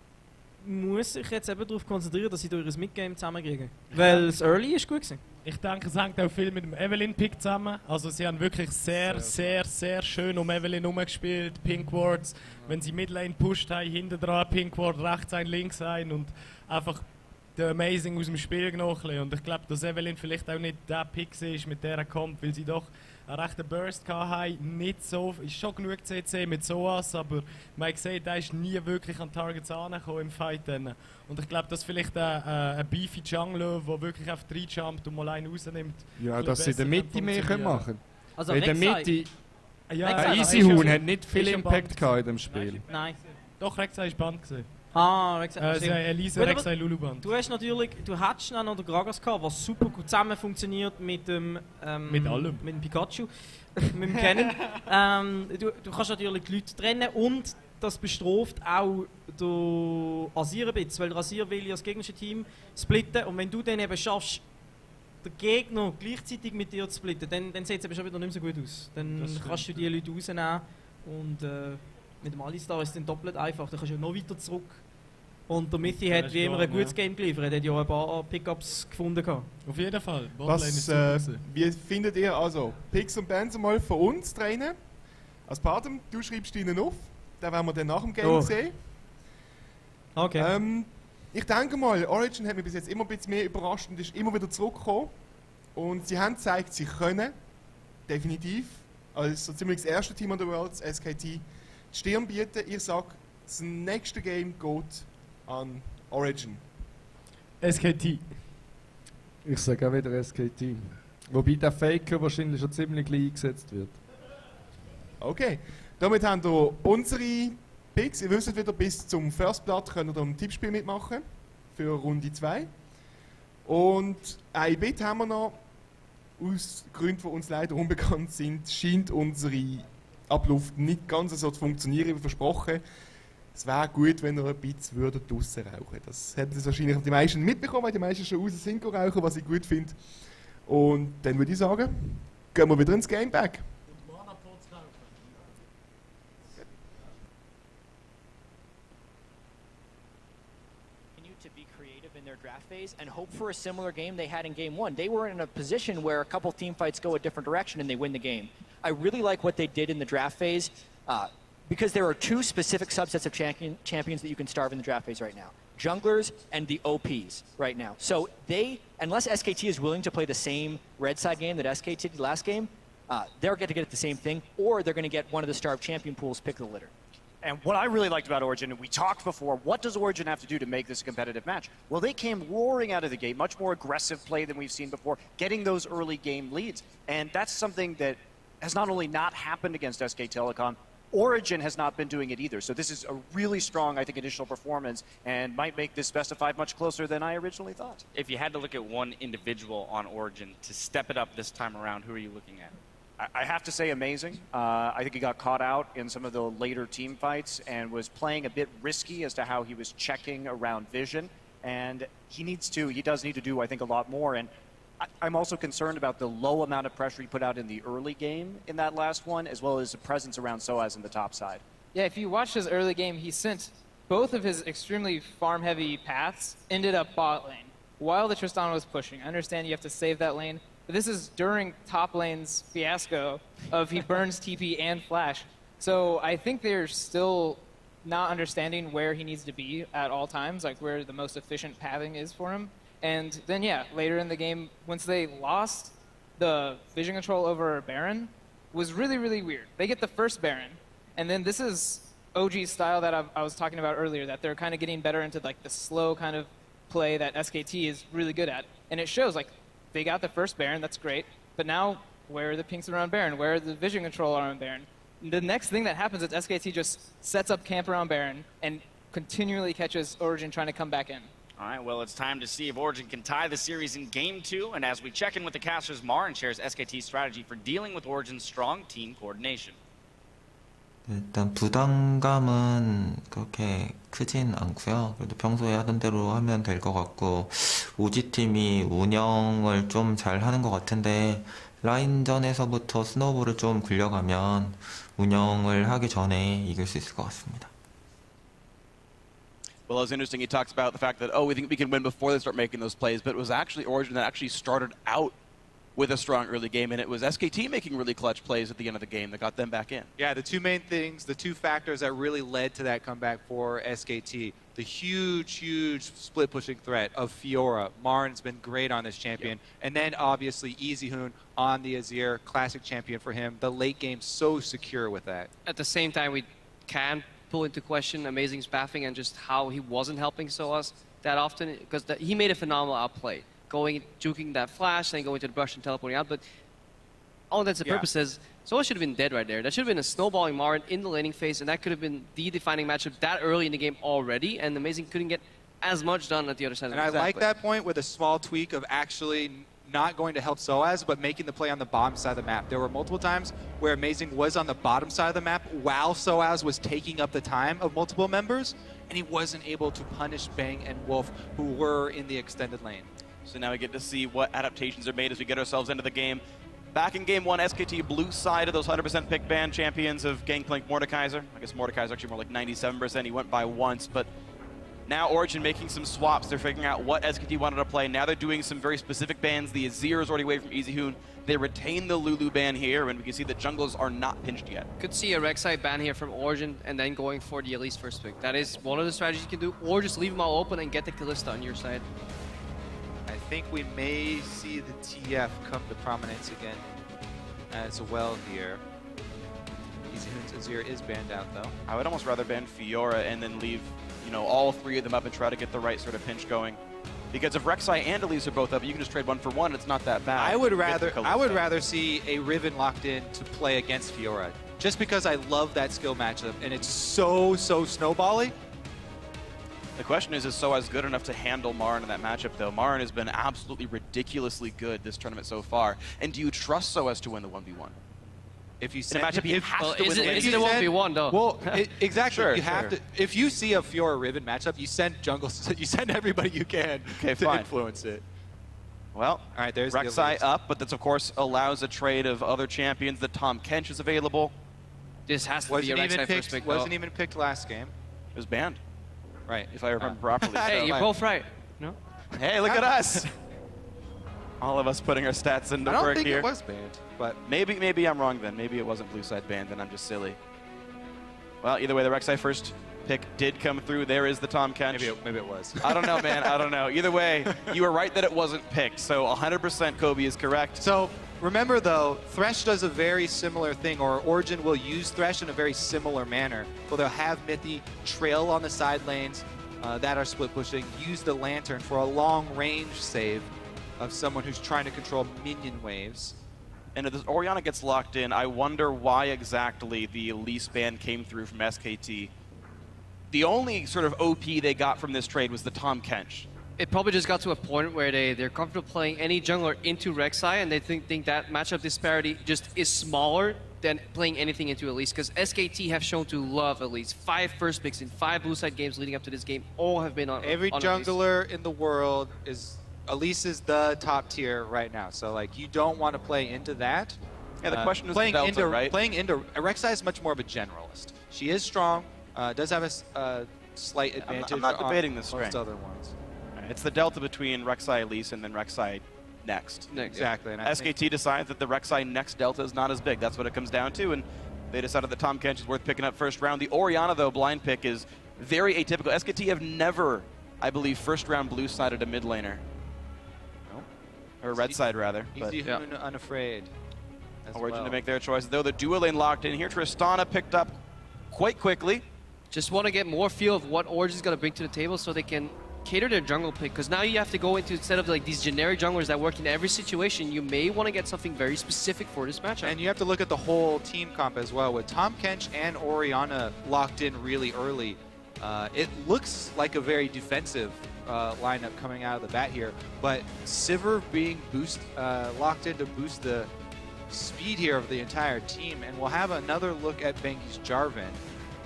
muss sich jetzt eben darauf konzentrieren, dass sie durch das Midgame zusammenkriegen. Weil das Early ist gut gewesen. Ich denke, es hängt auch viel mit dem Evelyn-Pick zusammen. Also sie haben wirklich sehr schön um Evelyn herumgespielt. Pink Wards, wenn sie Midlane pusht haben, hinten dran Pink Ward, rechts ein, links ein und einfach der Amazing aus dem Spiel genommen. Und ich glaube, dass Evelyn vielleicht auch nicht der Pick ist, mit der er kommt, weil sie doch einen rechten Burst hatten. Nicht so, ist schon genug CC mit Soas, aber man hat gesehen, der ist nie wirklich an Targets angekommen im Fight. Dann. Und ich glaube, dass vielleicht ein beefy Jungler, der wirklich auf 3 jumpt und mal einen rausnimmt. Ja, dass sie in der Mitte mehr machen können. Also in der Mitte. Ja, Easy Huhn hat nicht viel Impact gehabt in dem Spiel. Nein. Doch, Rek'Sai ist Band gesehen. Elise, Rek'Sai Lulu-Band. Du hast natürlich, du hättest dann noch den Gragas gehabt, was super gut zusammen funktioniert mit dem mit allem. Mit dem Pikachu, mit dem Cannon. Du kannst natürlich die Leute trennen und das bestraft auch den Asir ein bisschen, weil der Asir will ja das gegnerische Team splitten und wenn du dann eben schaffst, den Gegner gleichzeitig mit dir zu splitten, dann sieht es eben schon wieder nicht mehr so gut aus. Dann kannst du die Leute rausnehmen und mit dem Alistar ist es dann doppelt einfach, dann kannst du ja noch weiter zurück. Und der Mithi hat wie immer ein gutes Game geliefert, er hat ja ein paar Pickups gefunden. Auf jeden Fall. Wie findet ihr also Picks und Bans mal von uns trainen? Als Patem, du schreibst ihnen auf, den werden wir dann nach dem Game sehen. Okay. Ich denke mal, Origin hat mich bis jetzt immer ein bisschen mehr überrascht und ist immer wieder zurückgekommen. Und sie haben gezeigt, sie können definitiv als so ziemlich das erste Team an der World, das SKT, die Stirn bieten. Ich sage, das nächste Game geht an Origin. SKT. Ich sage auch wieder SKT. Wobei der Faker wahrscheinlich schon ziemlich gleich eingesetzt wird. Okay, damit haben wir unsere Picks. Ihr wisst wieder, bis zum First Blood könnt ihr ein Tippspiel mitmachen für Runde 2. Und ein Bit haben wir noch. Aus Gründen, die uns leider unbekannt sind, scheint unsere Abluft nicht ganz so zu funktionieren wie versprochen. Es wäre gut, wenn ihr ein bisschen draussen rauchen würdet. Das hätten es wahrscheinlich die meisten mitbekommen, weil die meisten schon raus sind rauchen, was ich gut finde. Und dann würde ich sagen, gehen wir wieder ins Game back. To be creative in their draft phase and hope for a similar game they had in game 1. They were in a position where a couple team fights go a different direction and they win the game. I really like what they did in the draft phase. because there are two specific subsets of champions that you can starve in the draft phase right now. Junglers and the OPs right now. So unless SKT is willing to play the same red side game that SKT did last game, they're going to get the same thing, or they're going to get one of the starved champion pools pick the litter. And what I really liked about Origin, and we talked before, what does Origin have to do to make this a competitive match? Well, they came roaring out of the gate, much more aggressive play than we've seen before, getting those early game leads. And that's something that has not only not happened against SK Telecom, Origin has not been doing it either. So this is a really strong, I think, initial performance and might make this best of 5 much closer than I originally thought. If you had to look at one individual on Origin to step it up this time around, who are you looking at? I have to say amazing. I think he got caught out in some of the later team fights and was playing a bit risky as to how he was checking around vision. And he does need to do, I think, a lot more. And I'm also concerned about the low amount of pressure he put out in the early game in that last one, as well as the presence around Soaz in the top side. Yeah, if you watch his early game, he sent both of his extremely farm-heavy paths ended up bot lane while the Tristana was pushing. I understand you have to save that lane, but this is during top lane's fiasco of he burns TP and flash. So I think they're still not understanding where he needs to be at all times, like where the most efficient pathing is for him. And then, yeah, later in the game, once they lost the vision control over Baron, was really, really weird. They get the first Baron, and then this is OG style that I was talking about earlier, that they're kind of getting better into like the slow kind of play that SKT is really good at. And it shows, like, they got the first Baron, that's great, but now where are the pinks around Baron? Where are the vision control around Baron? The next thing that happens is SKT just sets up camp around Baron and continually catches Origin trying to come back in. All right, well, it's time to see if Origin can tie the series in Game 2. And as we check in with the casters, Marin shares SKT's strategy for dealing with Origin's strong team coordination. 일단 부담감은 그렇게 크진 않고요. 그래도 평소에 하던 대로 하면 될 것 같고 오지팀이 운영을 좀 잘 하는 것 같은데 라인전에서부터 스노우볼을 좀 굴려가면 운영을 하기 전에 이길 수 있을 것 같습니다. Well, it was interesting. He talks about the fact that, oh, we think we can win before they start making those plays, but it was actually Origin that actually started out with a strong early game, and it was SKT making really clutch plays at the end of the game that got them back in. Yeah, the two main things, the two factors that really led to that comeback for SKT, the huge split pushing threat of Fiora. Marin's been great on this champion. Yep. And then obviously Easyhoon on the Azir, classic champion for him. The late game so secure with that. At the same time, we can pull into question Amazing's pathing and just how he wasn't helping Soaz that often, because he made a phenomenal outplay. Juking that flash, then going to the brush and teleporting out, but all intents and purposes, Soaz should have been dead right there. That should have been a snowballing Marin in the laning phase, and that could have been the defining matchup that early in the game already, and Amazing couldn't get as much done at the other side and of the I like that point with a small tweak of actually not going to help Soaz, but making the play on the bottom side of the map. There were multiple times where Amazing was on the bottom side of the map while Soaz was taking up the time of multiple members, and he wasn't able to punish Bang and Wolf, who were in the extended lane. So now we get to see what adaptations are made as we get ourselves into the game. Back in Game 1, SKT blue side of those 100% pick ban champions of Gangplank Mordekaiser. I guess Mordekaiser actually more like 97%. He went by once, but now Origin making some swaps. They're figuring out what SKT wanted to play. Now they're doing some very specific bans. The Azir is already away from Easyhoon. They retain the Lulu ban here, and we can see that jungles are not pinched yet. Could see a Rek'Sai ban here from Origin and then going for the Elise first pick. That is one of the strategies you can do, or just leave them all open and get the Kalista on your side. I think we may see the TF come to prominence again as well here. Easyhoon's Azir is banned out though. I would almost rather ban Fiora and then leave, you know, all three of them up and try to get the right sort of pinch going. Because if Rek'Sai and Elise are both up, you can just trade one for one. It's not that bad. I would rather see a Riven locked in to play against Fiora, just because I love that skill matchup and it's so snowbally. The question is Soaz good enough to handle Marin in that matchup, though? Marin has been absolutely ridiculously good this tournament so far. And do you trust Soaz to win the 1v1? If you in a matchup, he has to win. Is it a 1v1 though? Well, exactly. Sure, you have to. If you see a Fiora Riven matchup, you send you send everybody you can to influence it. Well, all right. There's Rek'Sai up, but this of course allows a trade of other champions. The Tom Kench is available. This has to be a Rek'Sai first pick. Wasn't even picked last game. It was banned. Right. If I remember properly. Hey, so. you're both right. No? Hey, look at us. All of us putting our stats into work here. I don't think it was banned, but maybe I'm wrong then. Maybe it wasn't blue side banned and I'm just silly. Well, either way, the Rek'Sai first pick did come through. There is the Tahm Kench. Maybe it was. I don't know, man. I don't know. Either way, you were right that it wasn't picked. So 100% Kobe is correct. So remember, though, Thresh does a very similar thing, or Origin will use Thresh in a very similar manner. Well, they'll have Mithy trail on the side lanes that are split pushing, use the Lantern for a long range save of someone who's trying to control minion waves. And if this Orianna gets locked in, I wonder why exactly the Elise ban came through from SKT. The only sort of OP they got from this trade was the Tahm Kench. It probably just got to a point where they're comfortable playing any jungler into Rek'Sai, and they think that matchup disparity just is smaller than playing anything into Elise, because SKT have shown to love Elise. 5 first picks in 5 blue side games leading up to this game all have been on Every on jungler in the world is... Elise is the top tier right now, so like you don't want to play into that. Yeah, the question is playing the Delta, into, right? Playing into Rek'Sai is much more of a generalist. She is strong, does have a slight advantage. I'm not debating the most strength. other ones. It's the delta between Rek'Sai Elise and then Rek'Sai next. Exactly. And I SKT decides that the Rek'Sai next delta is not as big. That's what it comes down to, and they decided that Tahm Kench is worth picking up first round. The Orianna, though, blind pick is very atypical. SKT have never, I believe, first round blue-sided a mid laner. Or red side, rather. Easy unafraid. Origin to make their choices, though. The duo lane locked in here. Tristana picked up quite quickly. Just want to get more feel of what Origin's going to bring to the table so they can cater their jungle pick. Because now you have to go into, instead of like these generic junglers that work in every situation, you may want to get something very specific for this matchup. And you have to look at the whole team comp as well. With Tahm Kench and Orianna locked in really early, it looks like a very defensive lineup coming out of the bat here, but Sivir being locked in to boost the speed here of the entire team, and we'll have another look at Bengi's Jarvan.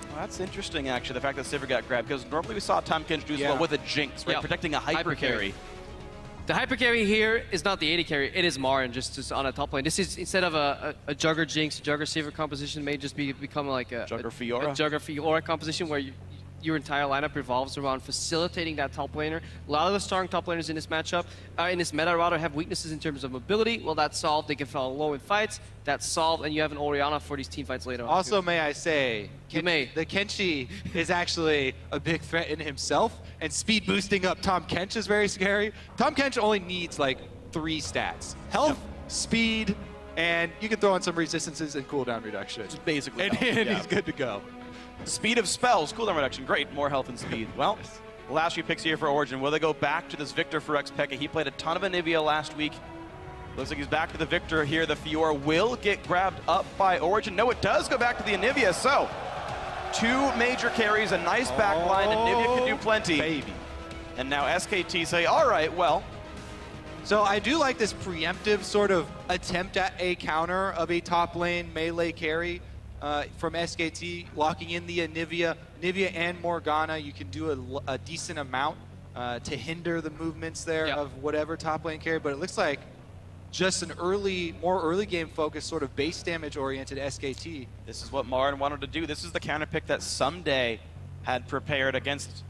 Well, that's interesting, actually, the fact that Sivir got grabbed, because normally we saw Tahm Kench do as well with a Jinx, right? Protecting a hyper carry. The hyper carry here is not the AD carry, it is Marin just on a top lane. This is, instead of a Jugger Jinx, Jugger Sivir composition, may just become like a Jugger Fiora. A Jugger Fiora composition where your entire lineup revolves around facilitating that top laner. A lot of the strong top laners in this matchup, in this meta rather, have weaknesses in terms of mobility. Well, that's solved. They can fall low in fights. That's solved, and you have an Orianna for these team fights later on. Also, may I say, the Kenshi is actually a big threat in himself, and speed boosting up Tahm Kench is very scary. Tahm Kench only needs like 3 stats: health, speed, and you can throw in some resistances and cooldown reduction. Just basically, and he's good to go. Speed of spells, cooldown reduction, great, more health and speed. Well, last few picks here for Origin. Will they go back to this Victor for Xpeke? He played a ton of Anivia last week. Looks like he's back to the Victor here. The Fiora will get grabbed up by Origin. No, it does go back to the Anivia. So, 2 major carries, a nice backline. Anivia can do plenty. Baby. And now SKT say, all right, well. So I do like this preemptive sort of attempt at a counter of a top lane melee carry. From SKT, locking in the Anivia and Morgana. You can do a decent amount to hinder the movements there of whatever top lane carry, but it looks like just an more early game focused, sort of base damage oriented SKT. This is what Marin wanted to do. This is the counter pick that Someday had prepared against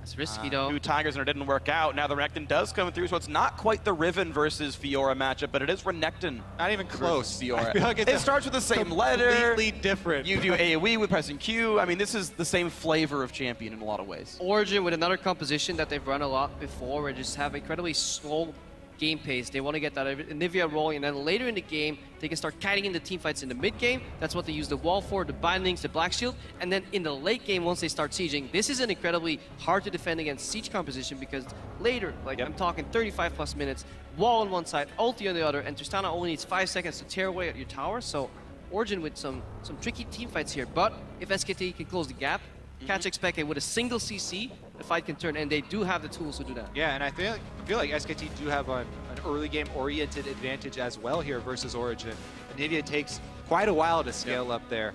That's risky, though. 2 Tigers, and it didn't work out. Now the Renekton does come through, so it's not quite the Riven versus Fiora matchup, but it is Renekton. Not even close. Fiora. I feel like it starts with the same letter. Completely different. You do AoE with pressing Q. I mean, this is the same flavor of champion in a lot of ways. Origin with another composition that they've run a lot before, where they just have incredibly slow game pace. They want to get that Anivia rolling, and then later in the game, they can start kiting in the team fights in the mid game. That's what they use the wall for, the bindings, the black shield. And then in the late game, once they start sieging, this is an incredibly hard to defend against siege composition, because later, like I'm talking 35 plus minutes, wall on one side, ulti on the other, and Tristana only needs 5 seconds to tear away at your tower. So Origin with some tricky team fights here. But if SKT can close the gap, catch Xpeke with a single CC, the fight can turn, and they do have the tools to do that. Yeah, and I feel like SKT do have an early game oriented advantage as well here versus Origin. Anivia takes quite a while to scale up there,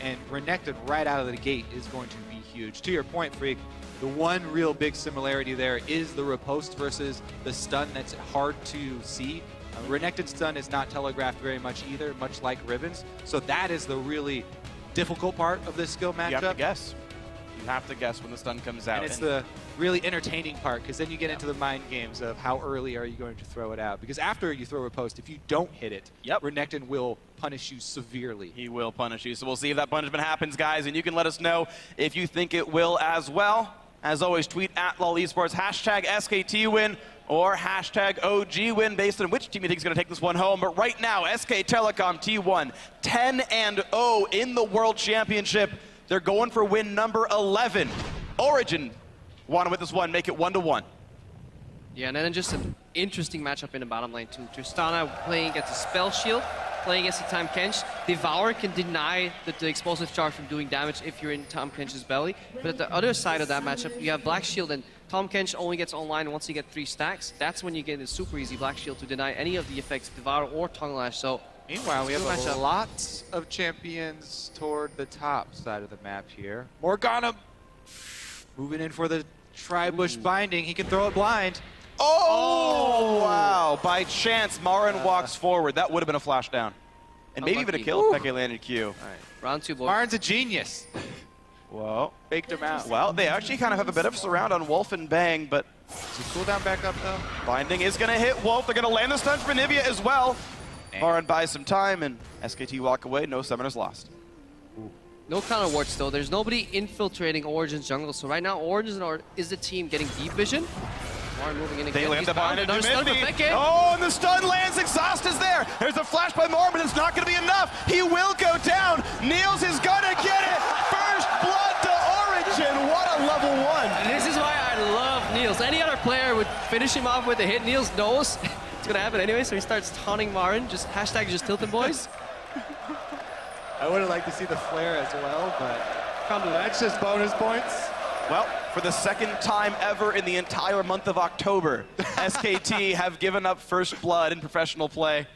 and Renekton right out of the gate is going to be huge. To your point, Freak, the one real big similarity there is the riposte versus the stun that's hard to see. Renekton's stun is not telegraphed very much either, much like Riven's, so that is the really difficult part of this skill matchup. You have to guess. You have to guess when the stun comes out. And it's the really entertaining part, because then you get into the mind games of how early are you going to throw it out. Because after you throw a post, if you don't hit it, Renekton will punish you severely. He will punish you. So we'll see if that punishment happens, guys. And you can let us know if you think it will as well. As always, tweet at LoL Esports, hashtag SKT win or hashtag OG win based on which team you think is going to take this one home. But right now, SK Telecom T1, 10-0 in the World Championship. They're going for win number 11. Origin want to win this one, make it 1-1. Yeah, and then just an interesting matchup in the bottom lane too. Tristana playing against a Spell Shield, playing against the Tahm Kench. Devour can deny the explosive charge from doing damage if you're in Tahm Kench's belly. But at the other side of that matchup, you have Black Shield, and Tahm Kench only gets online once you get 3 stacks. That's when you get a super easy Black Shield to deny any of the effects, Devour or Tongue Lash. So meanwhile, we have a lot of champions toward the top side of the map here. Morgana moving in for the Tri-Bush binding. He can throw it blind. Oh, wow. By chance, Marin walks forward. That would have been a flash down. And maybe even a kill if Peke landed Q. All right, round 2, boys. Marin's a genius. Whoa. Faked him out. Well, they actually kind of have a bit of surround on Wolf and Bang, but is the cooldown back up, though? Binding is going to hit Wolf. They're going to land the stun for Nivea as well. Marin buys some time, and SKT walk away. No summoners lost. No counter wards though. There's nobody infiltrating Origin's jungle. So right now, Origin is the team getting deep vision. Marin moving in again. They land the bind into Peke. Oh, and the stun lands. Exhaust is there. There's a flash by Marin, but it's not going to be enough. He will go down. Niels is going to get it. First blood to Origin. What a level 1. And this is why I love Niels. Any other player would finish him off with a hit. Niels knows it's going to happen anyway, so he starts taunting Marin. Just hashtag just tilting, boys. I would have liked to see the flare as well, but that's just bonus points. Well, for the second time ever in the entire month of October, SKT have given up first blood in professional play.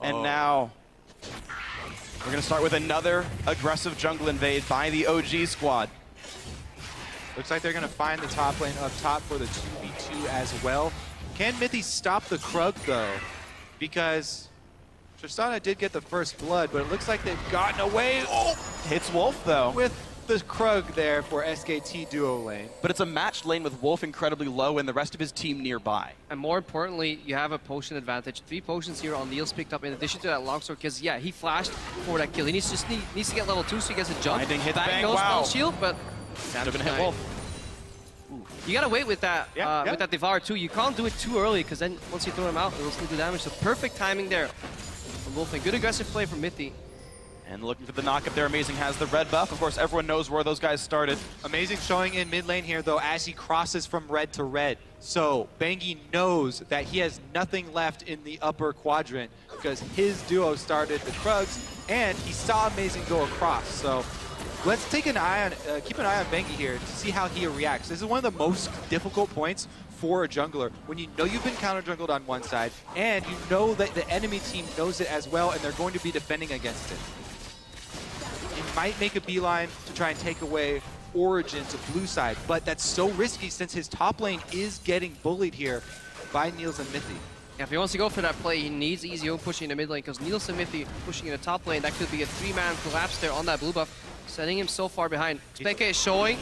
And now we're going to start with another aggressive jungle invade by the OG squad. Looks like they're going to find the top lane up top for the 2v2 as well. Can Mithy stop the Krug, though? Because Tristana did get the first blood, but it looks like they've gotten away. Oh! Hits Wolf, though. With the Krug there for SKT duo lane. But it's a matched lane with Wolf incredibly low and the rest of his team nearby. And more importantly, you have a potion advantage. 3 potions here on Niels picked up in addition to that longsword, because yeah, he flashed for that kill. He needs to get level 2 so he gets a jump. Binding hit Back Bang, goes wow. Spell Shield, but Should have been hit Wolf. You gotta wait with that with that Devour too. You can't do it too early, because then once you throw him out, it'll still do damage. So perfect timing there from Wolf. Good aggressive play from Mithy. And looking for the knockup there, Amazing has the red buff. Of course, everyone knows where those guys started. Amazing showing in mid lane here, though, as he crosses from red to red. So Bangi knows that he has nothing left in the upper quadrant because his duo started the Krugs, and he saw Amazing go across. So let's take an eye on, keep an eye on Bangi here to see how he reacts. This is one of the most difficult points for a jungler, when you know you've been counter-jungled on one side, and you know that the enemy team knows it as well, and they're going to be defending against it. He might make a beeline to try and take away Origin's blue side, but that's so risky since his top lane is getting bullied here by Niels and Mithy. Yeah, if he wants to go for that play, he needs Easy pushing in the mid lane, because Niels and Mithy pushing in the top lane, that could be a 3-man collapse there on that blue buff, setting him so far behind. Speke is showing.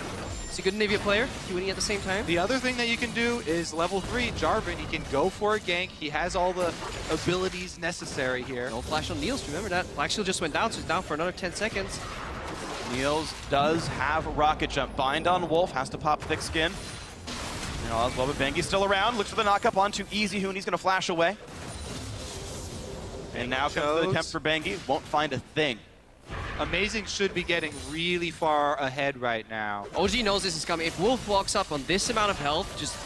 He's a good Nivea player. He winning at the same time. The other thing that you can do is level 3, Jarvan. He can go for a gank. He has all the abilities necessary here. No flash on Niels, remember that. Black Shield just went down, so he's down for another 10 seconds. Niels does have a rocket jump. Bind on Wolf, has to pop thick skin. And all as well, but Bangi's still around. Looks for the knockup onto Easy Hoon. He's going to flash away. And now comes the attempt for Bangi. Won't find a thing. Amazing should be getting really far ahead right now. OG knows this is coming. If Wolf walks up on this amount of health, just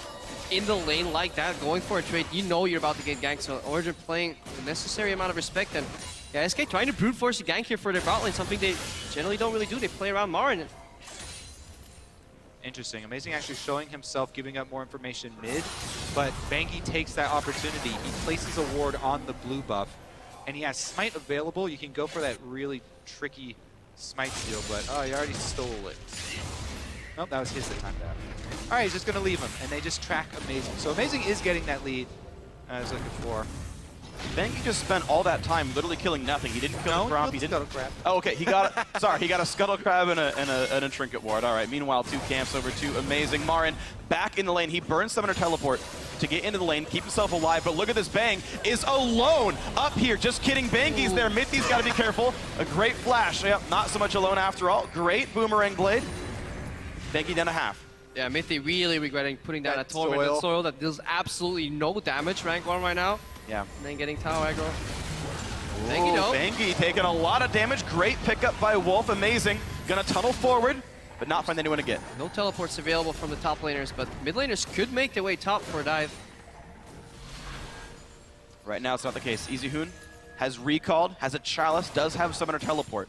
in the lane like that, going for a trade, you know you're about to get ganked. So Origin playing the necessary amount of respect. And yeah, SK trying to brute force a gank here for their bot lane, something they generally don't really do. They play around Marin. Interesting. Amazing actually showing himself, giving up more information mid, but Bangi takes that opportunity. He places a ward on the blue buff, and he has Smite available. You can go for that really tricky Smite steal, but oh, he already stole it. Nope, that was his that timed out. All right, he's just going to leave him, and they just track Amazing. So Amazing is getting that lead I was looking for. Bengi just spent all that time literally killing nothing. He didn't kill the Gromp. He didn't. Scuttle Crab. Oh, okay. He got sorry. He got a Scuttle Crab and a Trinket Ward. All right. Meanwhile, 2 camps over 2. Amazing. Marin back in the lane. He burns Summoner Teleport to get into the lane, keep himself alive. But look at this. Bang is alone up here. Just kidding. Bangi's there. Mithy's got to be careful. A great flash. Yep. Not so much alone after all. Great Boomerang Blade. Bangi down a half. Yeah, Mithy really regretting putting down a torment and soil that deals absolutely no damage rank 1 right now. Yeah. And then getting tower aggro. Bangi, no. Bangi taking a lot of damage. Great pickup by Wolf. Amazing. Gonna tunnel forward, but not find anyone to get. No teleports available from the top laners, but mid laners could make their way top for a dive. Right now, it's not the case. EasyHoon has recalled, has a Chalice, does have Summoner Teleport.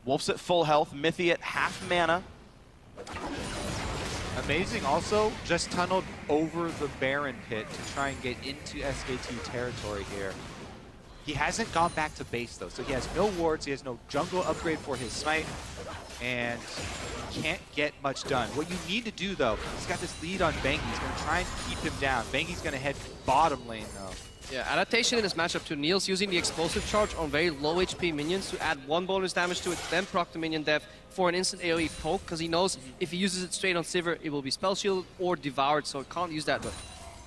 Wolf's at full health, Mithy at half mana. Amazing also just tunneled over the Baron pit to try and get into SKT territory here. He hasn't gone back to base though, so he has no wards, he has no jungle upgrade for his smite, and he can't get much done. What you need to do though, he's got this lead on Bangi, he's going to try and keep him down. Bangi's going to head bottom lane though. Yeah, adaptation in this matchup to Niels using the explosive charge on very low HP minions to add 1 bonus damage to it, then proc the minion death for an instant AoE poke, because he knows if he uses it straight on Sivir, it will be spell shielded or devoured, so it can't use that, but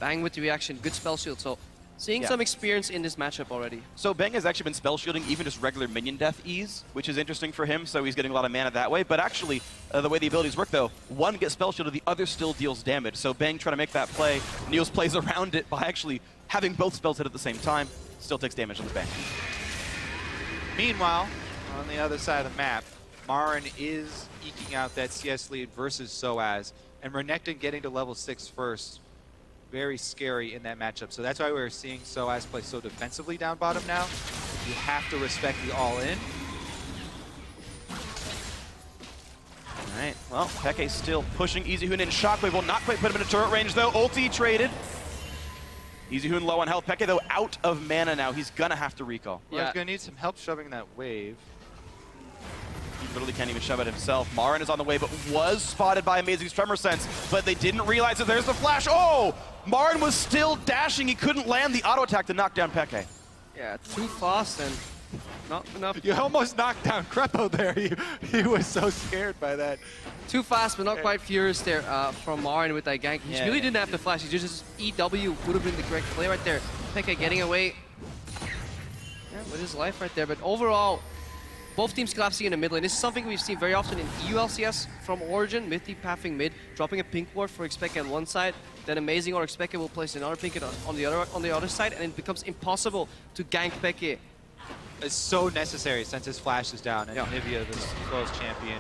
bang with the reaction, good spell shield, so seeing some experience in this matchup already. So Bang has actually been spell shielding even just regular minion death ease, which is interesting for him, so he's getting a lot of mana that way, but actually, the way the abilities work though, one gets spell shielded, the other still deals damage, so Bang trying to make that play, Niels plays around it by actually having both spells hit at the same time, still takes damage on the Bang. Meanwhile, on the other side of the map, Marin is eking out that CS lead versus Soaz, and Renekton getting to level 6 first. Very scary in that matchup. So that's why we're seeing Soaz play so defensively down bottom now. You have to respect the all-in. Alright, well, Peke still pushing EasyHoon in. Shockwave will not quite put him in a turret range though. Ulti traded. EasyHoon low on health. Peke though out of mana now. He's gonna have to recall. Well, he's gonna need some help shoving that wave. He literally can't even shove it himself. Marin is on the way, but was spotted by Amazing Tremor Sense, but they didn't realize that there's the flash. Oh! Marin was still dashing. He couldn't land the auto attack to knock down Peke. Yeah, too fast and not enough. You almost knocked down Crepo there. He was so scared by that. Too fast, but not quite furious there from Marin with that gank. He really didn't have to flash. He just EW would have been the correct play right there. Peke getting away with his life right there, but overall, both teams collapsing in the mid lane. This is something we've seen very often in EU LCS from Origin. Mithy pathing mid, dropping a pink ward for Expected on one side, then Amazing or Expected will place another pink on the other side, and it becomes impossible to gank Peke. It's so necessary since his flash is down, and Nivea, the slowest champion,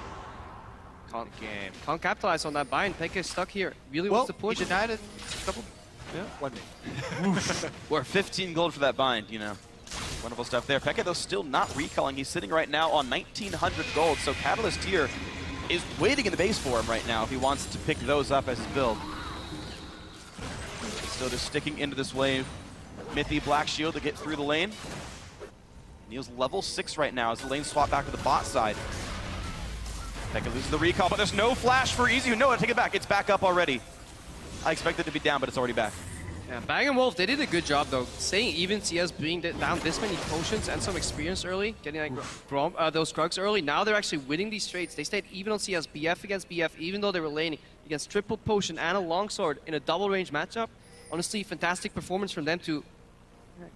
Can't capitalize on that bind. Peke is stuck here. Really wants to push. He denied it a couple. Yeah. 1 minute. We're 15 gold for that bind, you know. Wonderful stuff there. Peke, though, still not recalling. He's sitting right now on 1,900 gold, so Catalyst here is waiting in the base for him right now if he wants to pick those up as his build. Still just sticking into this wave. Mithy, Black Shield to get through the lane. Neil's level 6 right now as the lane swap back to the bot side. Peke loses the recall, but there's no flash for EasyHoon. No, take it back. It's back up already. I expected it to be down, but it's already back. Yeah, Bang and Wolf, they did a good job though. Staying even, CS being down this many potions and some experience early, getting like those Krugs early. Now they're actually winning these trades. They stayed even on CS, BF against BF, even though they were laning against triple potion and a longsword in a double range matchup. Honestly, fantastic performance from them to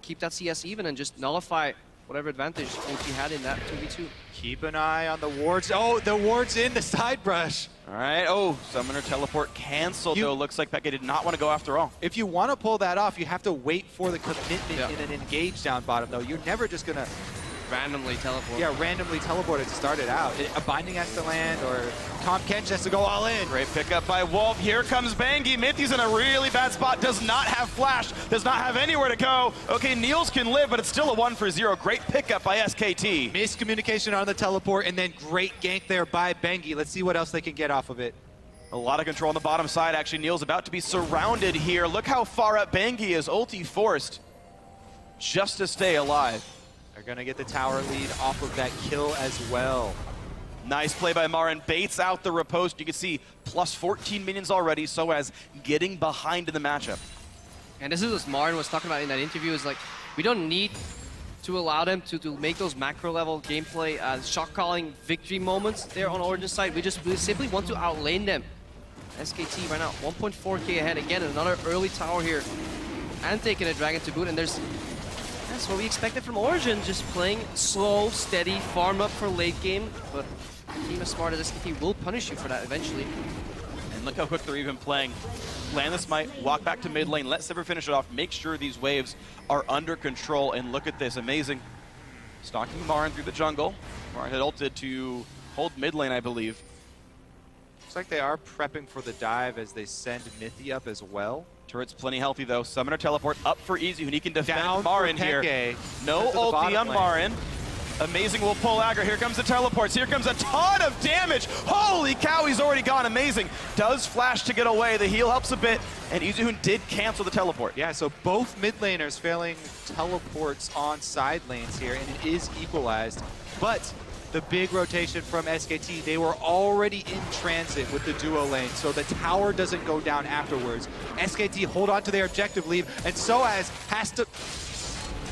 keep that CS even and just nullify whatever advantage OT had in that 2v2. Keep an eye on the wards. Oh, the ward's in the side brush. All right. Oh, Summoner Teleport canceled, though. Looks like Peke did not want to go after all. If you want to pull that off, you have to wait for the commitment in an engage down bottom, though. You're never just going to randomly teleport. Yeah, randomly teleport it to start it out. A binding has to land, or Tom Kench has to go all in. Great pickup by Wolf. Here comes Bangi. Mithy's in a really bad spot. Does not have flash. Does not have anywhere to go. Okay, Niels can live, but it's still a 1-for-0. Great pickup by SKT. Miscommunication on the teleport, and then great gank there by Bangi. Let's see what else they can get off of it. A lot of control on the bottom side. Actually, Niels about to be surrounded here. Look how far up Bangi is. Ulti forced just to stay alive. They're going to get the tower lead off of that kill as well. Nice play by Marin. Baits out the riposte. You can see plus 14 minions already, so as getting behind in the matchup. And this is what Martin was talking about in that interview, is like, we don't need to allow them to make those macro level gameplay, shot calling victory moments there on Origin side. We simply want to outlane them. SKT right now 1.4k ahead. Again, another early tower here. And taking a dragon to boot. And that's what we expected from Origin, just playing slow, steady, farm up for late game. But a team as smart as SKT will punish you for that eventually. And look how quick they're even playing. Land the smite, walk back to mid lane, let Sivir finish it off, make sure these waves are under control, and look at this, amazing. Stalking Marin through the jungle. Marin had ulted to hold mid lane, I believe. Looks like they are prepping for the dive as they send Mithy up as well. Turret's plenty healthy though. Summoner teleport up for Easy, who he can defend Down Marin for here. No ulti on Marin. Amazing will pull aggro. Here comes the teleports. Here comes a ton of damage. Holy cow, he's already gone. Amazing. Does flash to get away. The heal helps a bit. And Izuhun did cancel the teleport. Yeah, so both mid laners failing teleports on side lanes here, and it is equalized. But the big rotation from SKT, they were already in transit with the duo lane, so the tower doesn't go down afterwards. SKT hold on to their objective lead, and Soaz has to...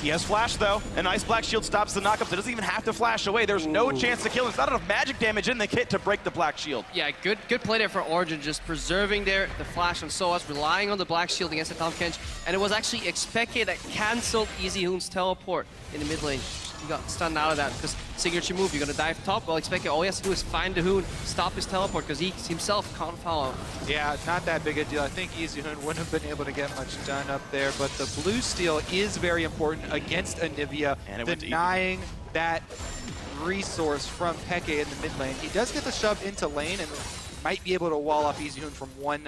He has flash though. A nice black shield stops the knockup, so it doesn't even have to flash away. There's no chance to kill him. There's not enough magic damage in the kit to break the black shield. Yeah, good play there for Origin, just preserving the flash on Soaz, relying on the black shield against the Tahm Kench. And it was actually Expeke that cancelled Easyhoon's teleport in the mid lane. He got stunned out of that because signature move, you're gonna dive top. Well, Expeke, all he has to do is find the Hoon, stop his teleport, because he himself can't follow. Yeah, not that big a deal. I think Easyhoon wouldn't have been able to get much done up there, but the blue steal is very important against Anivia, denying that resource from Peke in the mid lane. He does get the shove into lane and might be able to wall off Easyhoon from one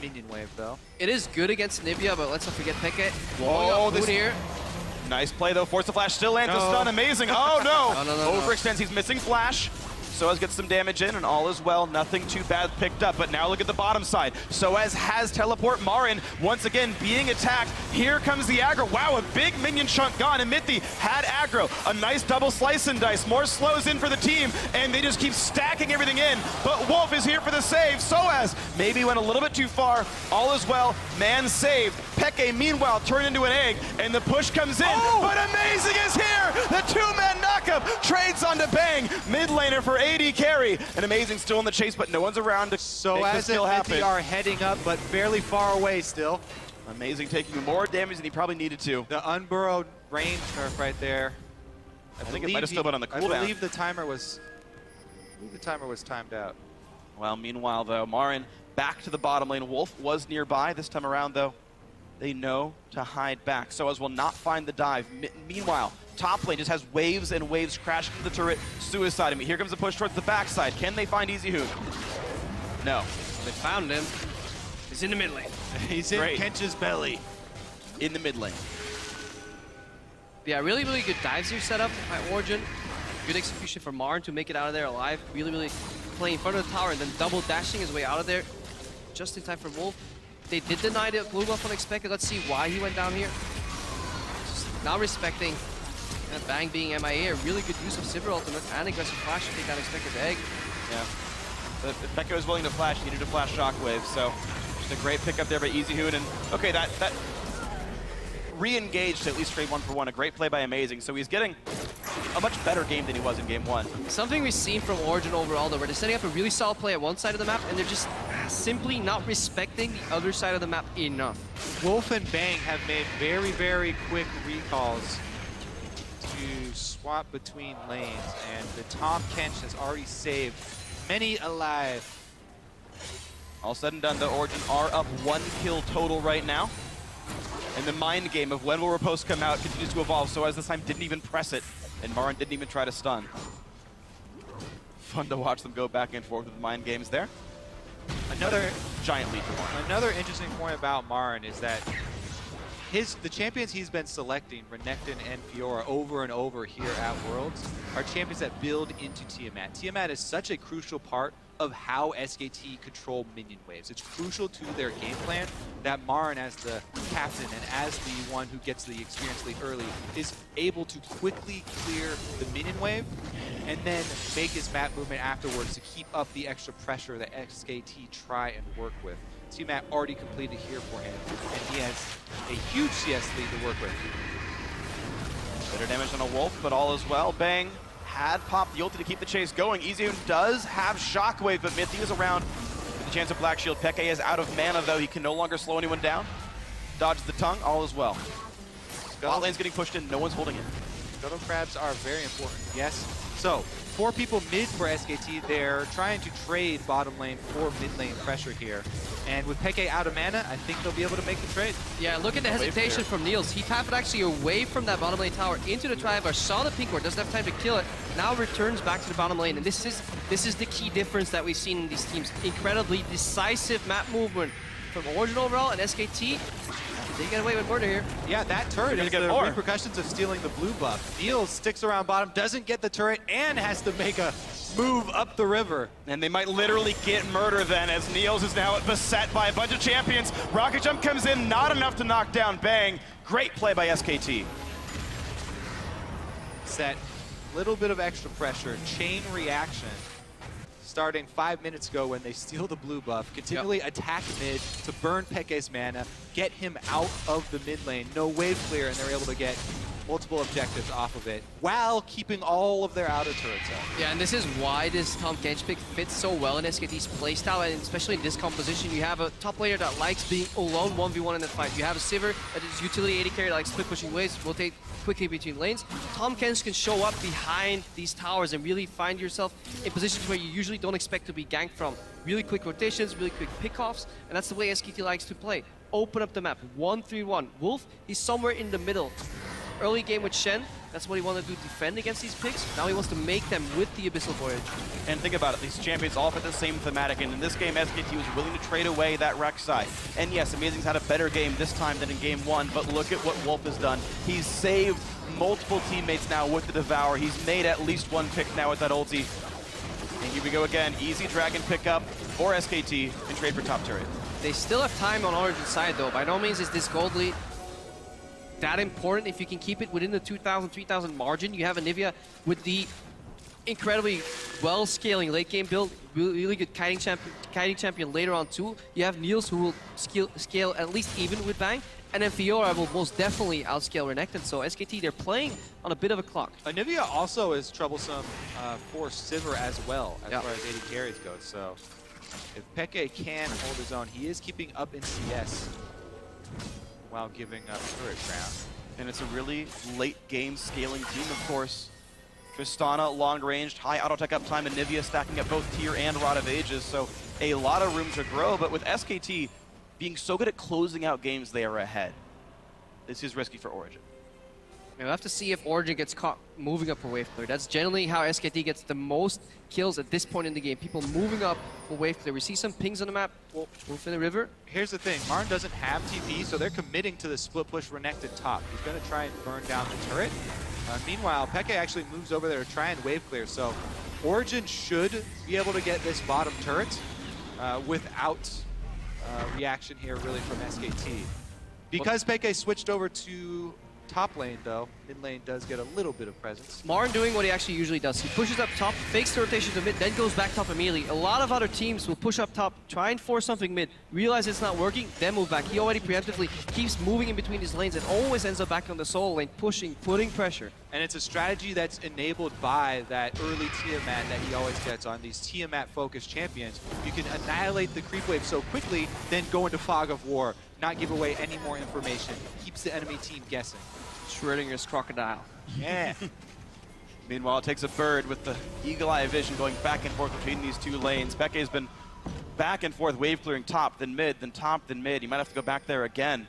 minion wave, though. It is good against Anivia, but let's not forget Peke. Whoa, this here. Nice play though, force the flash, still lands a stun, amazing. Oh no! Overextends, he's missing flash. Soaz gets some damage in and all is well, nothing too bad picked up, but now look at the bottom side. Soaz has teleport. Marin once again being attacked. Here comes the aggro. Wow, a big minion chunk gone, and Mithy had aggro. A nice double slice and dice, more slows in for the team, and they just keep stacking everything in, but Wolf is here for the save. Soaz maybe went a little bit too far, all is well, man saved. Peke meanwhile turned into an egg, and the push comes in, but Amazing is here! The two-man knockup trades onto Bang, mid laner for AD carry, and Amazing still in the chase, but no one's around to make this still happen. Mithy are heading up, but fairly far away still. Amazing taking more damage than he probably needed to. The unburrowed range nerf right there. I think it might have still been on the cooldown. I believe the timer was timed out. Well, meanwhile though, Marin back to the bottom lane. Wolf was nearby this time around though. They know to hide back. Soaz will not find the dive. Meanwhile, top lane just has waves and waves crash into the turret, suicide him. Here comes the push towards the backside. Can they find Easyhoon? No. They found him. He's in the mid lane. He's in Kench's belly. In the mid lane. Yeah, really good dives here set up by Origin. Good execution from Marin to make it out of there alive. Really playing in front of the tower and then double dashing his way out of there. Just in time for Wolf. They did deny the blue buff unexpected. Let's see why he went down here. Just now respecting that Bang being MIA. A really good use of Sivir ultimate and aggressive flash to take that expected egg. Yeah. But if Peke was willing to flash, he needed to flash shockwave. So just a great pickup there by Easyhoon. And okay, that re-engaged to at least trade 1-for-1. A great play by Amazing. So he's getting a much better game than he was in game one. Something we've seen from Origin overall though, where they're setting up a really solid play at one side of the map and they're just simply not respecting the other side of the map enough. Wolf and Bang have made very quick recalls to swap between lanes, and the Tahm Kench has already saved many alive. All said and done, the Origin are up 1 kill total right now. And the mind game of when will Riposte come out continues to evolve. So as this time didn't even press it, and Marin didn't even try to stun. Fun to watch them go back and forth with mind games there. Another giant lead for Marin. Another interesting point about Marin is that the champions he's been selecting, Renekton and Fiora, over and over here at Worlds, are champions that build into Tiamat. Tiamat is such a crucial part of how SKT control minion waves. It's crucial to their game plan that Marin, as the captain and as the one who gets the experience lead early, is able to quickly clear the minion wave and then make his map movement afterwards to keep up the extra pressure that SKT try and work with. T-Mat already completed here for him, and he has a huge CS lead to work with. Better damage on a Wolf, but all is well. Bang had popped the ulti to keep the chase going. EasyHoon does have Shockwave, but Mithy is around with the chance of Black Shield. Peke is out of mana, though. He can no longer slow anyone down. Dodges the tongue, all is well. Bot lane's getting pushed in, no one's holding it. Scuttle crabs are very important, yes. So, 4 people mid for SKT. They're trying to trade bottom lane for mid lane pressure here. And with Peke out of mana, I think they'll be able to make the trade. Yeah, look at the hesitation from Niels. He tapped actually away from that bottom lane tower into the triangle, saw the pink ward, doesn't have time to kill it, now returns back to the bottom lane. And this is the key difference that we've seen in these teams. Incredibly decisive map movement from Origin overall and SKT. They get away with murder here. Yeah, that turret is the repercussions of stealing the blue buff. Niels sticks around bottom, doesn't get the turret, and has to make a move up the river. And they might literally get murder then, as Niels is now beset by a bunch of champions. Rocket Jump comes in, not enough to knock down Bang. Great play by SKT. Set, little bit of extra pressure, chain reaction. Starting 5 minutes ago when they steal the blue buff, continually attack mid to burn Peke's mana, get him out of the mid lane, no wave clear, and they're able to get multiple objectives off of it while keeping all of their outer turrets up. Yeah, and this is why this Tahm Kench pick fits so well in SKT's playstyle, and especially in this composition. You have a top laner that likes being alone 1v1 in the fight. You have a Sivir that is utility AD carry that likes split pushing waves, rotate quickly between lanes. Tahm Kench can show up behind these towers and really find yourself in positions where you usually don't expect to be ganked from. Really quick rotations, really quick pickoffs, and that's the way SKT likes to play. Open up the map, 1-3-1. Wolf, he's somewhere in the middle. Early game with Shen, that's what he wanted to do, defend against these picks. Now he wants to make them with the Abyssal Voyage. And think about it, these champions all fit the same thematic, and in this game, SKT was willing to trade away that Rex side. And yes, Amazing's had a better game this time than in game 1, but look at what Wolf has done. He's saved multiple teammates now with the Devour. He's made at least one pick now with that ulti. And here we go again, easy dragon pickup for SKT and trade for top turret. They still have time on Origin's side though. By no means is this gold lead that important. If you can keep it within the 2,000, 3,000 margin, you have Anivia with the incredibly well-scaling late game build, really good kiting champion later on too. You have Niels who will scale at least even with Bang, and then Fiora will most definitely outscale Renekton. So SKT, they're playing on a bit of a clock. Anivia also is troublesome for Sivir as well, as far as AD carries go. So if Peke can hold his own, he is keeping up in CS while giving up turret ground. And it's a really late game scaling team, of course. Tristana, long-ranged, high auto-tech uptime, and Nivea stacking up both tier and Rod of Ages, so a lot of room to grow, but with SKT being so good at closing out games, they are ahead. This is risky for Origin. We'll have to see if Origin gets caught moving up for wave clear. That's generally how SKT gets the most kills at this point in the game. People moving up for wave clear. We see some pings on the map. Wolf in the river. Here's the thing. Marn doesn't have TP, so they're committing to the split push Renekton top. He's going to try and burn down the turret. Meanwhile, Peke actually moves over there to try and wave clear. So Origin should be able to get this bottom turret without reaction here really from SKT. Because Peke switched over to top lane though, mid lane does get a little bit of presence. Marn doing what he actually usually does. He pushes up top, fakes the rotation to mid, then goes back top immediately. A lot of other teams will push up top, try and force something mid, realize it's not working, then move back. He already preemptively keeps moving in between these lanes and always ends up back on the solo lane, pushing, putting pressure. And it's a strategy that's enabled by that early Tiamat that he always gets on these Tiamat-focused champions. You can annihilate the creep wave so quickly, then go into Fog of War, not give away any more information, keeps the enemy team guessing. Schrodinger's crocodile. Yeah. Meanwhile, it takes a bird with the eagle-eye vision going back and forth between these two lanes. Peke has been back and forth, wave clearing top, then mid, then top, then mid. He might have to go back there again.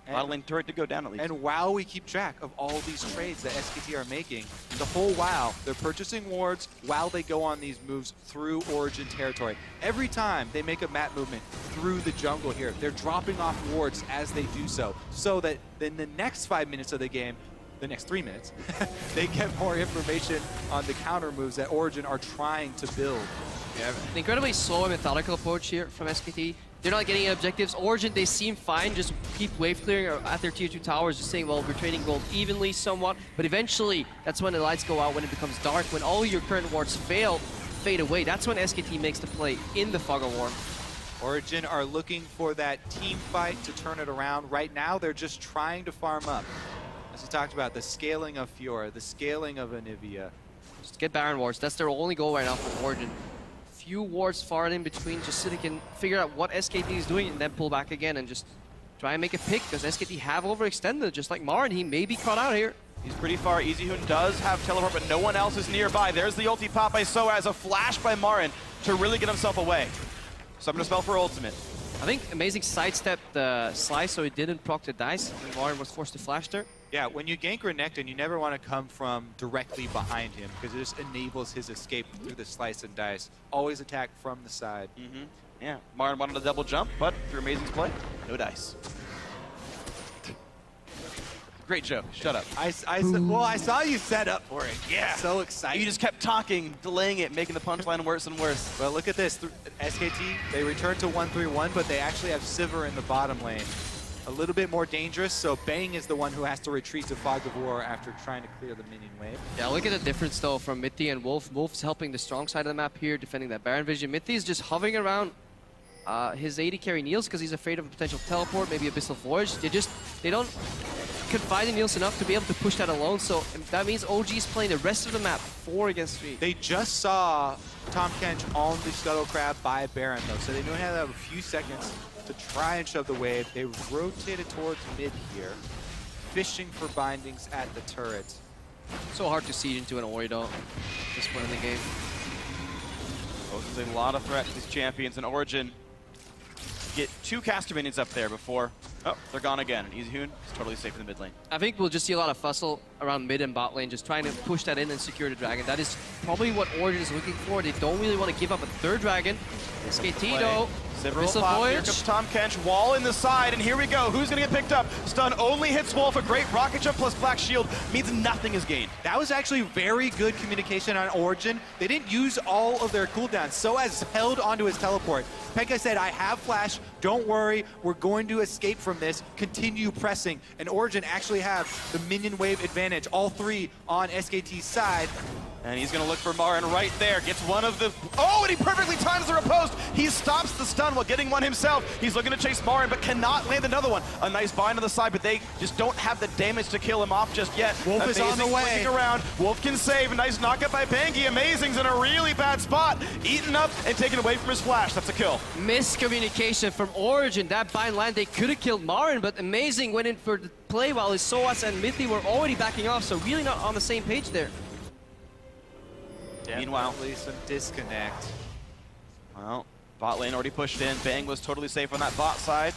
Bottom lane turret to go down at least. And while we keep track of all these trades that SKT are making, the whole while they're purchasing wards while they go on these moves through Origin territory. Every time they make a map movement through the jungle here, they're dropping off wards as they do so that in the next 5 minutes of the game, the next 3 minutes, they get more information on the counter moves that Origin are trying to build. Yeah, an incredibly slow and methodical approach here from SKT. They're not getting any objectives. Origin, they seem fine, just keep wave clearing at their tier 2 towers, just saying, well, we're trading gold evenly somewhat. But eventually, that's when the lights go out, when it becomes dark, when all your current wards fade away. That's when SKT makes the play in the Fog of War. Origin are looking for that team fight to turn it around. Right now, they're just trying to farm up. As we talked about, the scaling of Fiora, the scaling of Anivia. Just get Baron wards. That's their only goal right now for Origin. Few wards far in between, just so they can figure out what SKT is doing and then pull back again and just try and make a pick, because SKT have overextended, just like Marin. He may be caught out here. He's pretty far. EasyHoon does have teleport, but no one else is nearby. There's the ulti pop by Soaz, a flash by Marin to really get himself away. So I'm going to spell for ultimate. I think Amazing sidestepped the slice so he didn't proc the dice. And Marin was forced to flash there. Yeah, when you gank Renekton, you never want to come from directly behind him, because it just enables his escape through the slice and dice. Always attack from the side. Yeah, Marin wanted a double jump, but through Amazing's play, no dice. Great joke. Shut up. Well, I saw you set up for it. Yeah. So excited. You just kept talking, delaying it, making the punchline worse and worse. Well, look at this. SKT, they return to 1-3-1, but they actually have Sivir in the bottom lane. A little bit more dangerous, so Bang is the one who has to retreat to Fog of War after trying to clear the minion wave. Yeah, look at the difference, though, from Mithy and Wolf. Wolf's helping the strong side of the map here, defending that Baron vision. Mithy's just hovering around his AD carry Niels because he's afraid of a potential teleport, maybe Abyssal Voyage. They don't confide in Niels enough to be able to push that alone, so that means OG's playing the rest of the map 4 against 3. They just saw Tom Kench on the Scuttle Crab by Baron, though, so they know how to have a few seconds to try and shove the wave. They rotated towards mid here, fishing for bindings at the turret. So hard to siege into an Ori, though, at this point in the game. Poses a lot of threat to these champions, and Origin get 2 caster minions up there before. Oh, they're gone again. EasyHoon is totally safe in the mid lane. I think we'll just see a lot of fussle around mid and bot lane, just trying to push that in and secure the dragon. That is probably what Origin is looking for. They don't really want to give up a 3rd dragon. SKT, though, Abyssal Voyage. Here comes Tom Kench, wall in the side, and here we go. Who's going to get picked up? Stun only hits Wolf. A great rocket jump plus Black Shield means nothing is gained. That was actually very good communication on Origin. They didn't use all of their cooldowns. Soaz held onto his teleport. Pekka said, I have flash, don't worry, we're going to escape from this, continue pressing. And Origin actually have the minion wave advantage, all 3 on SKT's side. And he's going to look for Marin right there. Gets one of the... Oh, and he perfectly times the riposte. He stops the stun while getting one himself. He's looking to chase Marin, but cannot land another one. A nice bind on the side, but they just don't have the damage to kill him off just yet. Wolf is on the way. Around. Wolf can save. A nice knockup by Bangi. Amazing's in a really bad spot. Eaten up and taken away from his flash. That's a kill. Miscommunication from Origin. That bind land, they could have killed Marin, but Amazing went in for the play while his Soaz and Mithy were already backing off, so really not on the same page there. Meanwhile, some disconnect. Well, bot lane already pushed in. Bang was totally safe on that bot side.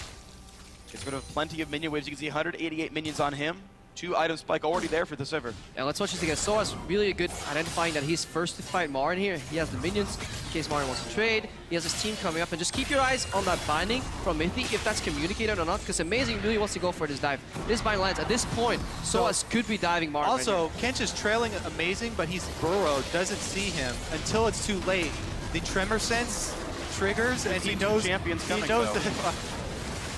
Gets rid of plenty of minion waves. You can see 188 minions on him. 2 item spike already there for the Sivir. And let's watch this again. Soaz really good identifying that he's first to fight Marin here. He has the minions in case Marin wants to trade. He has his team coming up, and just keep your eyes on that binding from Mithy, if that's communicated or not, because Amazing really wants to go for this dive. This bind lands at this point. Soaz could be diving Marin. Also, Kench is trailing Amazing, but he's burrowed, doesn't see him until it's too late. The tremor sense triggers, and he knows champions coming. He knows that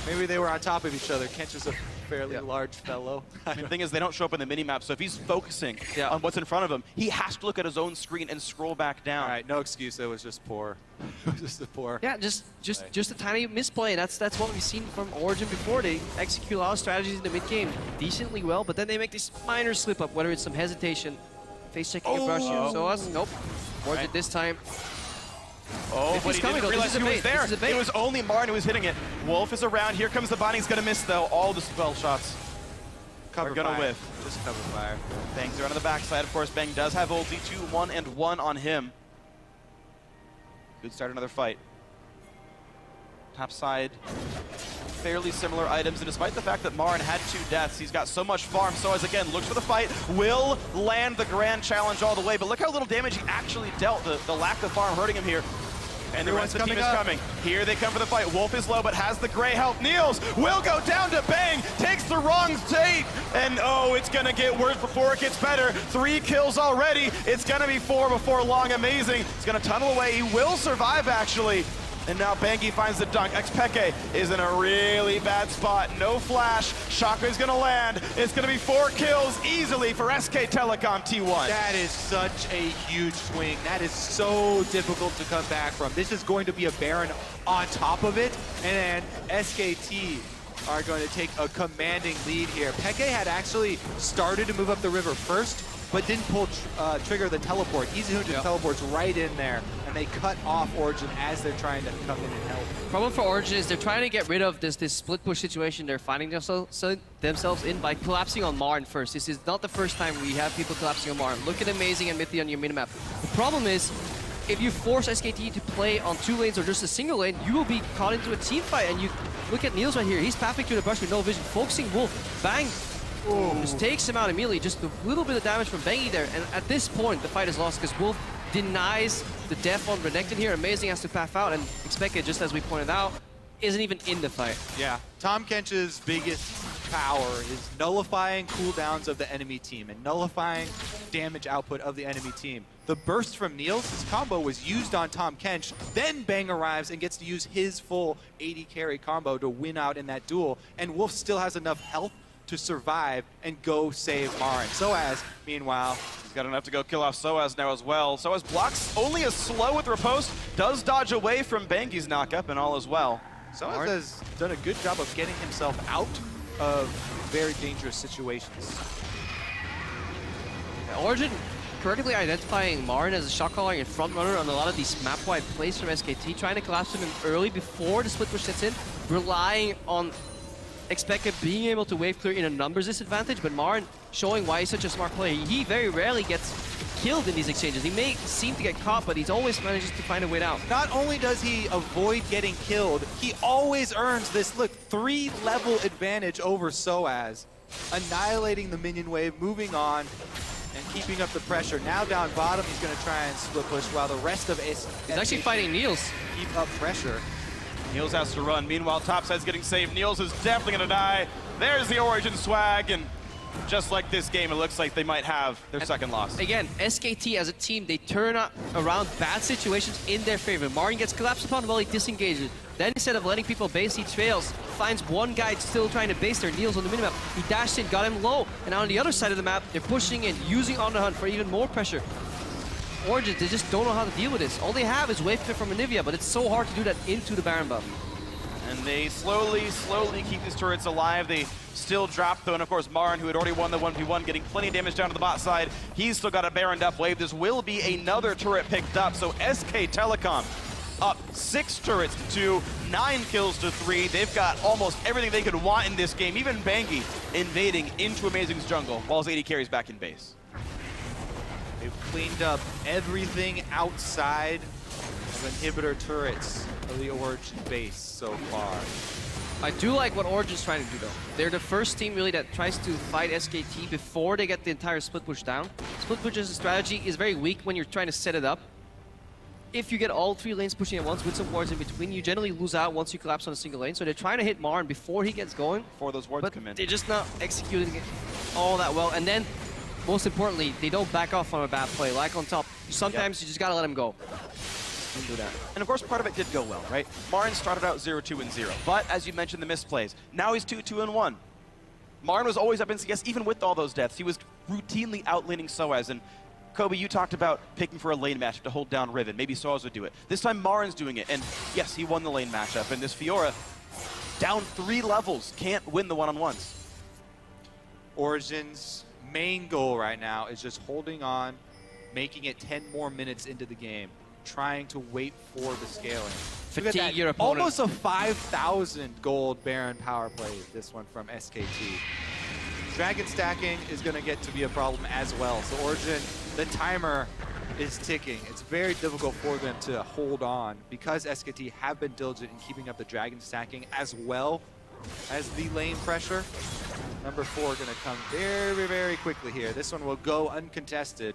maybe they were on top of each other. Kench is a fairly large fellow. I mean, the thing is, they don't show up in the mini-map, so if he's focusing on what's in front of him, he has to look at his own screen and scroll back down. All right, no excuse. It was just poor. It was just a poor. Yeah, just a tiny misplay. That's what we've seen from Origin before. They execute a lot of strategies in the mid-game decently well, but then they make this minor slip-up, whether it's some hesitation, face-checking a brush here. So us, nope. Origin this time. Oh, but he didn't realize he was there. It was only Marin who was hitting it. Wolf is around. Here comes the binding. He's going to miss, though. All the spell shots are going to whiff. Just cover fire. Bang's around on the backside. Of course, Bang does have ulti. 2-1-1 on him. Good start, another fight. Top side, fairly similar items, and despite the fact that Marin had 2 deaths, he's got so much farm. Soaz again looks for the fight, will land the grand challenge all the way, but look how little damage he actually dealt. The lack of farm hurting him here. And the rest of the team is coming. Here they come for the fight. Wolf is low, but has the gray health. Niels will go down to Bang, takes the wrong state, and oh, it's gonna get worse before it gets better. 3 kills already. It's gonna be 4 before long. Amazing. He's gonna tunnel away. He will survive, actually. And now Bangi finds the dunk. Xpeke is in a really bad spot. No flash. Shockwave's gonna land. It's gonna be 4 kills easily for SK Telecom T1. That is such a huge swing. That is so difficult to come back from. This is going to be a Baron on top of it, and then SKT are going to take a commanding lead here. Peke had actually started to move up the river first, but didn't pull trigger the teleport. EasyHoon just teleports right in there, and they cut off Origin as they're trying to come in and help. Problem for Origin is they're trying to get rid of this split push situation they're finding themselves in by collapsing on Marn first. This is not the first time we have people collapsing on Marn. Look at Amazing and Mithy on your minimap. The problem is, if you force SKT to play on 2 lanes or just a single lane, you will be caught into a team fight. And you look at Niels right here. He's pathing through the brush with no vision, focusing Wolf. Bang! Just takes him out immediately. Just a little bit of damage from Bangi there. And at this point, the fight is lost because Wolf denies the death on Renekton here. Amazing has to path out, and Xpeke, just as we pointed out, isn't even in the fight. Yeah, Tahm Kench's biggest power is nullifying cooldowns of the enemy team and nullifying damage output of the enemy team. The burst from Niels, his combo was used on Tahm Kench, then Bang arrives and gets to use his full 80 carry combo to win out in that duel, and Wolf still has enough health to survive and go save Marin. Soaz, meanwhile, he's got enough to go kill off Soaz now as well. Soaz blocks only as slow with riposte, does dodge away from Bangi's knockup and all as well. Soaz has done a good job of getting himself out of very dangerous situations. Origin correctly identifying Marin as a shot caller and front runner on a lot of these map-wide plays from SKT, trying to collapse him in early before the split push sets in, relying on Xpeke being able to wave clear in a numbers disadvantage, but Marin showing why he's such a smart player. He very rarely gets killed in these exchanges. He may seem to get caught, but he's always manages to find a way out. Not only does he avoid getting killed, he always earns this, look, 3-level advantage over Soaz, annihilating the minion wave, moving on, and keeping up the pressure. Now down bottom, he's going to try and split push, while the rest of Ace... He's actually fighting Niels. Keep up pressure. Niels has to run. Meanwhile, topside's getting saved. Niels is definitely going to die. There's the Origin swag, and just like this game, it looks like they might have their second loss. Again, SKT as a team, they turn around bad situations in their favor. Marin gets collapsed upon while he disengages. Then instead of letting people base, he trails, finds one guy still trying to base there. Niels on the minimap. He dashed in, got him low, and now on the other side of the map, they're pushing in, using On The Hunt for even more pressure. Origin, they just don't know how to deal with this. All they have is wave clear from Anivia, but it's so hard to do that into the Baron buff. And they slowly keep these turrets alive. They still drop, though, and of course Marin, who had already won the 1v1, getting plenty of damage down to the bot side. He's still got a Baroned up wave. This will be another turret picked up, so SK Telecom up 6 turrets to 2, 9 kills to 3. They've got almost everything they could want in this game. Even Bangi invading into Amazing's jungle while his 80 carries back in base. They've cleaned up everything outside of inhibitor turrets of the Origin base so far. I do like what Origin's trying to do, though. They're the first team, really, that tries to fight SKT before they get the entire split push down. Split push's strategy is very weak when you're trying to set it up. If you get all 3 lanes pushing at once with some wards in between, you generally lose out once you collapse on a single lane. So they're trying to hit Marin before he gets going. Before those wards come in. They're just not executing it all that well. And then, most importantly, they don't back off on a bad play. Like on top, sometimes you just gotta let him go. Don't do that. And of course, part of it did go well, right? Marin started out 0-2-0, but as you mentioned, the misplays. Now he's 2-2-1. Marin was always up in CS, even with all those deaths. He was routinely outlaning Soaz, and Kobe, you talked about picking for a lane matchup to hold down Riven. Maybe Soaz would do it. This time, Marin's doing it, and yes, he won the lane matchup, and this Fiora, down 3 levels, can't win the one-on-ones. Origin's main goal right now is just holding on, making it 10 more minutes into the game, trying to wait for the scaling. Fatigue your opponent. Almost a 5,000 gold Baron power play, this one from SKT. Dragon stacking is going to get to be a problem as well. So Origin, the timer is ticking. It's very difficult for them to hold on because SKT have been diligent in keeping up the dragon stacking as well as the lane pressure. Number 4 going to come very, very quickly here. This one will go uncontested,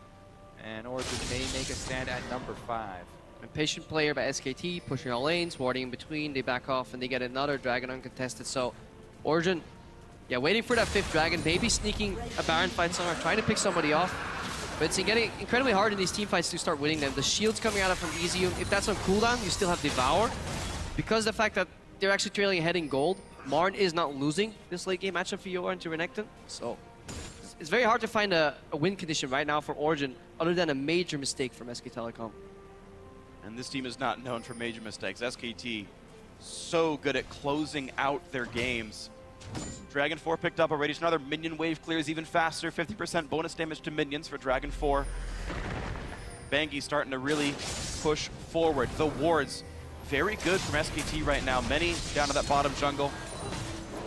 and Origin may make a stand at number 5. A patient player by SKT, pushing all lanes, warding in between, they back off, and they get another dragon uncontested. So Origin, yeah, waiting for that 5th dragon, maybe sneaking a Baron fight somewhere, trying to pick somebody off. But it's getting incredibly hard in these team fights to start winning them. The shield's coming out from Easy. If that's on cooldown, you still have Devour. Because of the fact that they're actually trailing ahead in gold, Marn is not losing this late game matchup for Fiora into Renekton. So it's very hard to find a win condition right now for Origin, other than a major mistake from SK Telecom. And this team is not known for major mistakes. SKT, so good at closing out their games. Dragon 4 picked up already, so another minion wave clears even faster. 50% bonus damage to minions for Dragon 4. Bangi starting to really push forward. The wards, very good from SKT right now. Many down to that bottom jungle.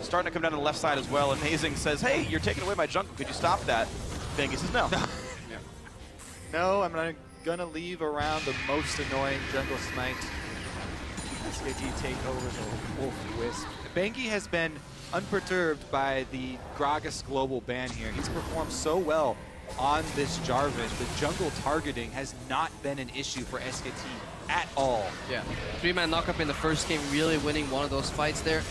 Starting to come down to the left side as well. Amazing says, hey, you're taking away my jungle. Could you stop that? Bangi says no. No, I'm not gonna leave around the most annoying jungle smite. SKT take over the Wolf Wisp. Bangi has been unperturbed by the Gragas global ban here. He's performed so well on this Jarvan. The jungle targeting has not been an issue for SKT at all. Yeah, 3-man knockup in the first game, really winning one of those fights there.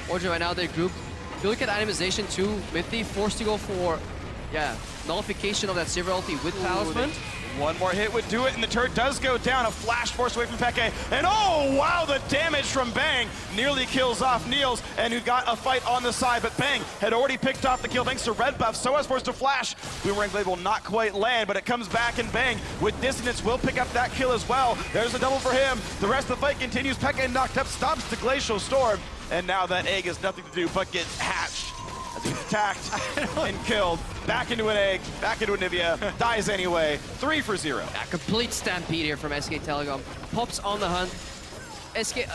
Origin right now, they're grouped. If you look at animation too, Mithy forced to go for, nullification of that Silver ulti with Talisman. One more hit would do it, and the turret does go down. A flash force away from Peke. And oh, wow, the damage from Bang nearly kills off Niels, and who got a fight on the side. But Bang had already picked off the kill thanks to red buff. So as forced to flash. Boomerang Blade will not quite land, but it comes back, and Bang with dissonance will pick up that kill as well. There's a double for him. The rest of the fight continues. Peke knocked up, stops the Glacial Storm, and now that egg has nothing to do but get hatched. As he's attacked and killed. Back into an egg, back into a Nivea, dies anyway. 3 for 0. A complete stampede here from SK Telecom. Pops on the hunt.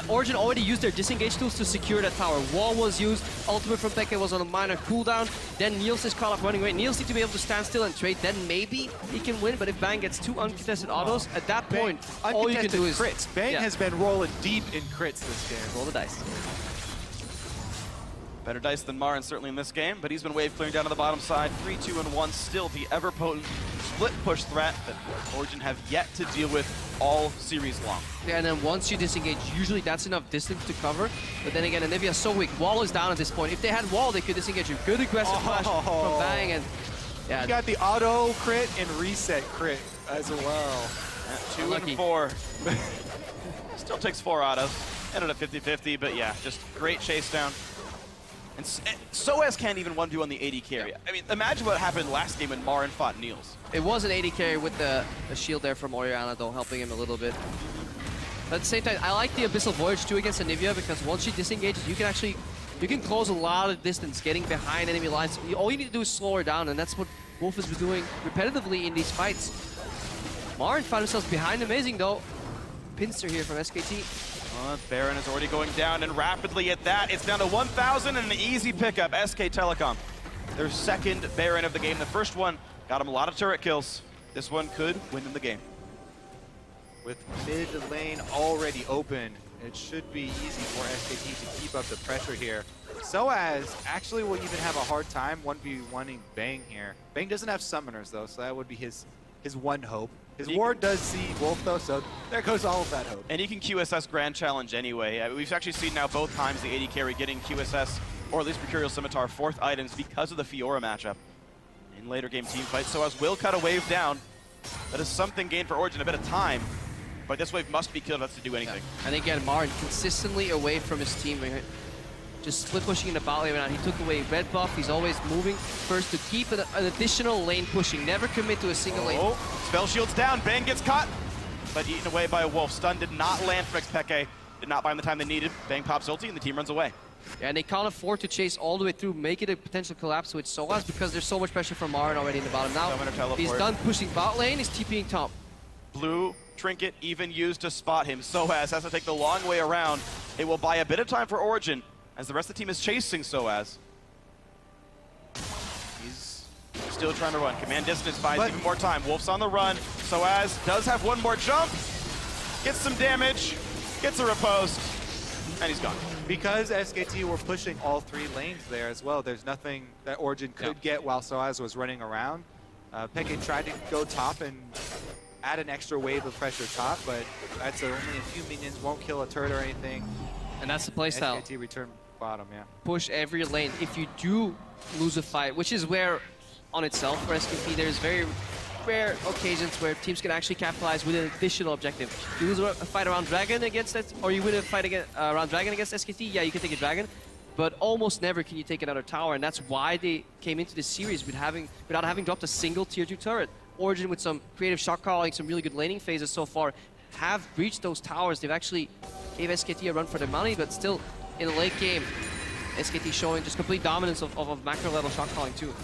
Origin already used their disengage tools to secure that tower. Wall was used, ultimate from Peke was on a minor cooldown. Then Niels is caught up running away. Niels needs to be able to stand still and trade, then maybe he can win, but if Bang gets 2 uncontested autos, at that point, all you can do is... crits. Bang has been rolling deep in crits this game. Roll the dice. Better dice than Marin certainly in this game, but he's been wave clearing down to the bottom side. 3, 2, and 1, still the ever-potent split push threat that Origin have yet to deal with all series long. Yeah, and then once you disengage, usually that's enough distance to cover. But then again, Anivia is so weak. Wall is down at this point. If they had Wall, they could disengage you. Good aggressive flash from Bang, and you got the auto crit and reset crit as well. 2 and 4. Still takes 4 autos. Ended up 50-50, but yeah, just great chase down. And Soaz can't even 1-2 on the AD carry. I mean, imagine what happened last game when Marin fought Niels. It was an AD carry with the shield there from Orianna, though, helping him a little bit. But at the same time, I like the Abyssal Voyage too against Anivia, because once she disengages, you can close a lot of distance getting behind enemy lines. All you need to do is slow her down, and that's what Wolf has been doing repetitively in these fights. Marin found himself behind. Amazing, though. Pincer here from SKT. Baron is already going down, and rapidly at that. It's down to 1,000 and an easy pickup. SK Telecom, their second Baron of the game. The first one got him a lot of turret kills. This one could win them the game. With mid lane already open, it should be easy for SKT to keep up the pressure here. Soaz actually will even have a hard time 1v1ing Bang here. Bang doesn't have summoners though, so that would be his one hope. His ward does see Wolf though, so there goes all of that hope. And he can QSS Grand Challenge anyway. We've actually seen now both times the AD carry getting QSS, or at least Mercurial Scimitar, 4th items because of the Fiora matchup. In later game team fights, Soaz will cut a wave down. That is something gained for Origin, a bit of time. But this wave must be killed if to do anything. And again, Marin consistently away from his team. Just split pushing in the bot lane right now. He took away red buff. He's always moving first to keep an additional lane pushing. Never commit to a single lane. Spell shield's down. Bang gets caught, but eaten away by a Wolf. Stun did not land for Peke. Did not buy him the time they needed. Bang pops ulti, and the team runs away. Yeah, and they can't afford to chase all the way through, make it a potential collapse with Soaz because there's so much pressure from Marin already in the bottom. Now, he's done pushing bot lane. He's TPing top. Blue trinket even used to spot him. Soaz has to take the long way around. It will buy a bit of time for Origin as the rest of the team is chasing Soaz. He's still trying to run. Command distance buys even more time. Wolf's on the run. Soaz does have one more jump. Gets some damage. Gets a riposte. And he's gone. Because SKT were pushing all 3 lanes there as well, there's nothing that Origin could get while Soaz was running around. Peke tried to go top and add an extra wave of pressure top, but that's only a few minions, won't kill a turret or anything. And that's the playstyle. SKT return bottom, yeah. Push every lane. If you do lose a fight, which is where on itself for SKT there's very rare occasions where teams can actually capitalize with an additional objective. You lose a fight around Dragon against that, or you win a fight around Dragon against SKT, yeah, you can take a Dragon, but almost never can you take another tower, and that's why they came into this series without having dropped a single tier 2 turret. Origin, with some creative shot calling, some really good laning phases so far, have breached those towers. They've actually gave SKT a run for their money, but still, in the late game, SKT showing just complete dominance of macro level shot calling too.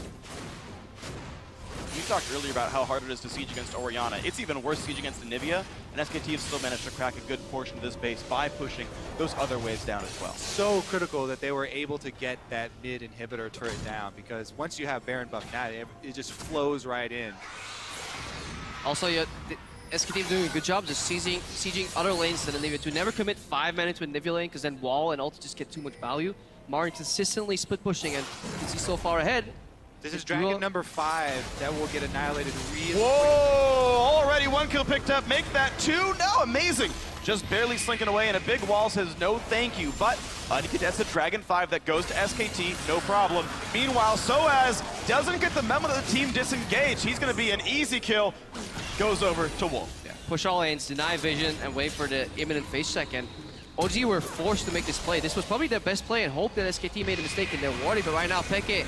You talked earlier about how hard it is to siege against Orianna. It's even worse siege against Anivia, and SKT have still managed to crack a good portion of this base by pushing those other waves down as well. So critical that they were able to get that mid inhibitor turret down, because once you have Baron buff now, it just flows right in. Also, SKT doing a good job just sieging other lanes than Anivia to never commit 5 mana to Anivia lane, because then wall and ult just get too much value. Marin consistently split pushing, and you can see so far ahead. This is Dragon number 5 that will get annihilated really quickly. Whoa! Already 1 kill picked up. Make that 2. No, amazing. Just barely slinking away, and a big wall says no thank you. But that's a Dragon 5 that goes to SKT, no problem. Meanwhile, Soaz doesn't get the memo that the team disengaged. He's going to be an easy kill. Goes over to Wolf. Yeah. Push all lanes, deny vision, and wait for the imminent phase check. And OG were forced to make this play. This was probably their best play, and hope that SKT made a mistake in their warding. But right now, Peke.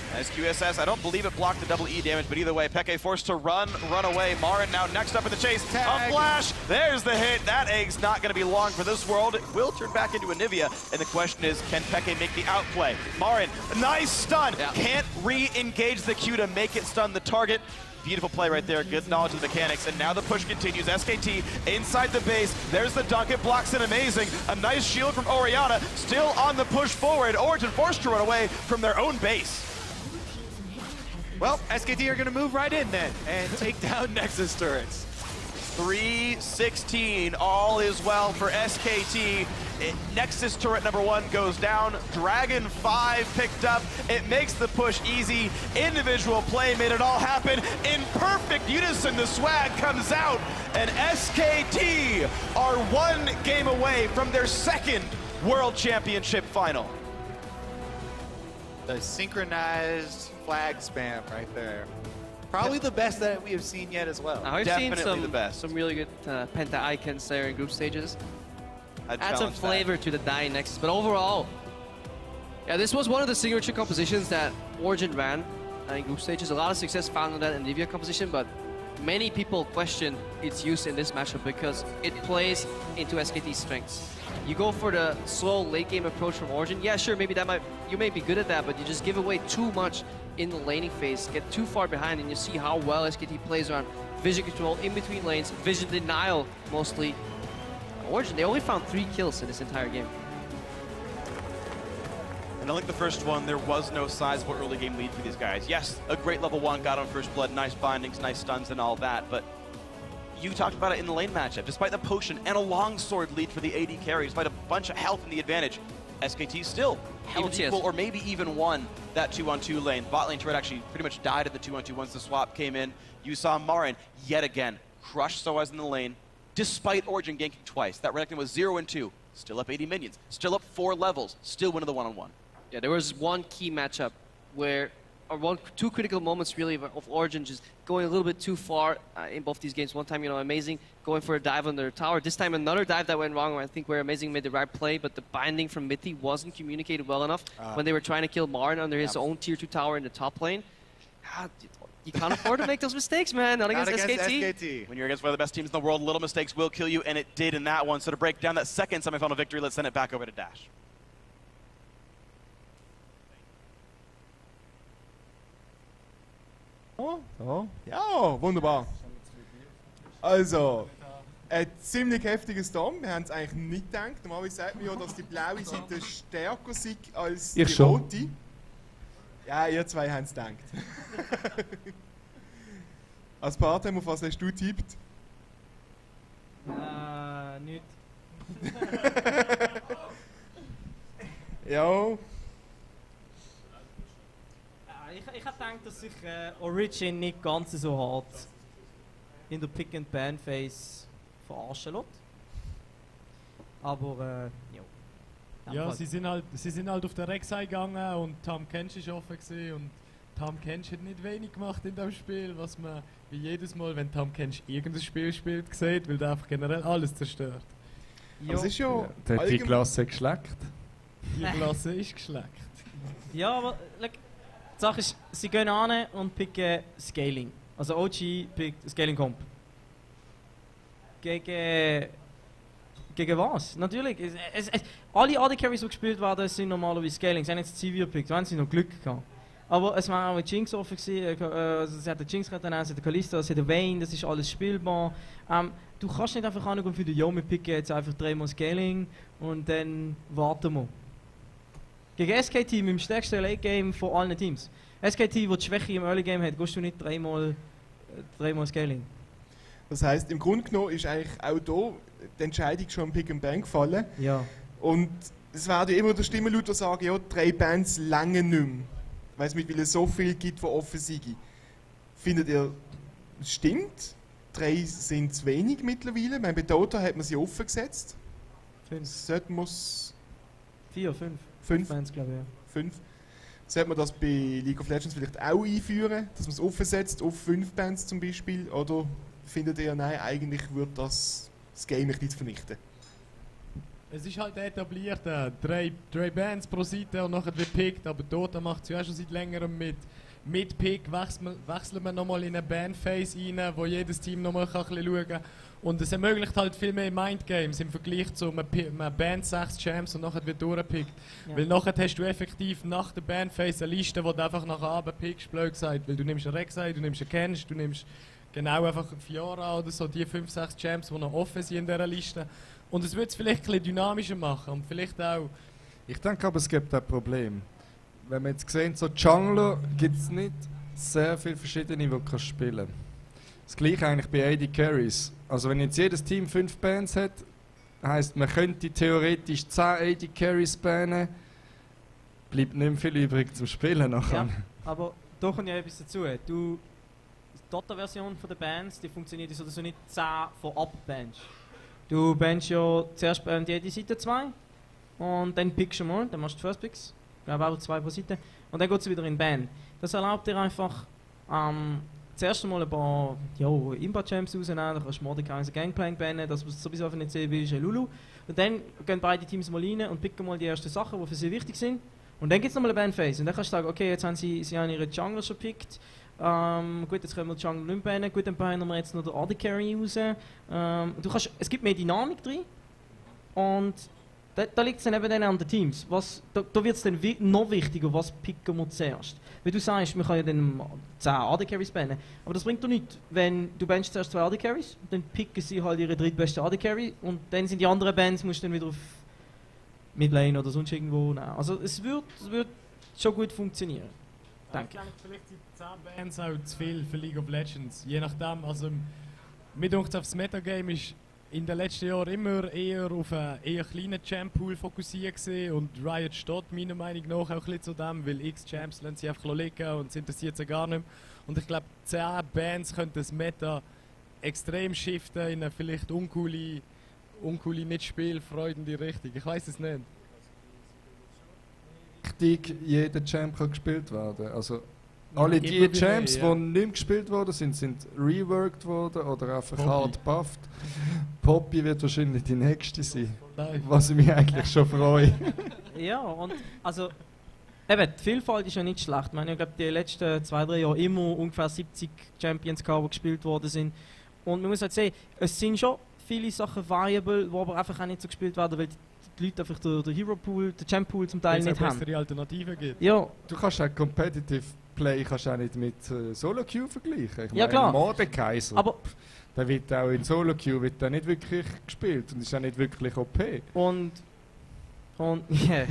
SQSS, I don't believe it blocked the double E damage, but either way, Peke forced to run away. Marin now next up in the chase. A flash, there's the hit. That egg's not going to be long for this world. It will turn back into Anivia, and the question is, can Peke make the outplay? Marin, nice stun. Yeah. Can't re-engage the Q to make it stun the target. Beautiful play right there, good knowledge of the mechanics, and now the push continues. SKT inside the base, there's the dunk, it blocks it amazing. A nice shield from Orianna, still on the push forward. Origin forced to run away from their own base. Well, SKT are going to move right in then and take down Nexus turrets. 3-16, all is well for SKT. Nexus turret number 1 goes down. Dragon 5 picked up. It makes the push easy. Individual play made it all happen. In perfect unison, the swag comes out, and SKT are 1 game away from their 2nd World Championship final. The synchronized flag spam right there. Probably the best that we have seen yet as well. I've seen some really good penta icons there in group stages. Add some flavor to the dying Nexus, but overall, yeah, this was one of the signature compositions that Origin ran in group stages. A lot of success found in that Anivia composition, but many people question its use in this matchup because it plays into SKT's strengths. You go for the slow late game approach from Origin. Yeah, sure, maybe you may be good at that, but you just give away too much in the laning phase, get too far behind, and you see how well SKT plays around vision control in between lanes, vision denial mostly. Origin, they only found 3 kills in this entire game. And unlike the first one, there was no sizable early game lead for these guys. Yes, a great level 1 got on first blood, nice bindings, nice stuns and all that, but you talked about it in the lane matchup. Despite the potion and a longsword lead for the AD carry, despite a bunch of health in the advantage, SKT still held equal or maybe even won that 2-on-2 lane. Bot lane turret actually pretty much died at the 2-on-2 once the swap came in. You saw Marin yet again crush Soaz in the lane, despite Origin ganking twice. That Renekton was 0 and 2, still up 80 minions, still up 4 levels, still winning the 1-on-1. Yeah, there was one key matchup where, or 2 critical moments really of Origin just going a little bit too far in both these games. One time, Amazing going for a dive on their tower. This time another dive that went wrong, I think where Amazing made the right play, but the binding from Mithy wasn't communicated well enough when they were trying to kill Marin under his own tier 2 tower in the top lane. You can't afford to make those mistakes, man. Not against SKT. When you're against one of the best teams in the world, little mistakes will kill you, and it did in that one. So to break down that 2nd semifinal victory, let's send it back over to Dash. Oh, ja, wunderbar. Also, ein ziemlich heftiger Storm. Wir haben es eigentlich nicht gedacht. Normalerweise sagt man ja, dass die blaue Seite stärker ist als die rote. Ja, ihr zwei haben es gedacht. Als Partner, auf was hast du getippt? Nicht. Ja. Ich habe gedacht, dass sich Origin nicht ganz so hart in der Pick-and-Ban-Phase verarschen lässt. Aber, ja, sie sind halt auf der Rek'Sai gegangen und Tam Kench ist offen gewesen und Tom Kench hat nicht wenig gemacht in diesem Spiel, was man wie jedes Mal, wenn Tom Kench irgendein Spiel spielt, sieht, weil der einfach generell alles zerstört. Das ist ja der hat die Klasse geschleckt. Die Klasse ist geschleckt. Ja, aber like, die Sache ist, sie gehen an und picken Scaling. Also OG pickt Scaling Comp. Gegen was? Natürlich. Alle AD Carries, die gespielt werden, sind normalerweise Scaling. Sie haben jetzt Sivir gepickt, wenn sie noch Glück gehabt. Aber es war auch ein Jinx offen gewesen. Also sie hat den Jinx retten, sie hat den Kalista, sie hat den Vayne, das ist alles spielbar. Du kannst nicht einfach angehen und für den Jo, wir picken jetzt einfach 3-mal Scaling und dann warten wir. Gegen SK-Team im stärksten Late-Game von allen Teams. SK-Team, das die Schwäche im Early-Game hat, gehst du nicht 3-mal Scaling. Das heisst, im Grunde genommen ist eigentlich auch hier die Entscheidung schon am Pick and Ban gefallen. Ja. Und es werden immer die Stimmen laut, die sagen, ja, 3 Bands lange nicht mehr. Weil es so viel gibt, die offen sind. Findet ihr, es stimmt? 3 sind zu wenig mittlerweile. Bei Dota hat man sie offen gesetzt. 5. Sollte man es... 4, 5. 5 Bands, glaube ich, ja. 5. Sollte man das bei League of Legends vielleicht auch einführen, dass man es offen setzt auf 5 Bands zum Beispiel? Oder findet ihr, nein, eigentlich würde das Game nicht vernichten? Es ist halt etabliert, 3 Bands pro Seite und nachher wird gepickt, aber Dota macht es ja schon seit längerem mit. Mit Pick wechseln wir nochmal in eine Bandphase rein, wo jedes Team nochmal ein bisschen schauen kann. Und es ermöglicht halt viel mehr Mindgames im Vergleich zu einer Band 6 Champs und nachher wird durchgepickt. Ja. Weil nachher hast du effektiv nach der Bandphase eine Liste, wo du einfach nachher runterpickst, blöd gesagt. Weil du nimmst einen Rek'Sai, du nimmst einen Kench, du nimmst genau einfach Fiora oder so, die 5, 6 Champs, die noch offen sind in dieser Liste. Und es würde es vielleicht ein bisschen dynamischer machen und vielleicht auch... Ich denke aber, es gibt ein Problem. Wenn wir jetzt sehen, so Jungler gibt es nicht sehr viele verschiedene, die du spielen kannst. Das gleiche eigentlich bei AD Carries. Also wenn jetzt jedes Team 5 Bans hat, heisst, man könnte theoretisch 10 AD Carries bannen, bleibt nicht mehr viel übrig zum Spielen nachher. Ja, aber da kommt ja etwas dazu. Die Dota-Version der Bands, die funktioniert so, dass du nicht 10 von abbanst. Du banst ja zuerst jede Seite 2 und dann pickst du mal, dann machst du die First Picks. Ich glaube auch 2 pro Seite. Und dann geht es wieder in Ban. Das erlaubt dir einfach zuerst einmal ein paar Imba-Champs rausnehmen, dann kannst du Mordecai und Gangplank bannen, das was du sowieso einfach nicht sehen willst, ist Lulu. Und dann gehen beide Teams mal rein und picken mal die ersten Sachen, die für sie wichtig sind. Und dann gibt es nochmal eine Ban-Phase. Und dann kannst du sagen, okay, jetzt haben sie haben ihre Jungler schon gepickt. Gut, jetzt können wir die Jungler nicht bannen. Gut, dann bannen wir jetzt noch den AD Carry raus. Es gibt mehr Dynamik drin. Und da liegt es dann eben an den Teams. Da wird es dann noch wichtiger, was picken wir zuerst. Weil du sagst, wir können ja dann 10 AD Carries bannen. Aber das bringt doch nichts. Wenn du bannst zuerst 2 AD Carries, dann picken sie halt ihre drittbeste AD Carry und dann sind die anderen Bands, musst du dann wieder auf Midlane oder sonst irgendwo nehmen. Also es wird schon gut funktionieren. Danke. Ich denke, vielleicht sind 10 Bands auch zu viel für League of Legends. Je nachdem, also mir denkt das Metagame ist in den letzten Jahren immer eher auf einen eher kleinen Champ-Pool fokussiert gewesen und Riot steht meiner Meinung nach auch ein bisschen zu dem, weil X-Champs lassen sie einfach liegen und es interessiert sie gar nicht mehr. Und ich glaube, 10 Bands könnten das Meta extrem shiften in eine vielleicht uncoole nicht spielfreundende Richtung. Ich weiß es nicht. Richtig, jeder Champ kann gespielt werden. Also alle die Champs, die nicht mehr gespielt worden sind reworked worden oder einfach hart bufft. Poppy wird wahrscheinlich die nächste sein, was ich mich eigentlich schon freue. Ja, und also eben, die Vielfalt ist ja nicht schlecht. Ich meine, ich glaube, die letzten 2-3 Jahre immer ungefähr 70 Champions gehabt, die gespielt worden sind. Und man muss halt sehen, es sind schon viele Sachen variable, die aber einfach auch nicht so gespielt werden, weil die Leute einfach den Hero Pool, den Champ Pool zum Teil nicht haben. Es Alternativen gibt. Ja. Du kannst auch Competitive Play kannst auch nicht mit Solo Queue vergleichen. Ich ja, meine, klar. Mordecai, aber der wird auch in Solo Queue wird nicht wirklich gespielt und ist auch nicht wirklich OP. Und yeah.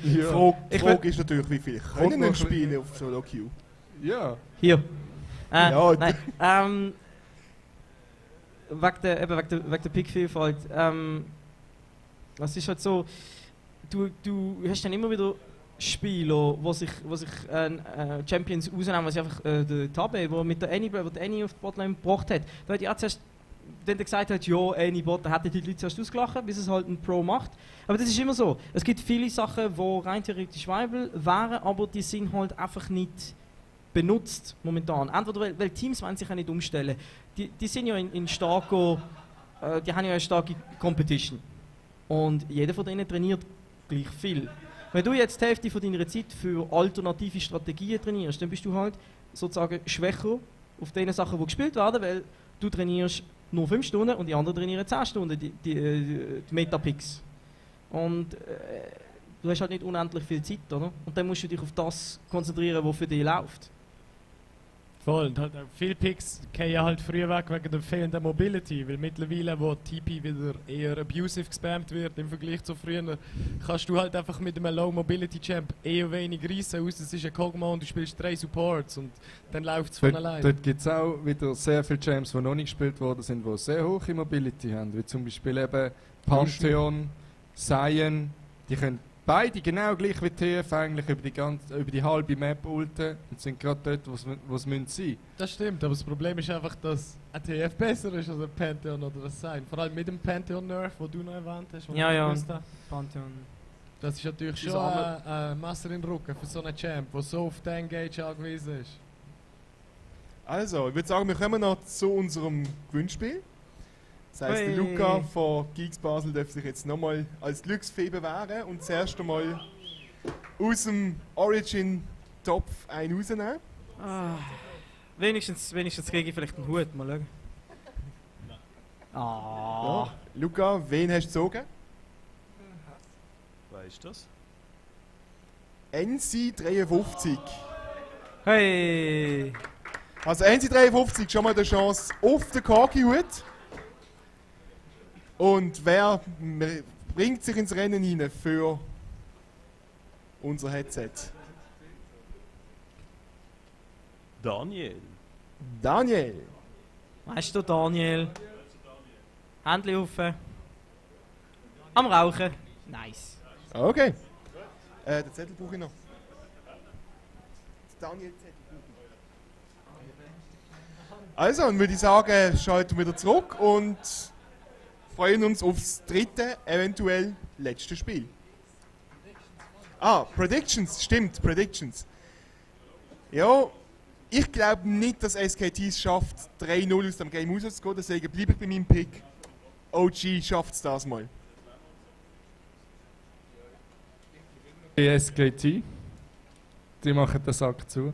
Ja. Die Frage ist natürlich, wie viel können wir spielen auf Solo Queue? Ja. Hier. Ja, nein. Wegen der Pick-Vielfalt. Es ist halt so, du hast dann immer wieder Spieler, wo sich Champions rausnehmen, was einfach der Tabe, der mit der Annie auf die Botlane gebracht hat. Da hat ja zuerst, wenn er gesagt hat, ja, Annie Bot, dann hätten die Leute zuerst ausgelacht, bis es halt ein Pro macht. Aber das ist immer so. Es gibt viele Sachen, die rein theoretisch viable wären, aber die sind halt einfach nicht benutzt momentan. Entweder weil Teams wollen sich auch nicht umstellen. Die sind ja in starker, die haben ja eine starke Competition. Und jeder von denen trainiert gleich viel. Wenn du jetzt die Hälfte von deiner Zeit für alternative Strategien trainierst, dann bist du halt sozusagen schwächer auf den Sachen, die gespielt werden, weil du trainierst nur 5 Stunden und die anderen trainieren 10 Stunden, die Metapicks. Und du hast halt nicht unendlich viel Zeit, oder? Und dann musst du dich auf das konzentrieren, was für dich läuft. Voll, und halt auch viele Picks gehen halt früher weg wegen der fehlenden Mobility, weil mittlerweile, wo TP wieder eher abusive gespammt wird im Vergleich zu früher, kannst du halt einfach mit einem Low Mobility Champ eher wenig reissen, außer es ist ein Kog'Maw und du spielst 3 Supports und dann läuft es von allein. Dort gibt es auch wieder sehr viele Champs, die noch nicht gespielt worden sind, die sehr hohe Mobility haben, wie zum Beispiel eben Pantheon, Sion, die können beide genau gleich wie TF eigentlich über die halbe Map ulten und sind gerade dort, wo sie sein müssen. Das stimmt, aber das Problem ist einfach, dass ein TF besser ist als ein Pantheon oder ein Sign. Vor allem mit dem Pantheon-Nerf, den du noch erwähnt hast. Ja, Pantheon. Das ist natürlich schon ein Messer in den Rücken für so einen Champ, der so auf den Engage angewiesen ist. Also, ich würde sagen, wir kommen noch zu unserem Gewinnspiel. Das heisst, der Luca von Geeks Basel darf sich jetzt nochmal als Glücksfee bewähren und zuerst einmal aus dem Origin-Topf einen rausnehmen. Wenigstens kriege ich vielleicht einen Hut, mal schauen. Ja. Luca, wen hast du gezogen? Weißt du das? NC53. Hey! Also NC53 schon mal die Chance auf den Kaki-Hut. Und wer bringt sich ins Rennen hinein für unser Headset? Daniel. Daniel. Weißt du, Daniel? Händchen auf. Am Rauchen. Nice. Okay. Den Zettel brauche ich noch. Daniel Zettel brauche ich. Also, dann würde ich sagen, schalten wir wieder zurück und freuen uns aufs dritte, eventuell letzte Spiel. Predictions, stimmt, Predictions. Ja, ich glaube nicht, dass SKT es schafft, 3-0 aus dem Game rauszugehen, deswegen bleibe ich bei meinem Pick. OG schafft es das mal. Die SKT, die machen den Sack zu.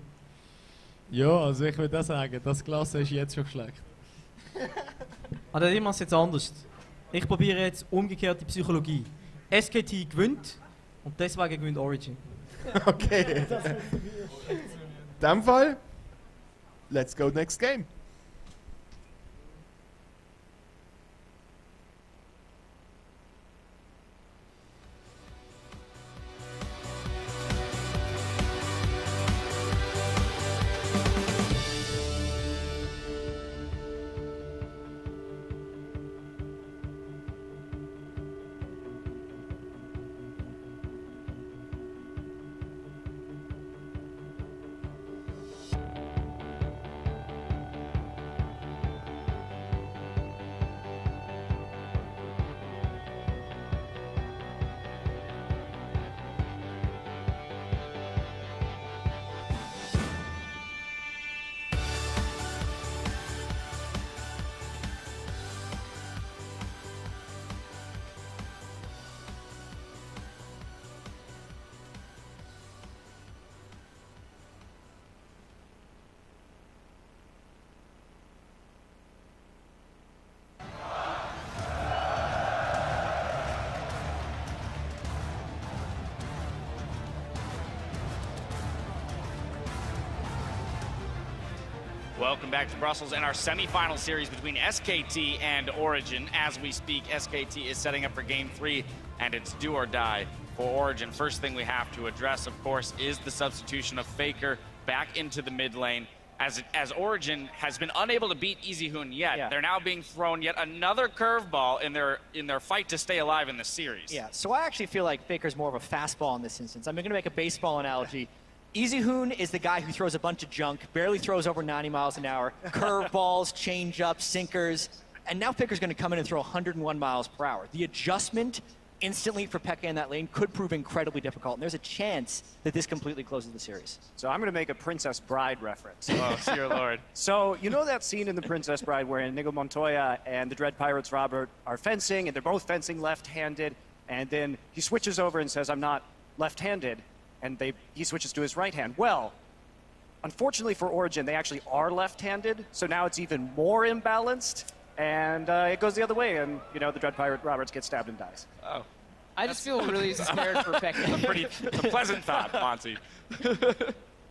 Ja, also ich würde auch sagen, das Glas ist jetzt schon schlecht. Dann machen wir es jetzt anders. Ich probiere jetzt umgekehrte Psychologie. SKT gewinnt und deswegen gewinnt Origin. Okay. In dem Fall, let's go next game. Welcome back to Brussels and our semifinal series between SKT and Origin. As we speak, SKT is setting up for Game 3, and it's do or die for Origin. First thing we have to address, of course, is the substitution of Faker back into the mid lane. As Origin has been unable to beat EasyHoon yet, they're now being thrown yet another curveball in their fight to stay alive in the series. Yeah, so I actually feel like Faker's more of a fastball in this instance. I'm going to make a baseball analogy. EasyHoon is the guy who throws a bunch of junk, barely throws over 90 miles an hour, curveballs, change-ups, sinkers, and now Faker's going to come in and throw 101 miles per hour. The adjustment instantly for Pekka in that lane could prove incredibly difficult. And there's a chance that this completely closes the series. So I'm going to make a Princess Bride reference. Oh, dear Lord. So you know that scene in The Princess Bride where Inigo Montoya and the Dread Pirates Robert are fencing, and they're both fencing left-handed, and then he switches over and says, "I'm not left-handed," and he switches to his right hand. Well, unfortunately for Origin, they actually are left-handed, so now it's even more imbalanced, and it goes the other way, and the Dread Pirate Roberts gets stabbed and dies. Oh. I just feel really scared for Pekka. A pleasant thought, Monty.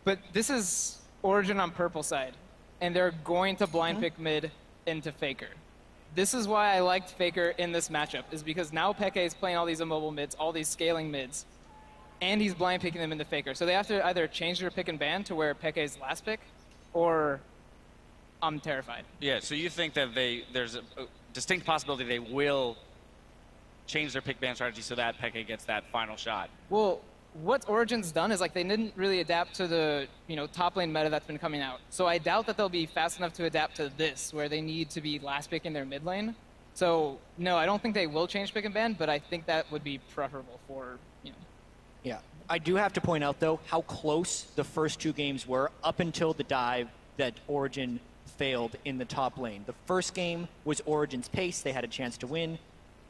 But this is Origin on purple side, and they're going to blind pick mid into Faker. This is why I liked Faker in this matchup, is because now Pekka is playing all these immobile mids, all these scaling mids, and he's blind picking them into Faker. So they have to either change their pick and ban to where Pekka is last pick, or I'm terrified. Yeah, so you think that there's a distinct possibility they will change their pick ban strategy so that Pekka gets that final shot? Well, what Origin's done is they didn't really adapt to the top lane meta that's been coming out. So I doubt that they'll be fast enough to adapt to this, where they need to be last pick in their mid lane. So no, I don't think they will change pick and ban, but I think that would be preferable for Yeah, I do have to point out though how close the first two games were up until the dive that Origin failed in the top lane. The first game was Origin's pace; they had a chance to win.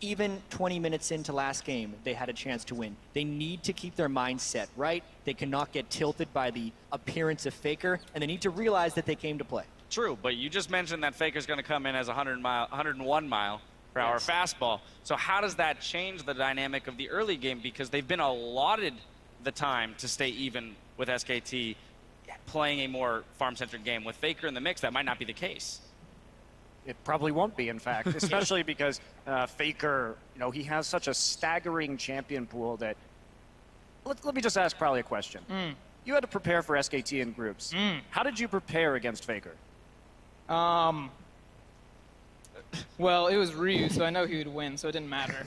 Even 20 minutes into last game, they had a chance to win. They need to keep their mindset right. They cannot get tilted by the appearance of Faker, and they need to realize that they came to play. True, but you just mentioned that Faker's going to come in as 101 mile per hour fastball. So how does that change the dynamic of the early game? Because they've been allotted the time to stay even with SKT, playing a more farm-centric game. With Faker in the mix, that might not be the case. It probably won't be, in fact, especially because Faker, he has such a staggering champion pool that... Let me just ask probably a question. You had to prepare for SKT in groups. How did you prepare against Faker? Well, it was Ryu, so I know he would win, so it didn't matter.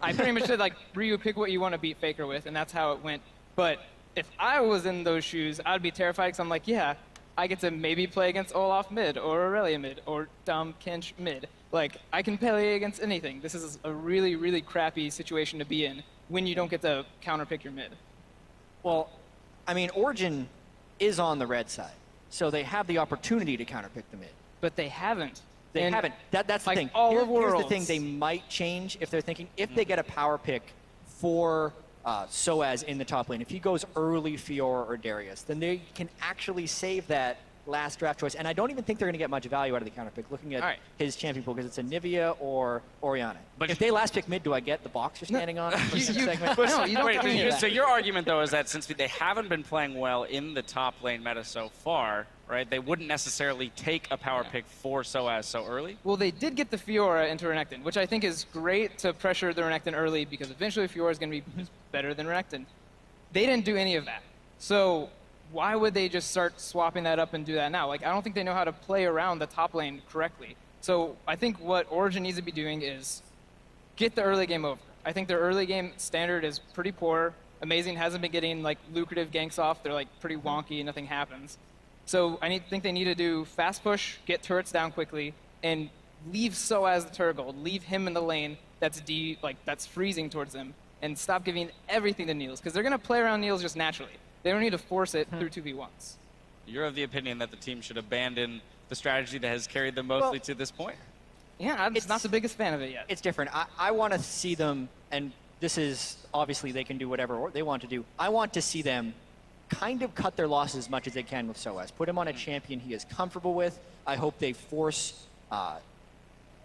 I pretty much said, Ryu, pick what you want to beat Faker with, and that's how it went. But if I was in those shoes, I'd be terrified, because I'm like, yeah, I get to maybe play against Olaf mid, or Aurelia mid, or Dom Kench mid. I can play against anything. This is a really, really crappy situation to be in when you don't get to counterpick your mid. Well, I mean, Origin is on the red side, so they have the opportunity to counterpick the mid. But they haven't. They haven't. That's the thing. Here's the thing they might change if they're thinking, if they get a power pick for Soaz in the top lane, if he goes early Fiora or Darius, then they can actually save that last draft choice. And I don't even think they're going to get much value out of the counter pick, looking at his champion pool, because it's a Nivea or Orianna. But if they last pick mid, do I get the box you're standing on? No, you don't. So your argument, though, is that since they haven't been playing well in the top lane meta so far, right, they wouldn't necessarily take a power pick for Soaz so early? Well, they did get the Fiora into Renekton, which I think is great to pressure the Renekton early, because eventually Fiora is going to be better than Renekton. They didn't do any of that. So why would they just start swapping that up and do that now? I don't think they know how to play around the top lane correctly. So I think what Origin needs to be doing is get the early game over. I think their early game standard is pretty poor. Amazing hasn't been getting lucrative ganks off. They're pretty wonky, nothing happens. So I think they need to do fast push, get turrets down quickly, and leave Soaz the Turgle, leave him in the lane that's freezing towards them, and stop giving everything to Niels, because they're going to play around Niels just naturally. They don't need to force it through 2v1s. You're of the opinion that the team should abandon the strategy that has carried them mostly to this point? Yeah, I'm just not the biggest fan of it yet. It's different. I want to see them, and this is obviously they can do whatever they want to do. I want to see them kind of cut their losses as much as they can with Soaz. Put him on a champion he is comfortable with. I hope they force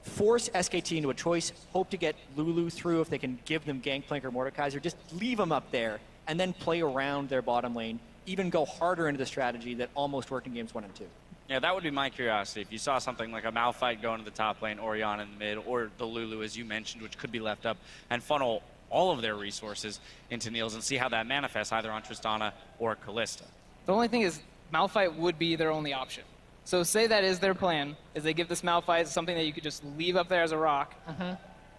SKT into a choice. Hope to get Lulu through if they can give them Gangplank or Mordekaiser. Just leave them up there and then play around their bottom lane. Even go harder into the strategy that almost worked in games 1 and 2. Yeah, that would be my curiosity. If you saw something like a Malphite going to the top lane, Orianna in the mid, or the Lulu, as you mentioned, which could be left up, and funnel all of their resources into Niels and see how that manifests either on Tristana or Kalista. The only thing is, Malphite would be their only option. So say that is their plan, is they give this Malphite something that you could just leave up there as a rock.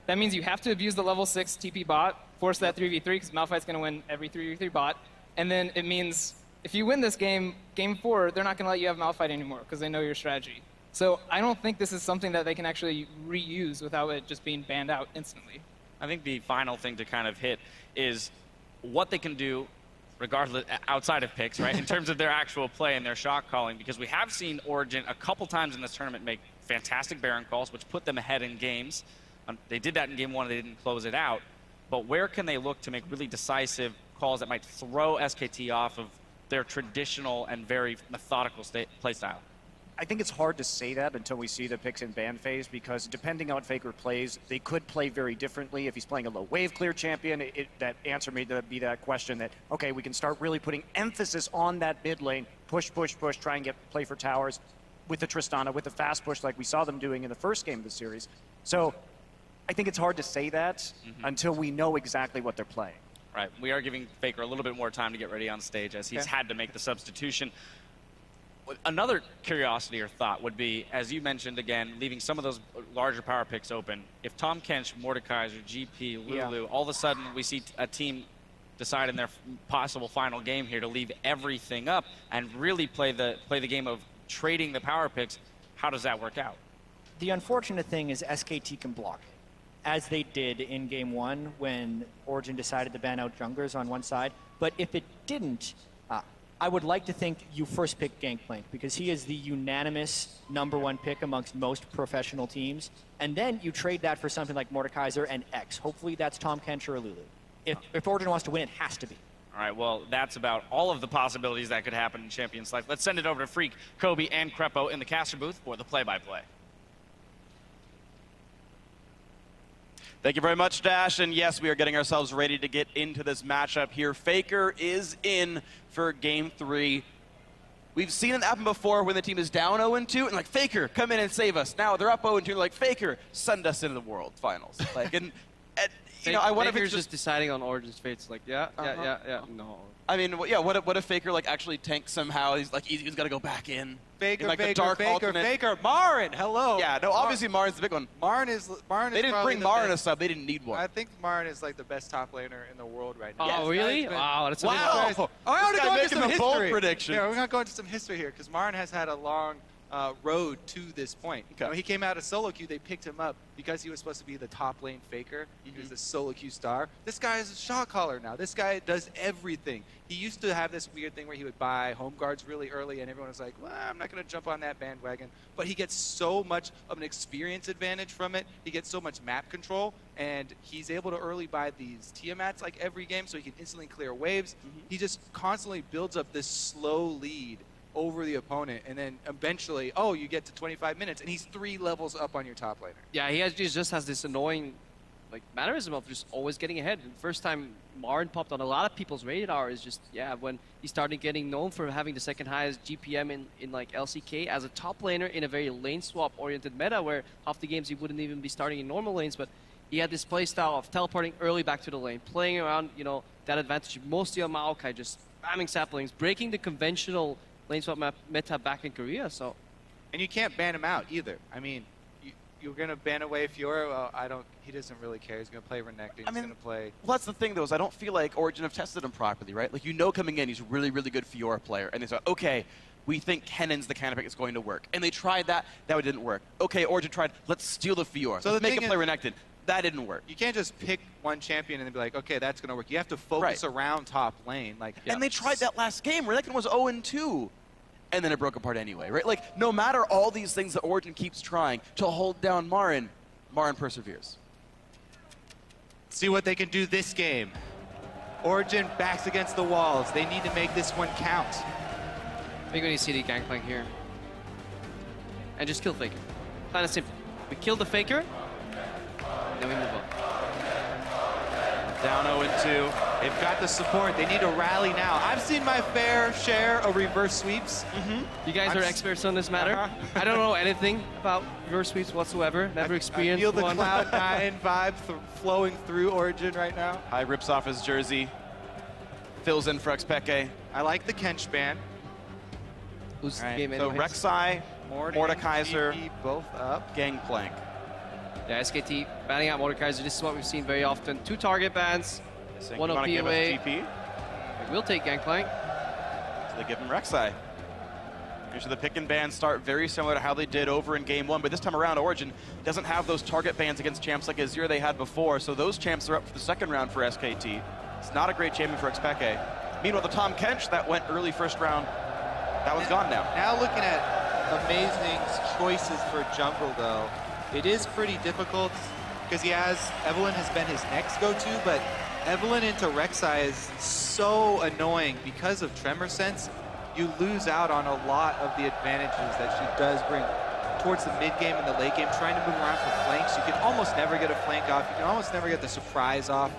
That means you have to abuse the level 6 TP bot, force that 3v3, because Malphite's going to win every 3v3 bot, and then it means if you win this game, game 4, they're not going to let you have Malphite anymore, because they know your strategy. So I don't think this is something that they can actually reuse without it just being banned out instantly. I think the final thing to kind of hit is what they can do regardless, outside of picks, right, in terms of their actual play and their shot calling, because we have seen Origin a couple times in this tournament make fantastic Baron calls, which put them ahead in games. They did that in game 1, they didn't close it out. But where can they look to make really decisive calls that might throw SKT off of their traditional and very methodical play style? I think it's hard to say that until we see the picks in ban phase, because depending on what Faker plays, they could play very differently. If he's playing a low wave clear champion, that answer may be that question that, okay, we can start really putting emphasis on that mid lane, push, push, push, try and play for towers with the Tristana, with the fast push like we saw them doing in the first game of the series. So I think it's hard to say that until we know exactly what they're playing. Right. We are giving Faker a little bit more time to get ready on stage, as he's had to make the substitution. Another curiosity or thought would be, as you mentioned again, leaving some of those larger power picks open. If Tahm Kench, Mordekaiser, GP, Lulu, all of a sudden we see a team decide in their possible final game here to leave everything up and really play the game of trading the power picks, how does that work out? The unfortunate thing is SKT can block, as they did in game 1 when Origin decided to ban out junglers on one side. But if it didn't, I would like to think you first pick Gangplank, because he is the unanimous #1 pick amongst most professional teams. And then you trade that for something like Mordekaiser and X. Hopefully that's Tahm Kench or Lulu. If Origin wants to win, it has to be. All right, well, that's about all of the possibilities that could happen in Champions Life. Let's send it over to Freak, Kobe, and Crepo in the caster booth for the play-by-play. Thank you very much, Dash. And yes, we are getting ourselves ready to get into this matchup here. Faker is in for game 3. We've seen it happen before when the team is down 0-2, and like, Faker, come in and save us. Now they're up 0-2, like, Faker, send us into the World Finals. Like, and you know, I wonder if it's just deciding on Origin's fates. Like, yeah. No. I mean, yeah. What if Faker like actually tanks somehow? He's like, he's got to go back in. Faker, like Faker, the dark Faker, alternate. Faker, Marin, hello. Yeah, no, obviously Marin's the big one. Marin is They didn't bring Marin a sub. They didn't need one. I think Marin is like the best top laner in the world right now. now. Oh, really? Wow, that's amazing. Oh, I want to go into some history. Bold prediction. Yeah, we're going to go into some history here, because Marin has had a long road to this point. Okay. When he came out of solo queue, they picked him up because he was supposed to be the top lane Faker. He was the solo queue star. This guy is a shot caller now. This guy does everything. He used to have this weird thing where he would buy home guards really early, and everyone was like, well, I'm not going to jump on that bandwagon. But he gets so much of an experience advantage from it. He gets so much map control, and he's able to early buy these Tiamats like every game, so he can instantly clear waves. He just constantly builds up this slow lead over the opponent, and then eventually, you get to 25 minutes, and he's 3 levels up on your top laner. Yeah, he just has this annoying mannerism of just always getting ahead. The first time Marin popped on a lot of people's radar is just, when he started getting known for having the second highest GPM in like LCK as a top laner in a very lane swap oriented meta, where half the games he wouldn't even be starting in normal lanes, but he had this play style of teleporting early back to the lane, playing around, that advantage mostly on Maokai, just spamming saplings, breaking the conventional lane swap meta back in Korea. So, and you can't ban him out either. I mean, you're gonna ban away Fiora. Well, he doesn't really care. He's gonna play Renekton. He's gonna play. Well, that's the thing, though, is I don't feel like Origin have tested him properly, right? Like, coming in, he's a really, really good Fiora player, and they said, okay, we think Kennen's the kind of pick that's going to work, and they tried that. That didn't work. Okay, Origin tried. Let's steal the Fiora. So let's make him play Renekton. That didn't work. You can't just pick one champion and then be like, okay, that's gonna work. You have to focus around top lane. And they tried that last game. Renekton was 0-2. And then it broke apart anyway, right? Like, no matter all these things that Origin keeps trying to hold down Marin, Marin perseveres. See what they can do this game. Origin backs against the walls. They need to make this one count. I think we need to see the Gangplank here. And just kill Faker. Plain and simple. We kill the Faker, then we move on. Down 0-2. They've got the support. They need to rally now. I've seen my fair share of reverse sweeps. You guys are experts on this matter. I don't know anything about reverse sweeps whatsoever. Never experienced one. I feel one. the Cloud9 vibe flowing through Origin right now. High rips off his jersey. Fills in for Xpeke. I like the Kench ban. Who's right. game So Rek'Sai, Mordekaiser, both up. Gangplank. Yeah, SKT banning out Mordekaiser. This is what we've seen very often. 2 target bans, 1 OP away. GP? We'll take Gangplank. So they give him Rek'Sai. Usually the pick and ban start very similar to how they did over in game 1, but this time around Origin doesn't have those target bans against champs like Azir they had before, so those champs are up for the second round for SKT. It's not a great champion for Xpeke. Meanwhile, the Tom Kench that went early first round, that one's gone now. Now looking at amazing choices for jungle though, it is pretty difficult because Evelyn has been his next go-to, but Evelyn into Rek'Sai is so annoying because of Tremor Sense. You lose out on a lot of the advantages that she does bring towards the mid game and the late game, trying to move around for flanks. You can almost never get a flank off. You can almost never get the surprise off.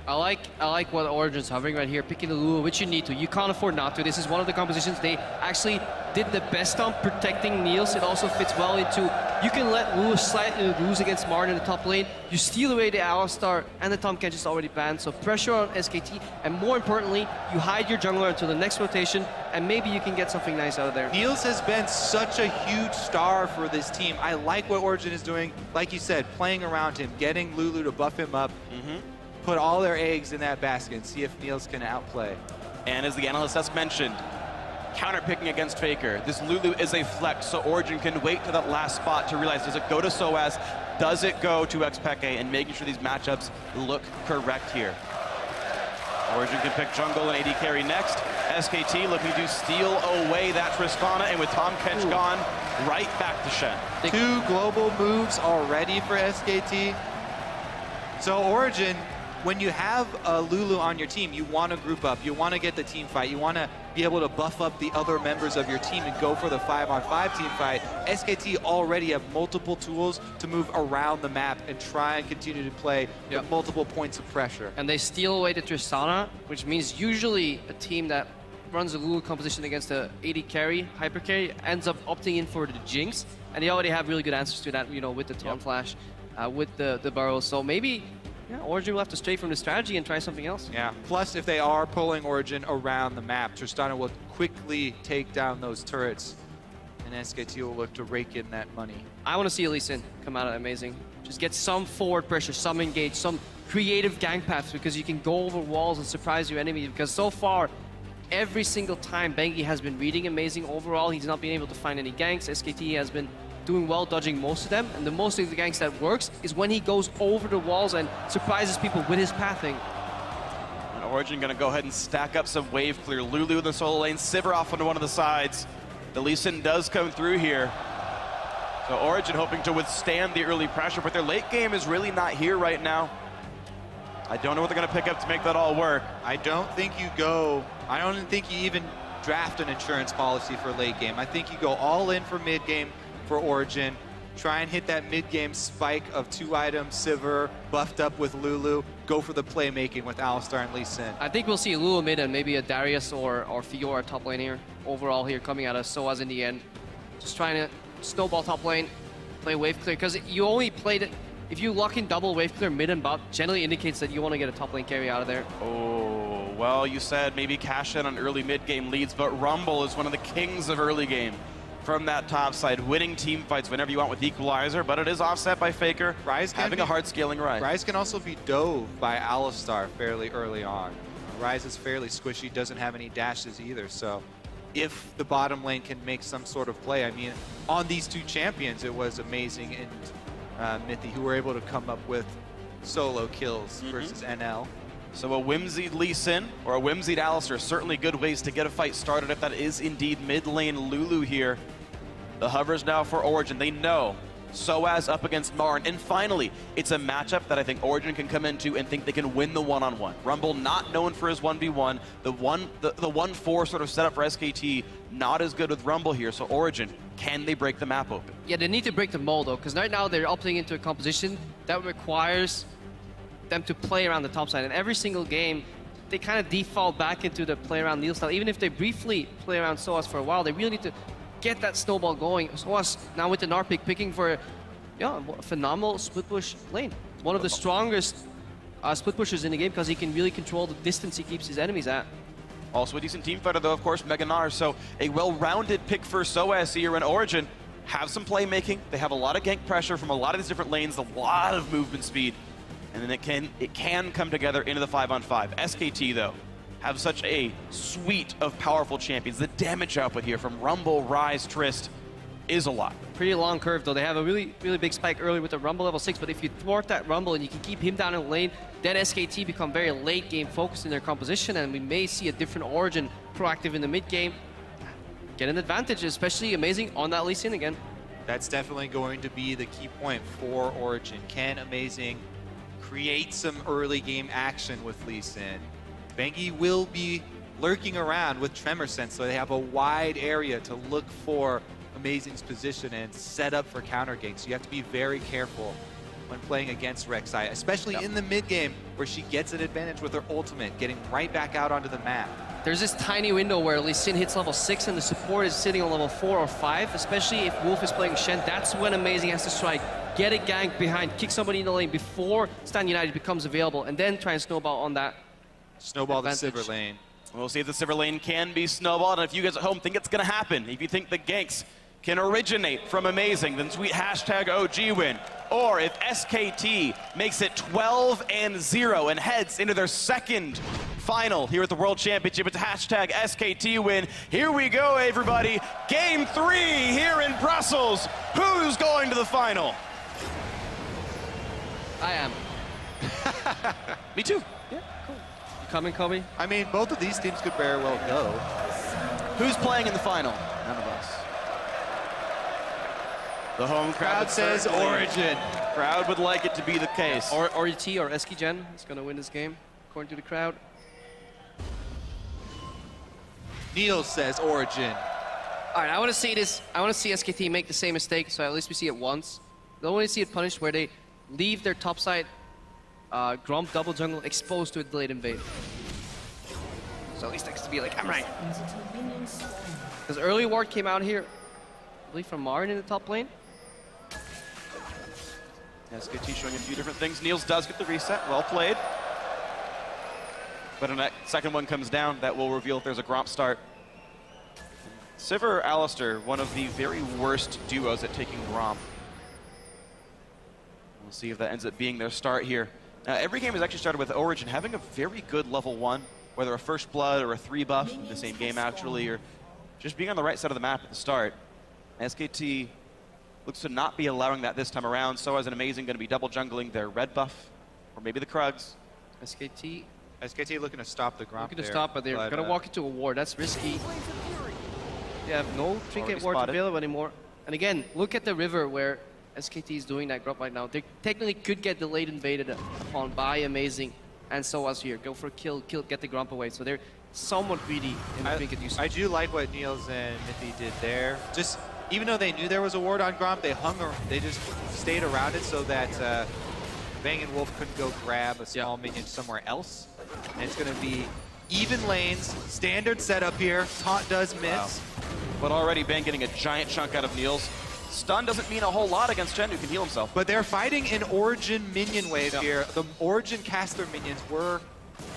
I like what Origin's hovering right here, picking the Lulu, which you need to. You can't afford not to. This is one of the compositions they actually did the best on protecting Niels. It also fits well into, you can let Lulu slightly lose against Martin in the top lane. You steal away the Alistar, and the Tom Kench is already banned, so pressure on SKT, and more importantly, you hide your jungler until the next rotation, and maybe you can get something nice out of there. Niels has been such a huge star for this team. I like what Origin is doing, like you said, playing around him, getting Lulu to buff him up. Put all their eggs in that basket and see if Niels can outplay. And as the analyst has mentioned, counter-picking against Faker. This Lulu is a flex, so Origin can wait to that last spot to realize, does it go to Soaz? Does it go to Xpeke? And making sure these matchups look correct here. Origin can pick jungle and AD carry next. SKT looking to steal away that Tristana, and with Tom Kench gone, right back to Shen. 2 global moves already for SKT. So Origin, when you have a Lulu on your team, you want to group up, you want to get the team fight, you want to be able to buff up the other members of your team and go for the 5-on-5 team fight. SKT already have multiple tools to move around the map and try and continue to play with multiple points of pressure. And they steal away the Tristana, which means usually a team that runs a Lulu composition against a AD carry, hyper carry, ends up opting in for the Jinx, and they already have really good answers to that, you know, with the Taunt Flash, with the Burrow. So maybe Origin will have to stray from the strategy and try something else. Yeah, plus if they are pulling Origin around the map, Tristana will quickly take down those turrets, and SKT will look to rake in that money. I want to see Lee Sin come out of amazing. Just get some forward pressure, some engage, some creative gank paths, because you can go over walls and surprise your enemy, because so far, every single time Bengi has been reading amazing overall, he's not been able to find any ganks. SKT has been doing well, dodging most of them, and the most of the ganks that works is when he goes over the walls and surprises people with his pathing. And Origin gonna go ahead and stack up some wave clear. Lulu in the solo lane, Sivir off onto one of the sides. The Lee Sin does come through here. So Origin hoping to withstand the early pressure, but their late game is really not here right now. I don't know what they're gonna pick up to make that all work. I don't think you even draft an insurance policy for late game. I think you go all in for mid game for Origin, try and hit that mid-game spike of 2 items, Sivir, buffed up with Lulu, go for the playmaking with Alistar and Lee Sin. I think we'll see Lulu mid and maybe a Darius or Fiora top lane here, overall here, coming out of Soaz in the end. Just trying to snowball top lane, play wave clear, because you only played it, if you lock in double wave clear mid and bot, generally indicates that you want to get a top lane carry out of there. Oh, well, you said maybe cash in on early mid-game leads, but Rumble is one of the kings of early game. From that top side, winning team fights whenever you want with Equalizer, but it is offset by Faker, having a hard scaling Ryze. Ryze can also be dove by Alistar fairly early on. Ryze is fairly squishy, doesn't have any dashes either, so if the bottom lane can make some sort of play, I mean, on these 2 champions, it was amazing and Mythy, who were able to come up with solo kills versus NL. So a whimsied Lee Sin or a whimsied Alistar, certainly good ways to get a fight started if that is indeed mid lane Lulu here. The hovers now for Origin. They know Soaz up against Marn. And finally, it's a matchup that I think Origin can come into and think they can win the one-on-one. Rumble not known for his 1v1. The 1-4 sort of setup for SKT, not as good with Rumble here. So Origin, can they break the map open? Yeah, they need to break the mold though, because right now they're opting into a composition that requires them to play around the top side. And every single game, they kind of default back into the play around Neil style. Even if they briefly play around Soaz for a while, they really need to get that snowball going. Soaz now with the Gnar pick picking for a phenomenal split push lane. One of the strongest split pushers in the game, because he can really control the distance he keeps his enemies at. Also a decent team fighter though, of course, Mega Gnar. So a well-rounded pick for Soaz here in Origin. Have some playmaking. They have a lot of gank pressure from a lot of these different lanes, a lot of movement speed. And then it can come together into the 5-on-5. SKT though, have such a suite of powerful champions. The damage output here from Rumble, Rise, Trist is a lot. Pretty long curve though. They have a really big spike early with the Rumble level 6, but if you thwart that Rumble and you can keep him down in the lane, then SKT become very late game focused in their composition, and we may see a different Origin proactive in the mid game. Get an advantage, especially Amazing on that Lee Sin again. That's definitely going to be the key point for Origin. Can Amazing create some early game action with Lee Sin? Bengi will be lurking around with Tremor Sense, so they have a wide area to look for Amazing's position and set up for counter ganks. So you have to be very careful when playing against Rek'Sai, especially in the mid game where she gets an advantage with her ultimate, getting right back out onto the map. There's this tiny window where Lee Sin hits level 6 and the support is sitting on level 4 or 5, especially if Wolf is playing Shen. That's when Amazing has to strike, get a gank behind, kick somebody in the lane before Stand United becomes available, and then try and snowball on that. Snowball advantage. the Sivir lane. We'll see if the Sivir lane can be snowballed, and if you guys at home think it's going to happen, if you think the ganks can originate from Amazing, then tweet hashtag OG win. Or if SKT makes it 12-0 and heads into their second final here at the World Championship, it's hashtag SKT win. Here we go, everybody. Game 3 here in Brussels. Who's going to the final? I am. Me too. Yeah, cool. You coming, Kobe? I mean, both of these teams could very well go. Who's playing in the final? None of us. The home crowd says Origin. Crowd would like it to be the case. Or RET or Eski Gen is going to win this game, according to the crowd. Neil says Origin. All right, I want to see this. I want to see SKT make the same mistake, so at least we see it once. I don't want to see it punished where they leave their top side Gromp double jungle exposed to a delayed invade. So at least next to be like, I'm right. Because early ward came out here, I believe from Marin in the top lane. SKT showing a few different things. Niels does get the reset. Well played. But when that second one comes down, that will reveal if there's a Gromp start. Sivir Alistar, one of the very worst duos at taking Gromp. We'll see if that ends up being their start here. Every game has actually started with Origin having a very good level 1, whether a first blood or a 3 buff in the same game actually, or just being on the right side of the map at the start. SKT looks to not be allowing that this time around. So as an Amazing going to be double jungling their red buff, or maybe the Krugs. SKT looking to stop the Gromp. Looking to stop, but they're going to walk into a ward. That's risky. They have no trinket ward available anymore. And again, look at the river where SKT is doing that Gromp right now. They technically could get delayed invaded upon by Amazing, and so as here. Go for a kill, get the Gromp away. So they're somewhat greedy in the trinket usage. I do like what Niels and Mithy did there. Just even though they knew there was a ward on Gromp, they just stayed around it so that Bang and Wolf couldn't go grab a small minion somewhere else. And it's going to be even lanes, standard setup here. Taunt does miss. Wow. But already Bang getting a giant chunk out of Niels. Stun doesn't mean a whole lot against Chen, who can heal himself. But they're fighting an Origin minion wave here. The Origin caster minions were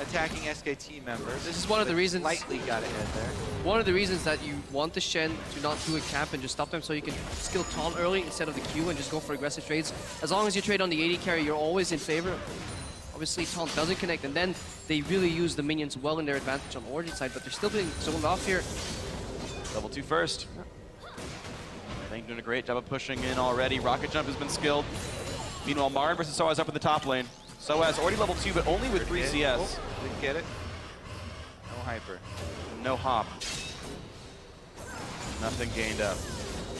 attacking SKT members. This is one of the reasons. Slightly got ahead there. One of the reasons that you want the Shen to not do a camp and just stop them so you can skill taunt early instead of the Q and just go for aggressive trades. As long as you trade on the AD carry, you're always in favor. Obviously, taunt doesn't connect, and then they really use the minions well in their advantage on the Origin side, but they're still being zoned off here. Level 2 first. Bang doing a great job of pushing in already. Rocket Jump has been skilled. Meanwhile, Marin versus Soaz up in the top lane. Soaz already level 2, but only with 3 CS. Didn't get it. No hyper. No hop. Nothing gained up.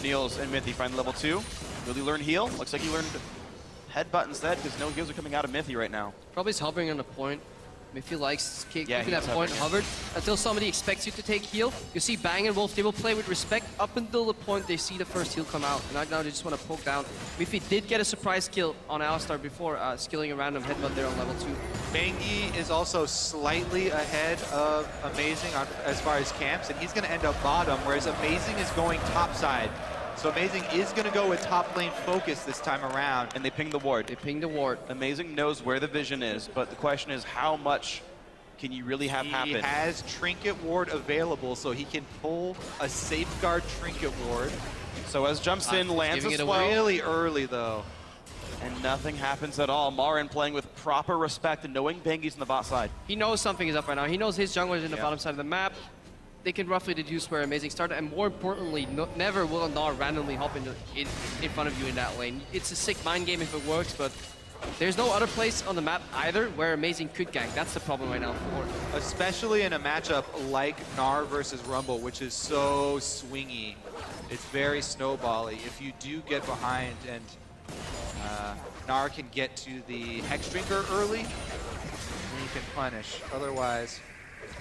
Niels and Mithy find level 2. Will he learn heal? Looks like he learned headbutt instead, because no heals are coming out of Mithy right now. Probably is hovering on the point. If he likes keeping he's that point hovering. hovered until somebody expects you to take heal. You see Bang and Wolf, they will play with respect up until the point they see the first heal come out. And right now they just want to poke down. Miffy did get a surprise kill on Alistar before, skilling a random headbutt there on level 2. Bengi is also slightly ahead of Amazing as far as camps, and he's going to end up bottom, whereas Amazing is going top side. So Amazing is going to go with top lane focus this time around. And they ping the ward. They ping the ward. Amazing knows where the vision is, but the question is how much can you really have happen? He has Trinket Ward available, so he can pull a Safeguard Trinket Ward. So as jumps in, lands a swell. Really early, though. And nothing happens at all. Marin playing with proper respect and knowing Bengi's on the bot side. He knows something is up right now. He knows his jungler is in the bottom side of the map. They can roughly deduce where Amazing started, and more importantly, never will a Gnar randomly hop in front of you in that lane. It's a sick mind game if it works, but there's no other place on the map either where Amazing could gank. That's the problem right now for. Especially in a matchup like Gnar versus Rumble, which is so swingy. It's very snowbally. If you do get behind and Gnar can get to the Hex Drinker early, then you can punish. Otherwise,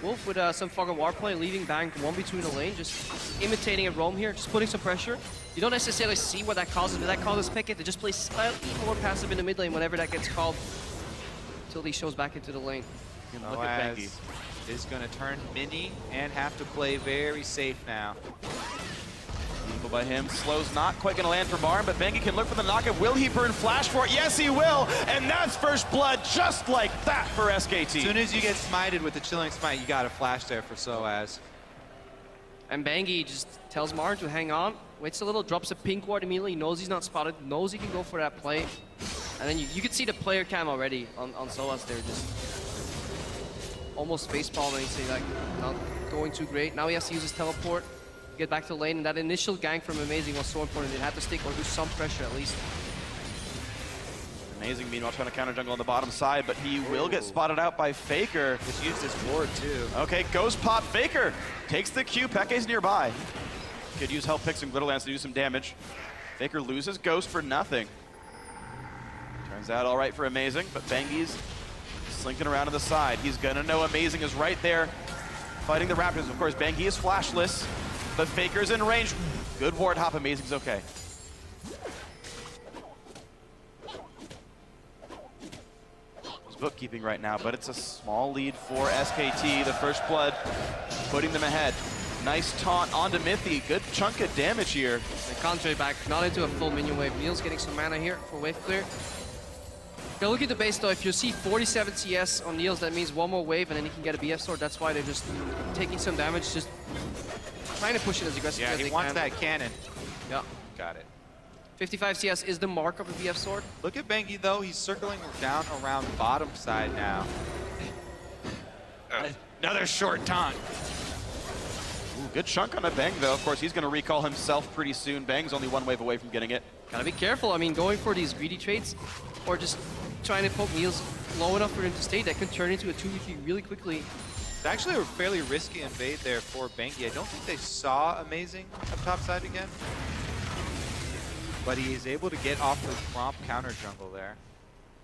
Wolf with some Fog and War play, leaving Bang one between the lane, just imitating a roam here, just putting some pressure. You don't necessarily see what that causes, but that causes Pickett to just play slightly more passive in the mid lane whenever that gets called, until he shows back into the lane. Look at Bengi. Is going to turn mini and have to play very safe now. Eagle by him. Slow's not quite going to land for Marin, but Bengi can look for the knockup. Will he burn flash for it? Yes, he will. And that's first blood just like that for SKT. As soon as you get smited with the Chilling Smite, you got a flash there for Soaz. And Bengi just tells Marin to hang on, waits a little, drops a pink ward immediately, knows he's not spotted, knows he can go for that play. And then you can see the player cam already on Soaz there, just almost facepalming, so like not going too great. Now he has to use his teleport, get back to the lane, and that initial gank from Amazing was so important. It had to stick or do some pressure at least. Amazing, meanwhile, trying to counter jungle on the bottom side, but he will get spotted out by Faker. Just used his ward, too. Okay, Ghost Pop. Faker takes the Q. Peke's nearby. Could use help pick some Glitterlands to do some damage. Faker loses Ghost for nothing. Turns out all right for Amazing, but Bengi's slinking around to the side. He's gonna know Amazing is right there fighting the Raptors. Of course, Bengi is flashless, but Faker's in range. Good ward hop. Amazing's okay. Bookkeeping right now, but it's a small lead for SKT. The first blood putting them ahead. Nice taunt onto Mithy. Good chunk of damage here. They concentrate back, not into a full minion wave. Neil's getting some mana here for wave clear. Now look at the base though. If you see 47 CS on Niels, that means one more wave and then he can get a BF sword. That's why they're just taking some damage, just trying to push it as aggressively as they can. Yeah, he wants that cannon. Yeah. Got it. 55 CS is the mark of a BF sword. Look at Bengi though, he's circling down around bottom side now. Another short taunt. Ooh, good chunk on a Bang though. Of course, he's going to recall himself pretty soon. Bang's only one wave away from getting it. Gotta be careful. I mean, going for these greedy trades or just trying to poke Niels low enough for him to stay, that could turn into a 2v3 really quickly. It's actually a fairly risky invade there for Bengi. I don't think they saw Amazing up top side again. But he is able to get off the prompt counter jungle there.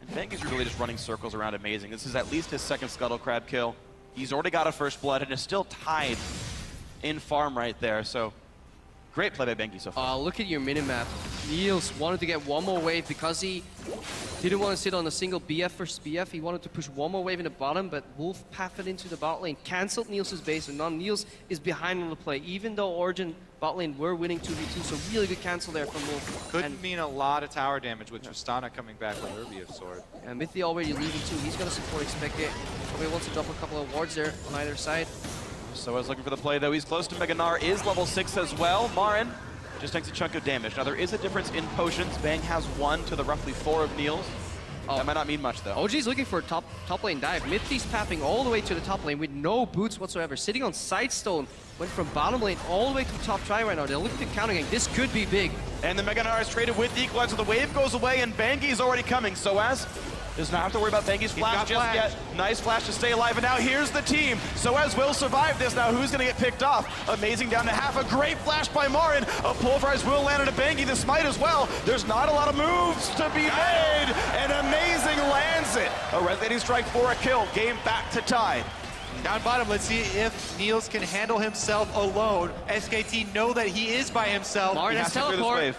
And Bengi's really just running circles around Amazing. This is at least his second Scuttle Crab kill. He's already got a first blood and is still tied in farm right there. So great play by Bengi so far. Look at your minimap. Niels wanted to get one more wave because he didn't want to sit on a single BF versus BF. He wanted to push one more wave in the bottom, but Wolf pathed into the bot lane, cancelled Niels' base, and now Niels is behind on the play, even though Origin bot lane were winning 2v2, so really good cancel there from Wolf. Could mean a lot of tower damage with Tristana coming back with her BF sword. And Mithy already leaving too. He's going to support Expected. Probably wants to drop a couple of wards there on either side. So I was looking for the play though. He's close to Mega Gnar, is level 6 as well. Marin just takes a chunk of damage. Now there is a difference in potions. Bang has 1 to the roughly 4 of Niels. That might not mean much though. OG's looking for a top lane dive. Mithy's pathing all the way to the top lane with no boots whatsoever. Sitting on Sidestone. Went from bottom lane all the way to top try right now. They're looking at countering. This could be big. And the Mega Gnar is traded with the Equalizer. The wave goes away and Bengi's already coming. Soaz does not have to worry about Bengi's flash just yet. Nice flash to stay alive. And now here's the team. Soaz will survive this. Now who's going to get picked off? Amazing down to half. A great flash by Marin. A pulverize will land on a Bengi. The smite as well. There's not a lot of moves to be made. And Amazing lands it. A resonating strike for a kill. Game back to tie. Down bottom, let's see if Niels can handle himself alone. SKT know that he is by himself. Marin has teleport.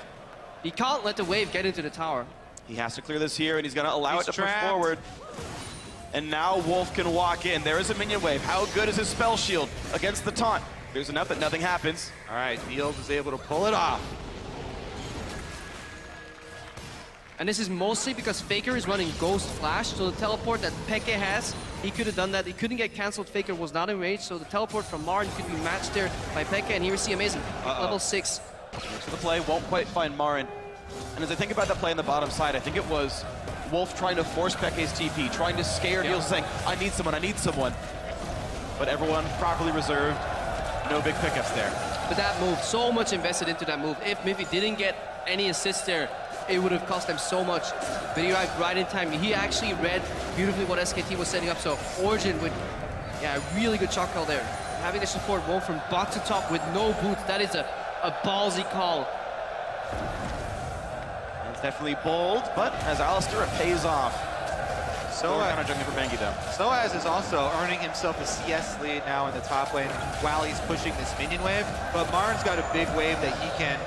He can't let the wave get into the tower. He has to clear this here, and he's going to allow it to push forward. And now Wolf can walk in. There is a minion wave. How good is his spell shield against the taunt? There's enough that nothing happens. All right, Niels is able to pull it off. And this is mostly because Faker is running Ghost Flash, so the teleport that Peke has, he could have done that. He couldn't get cancelled. Faker was not in range, so the teleport from Marin could be matched there by Peke, and here we see Amazing. Level 6. To the play, won't quite find Marin. And as I think about that play on the bottom side, I think it was Wolf trying to force Peke's TP, trying to scare Niels, saying, I need someone, I need someone. But everyone properly reserved, no big pickups there. But that move, so much invested into that move. If Miffy didn't get any assists there, it would have cost them so much. But he arrived right in time. He actually read beautifully what SKT was setting up. So Origin with, yeah, a really good shot call there. Having the support roll from bot to top with no boots, that is a ballsy call. It's definitely bold, but as Alistair, it pays off. So kind of jumping for Bengi though. Soaz is also earning himself a CS lead now in the top lane while he's pushing this minion wave. But Marin's got a big wave that he can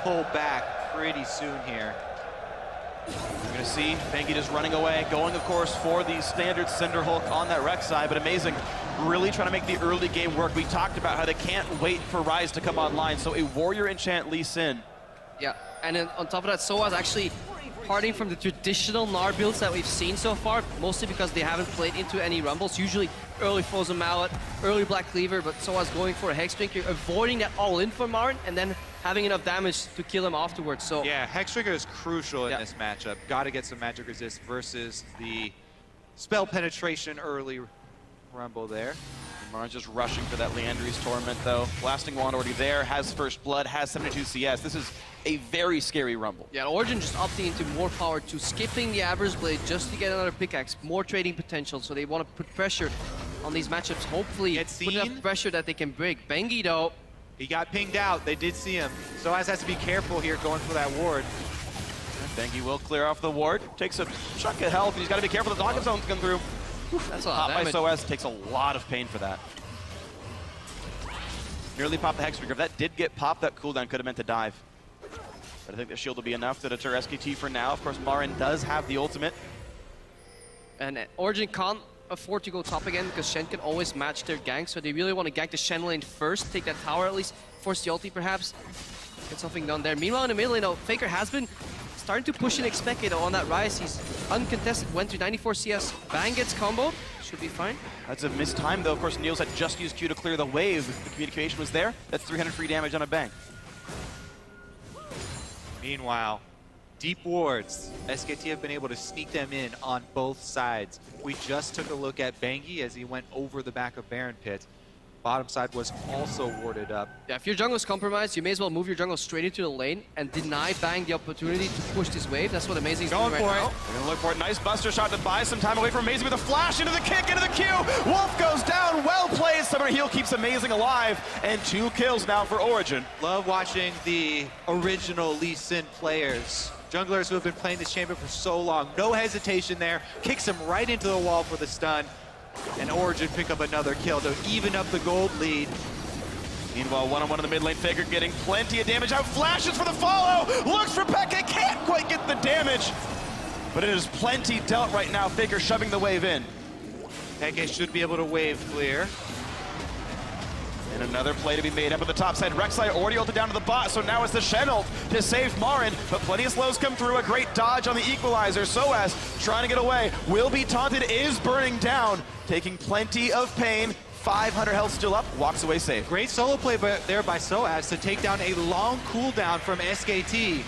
pull back pretty soon here. We're going to see Bengi just running away, going, of course, for the standard Cinder Hulk on that Rex side, but amazing. Really trying to make the early game work. We talked about how they can't wait for Ryze to come online, so a Warrior Enchant Lee Sin. Yeah, and then on top of that, Soaz actually parting from the traditional Gnar builds that we've seen so far, mostly because they haven't played into any Rumbles. Usually early Frozen Mallet, early Black Cleaver, but Soaz going for a Hexdrinker, avoiding that all-in for Marin, and then having enough damage to kill him afterwards. So yeah, Hexdrinker is crucial in this matchup. Got to get some magic resist versus the spell penetration early Rumble there. Marin's just rushing for that Leandri's Torment, though. Blasting Wand already there, has First Blood, has 72 CS. This is a very scary Rumble. Yeah, Origin just opting into more power to skipping the Aber's Blade just to get another pickaxe, more trading potential, so they want to put pressure on these matchups. Hopefully put enough pressure that they can break. Bengi, though, he got pinged out. They did see him. Soaz has to be careful here going for that ward. Bengi will clear off the ward. Takes a chunk of health. He's got to be careful. The Dawkins Zone's come through. That's a lot of damage. By Soaz takes a lot of pain for that. Nearly popped the Hexdrinker. If that did get popped, that cooldown could have meant to dive. But I think the shield will be enough to deter SKT for now. Of course, Marin does have the ultimate. And Origin can't afford to go top again because Shen can always match their gank, so they really want to gank the Shen lane first, take that tower at least, force the ulti perhaps, get something done there. Meanwhile, in the middle lane, Faker has been starting to push in Expected on that Ryze. He's uncontested, went to 94 CS. Bang gets combo, should be fine. That's a missed time though. Of course, Niels had just used Q to clear the wave. If the communication was there, that's 300 free damage on a Bang. Meanwhile, deep wards. SKT have been able to sneak them in on both sides. We just took a look at Bengi as he went over the back of Baron Pit. Bottom side was also warded up. Yeah, if your jungle is compromised, you may as well move your jungle straight into the lane and deny Bang the opportunity to push this wave. That's what Amazing is doing right now. They're gonna look for it. Nice buster shot to buy some time away from Amazing with a flash into the kick, into the Q. Wolf goes down, well played. Summoner Heal keeps Amazing alive, and 2 kills now for Origin. Love watching the original Lee Sin players. Junglers who have been playing this champion for so long. No hesitation there. Kicks him right into the wall for the stun. And Origin pick up another kill to even up the gold lead. Meanwhile, one-on-one in the mid lane, Faker getting plenty of damage out. Flashes for the follow. Looks for Peke, can't quite get the damage. But it is plenty dealt right now. Faker shoving the wave in. Peke should be able to wave clear. And another play to be made up at the top side. Rek'Sai already ulted down to the bot, so now it's the Shen ult to save Marin. But plenty of slows come through. A great dodge on the equalizer. Soaz trying to get away. Will be taunted, is burning down. Taking plenty of pain. 500 health still up, walks away safe. Great solo play there by Soaz to take down a long cooldown from SKT.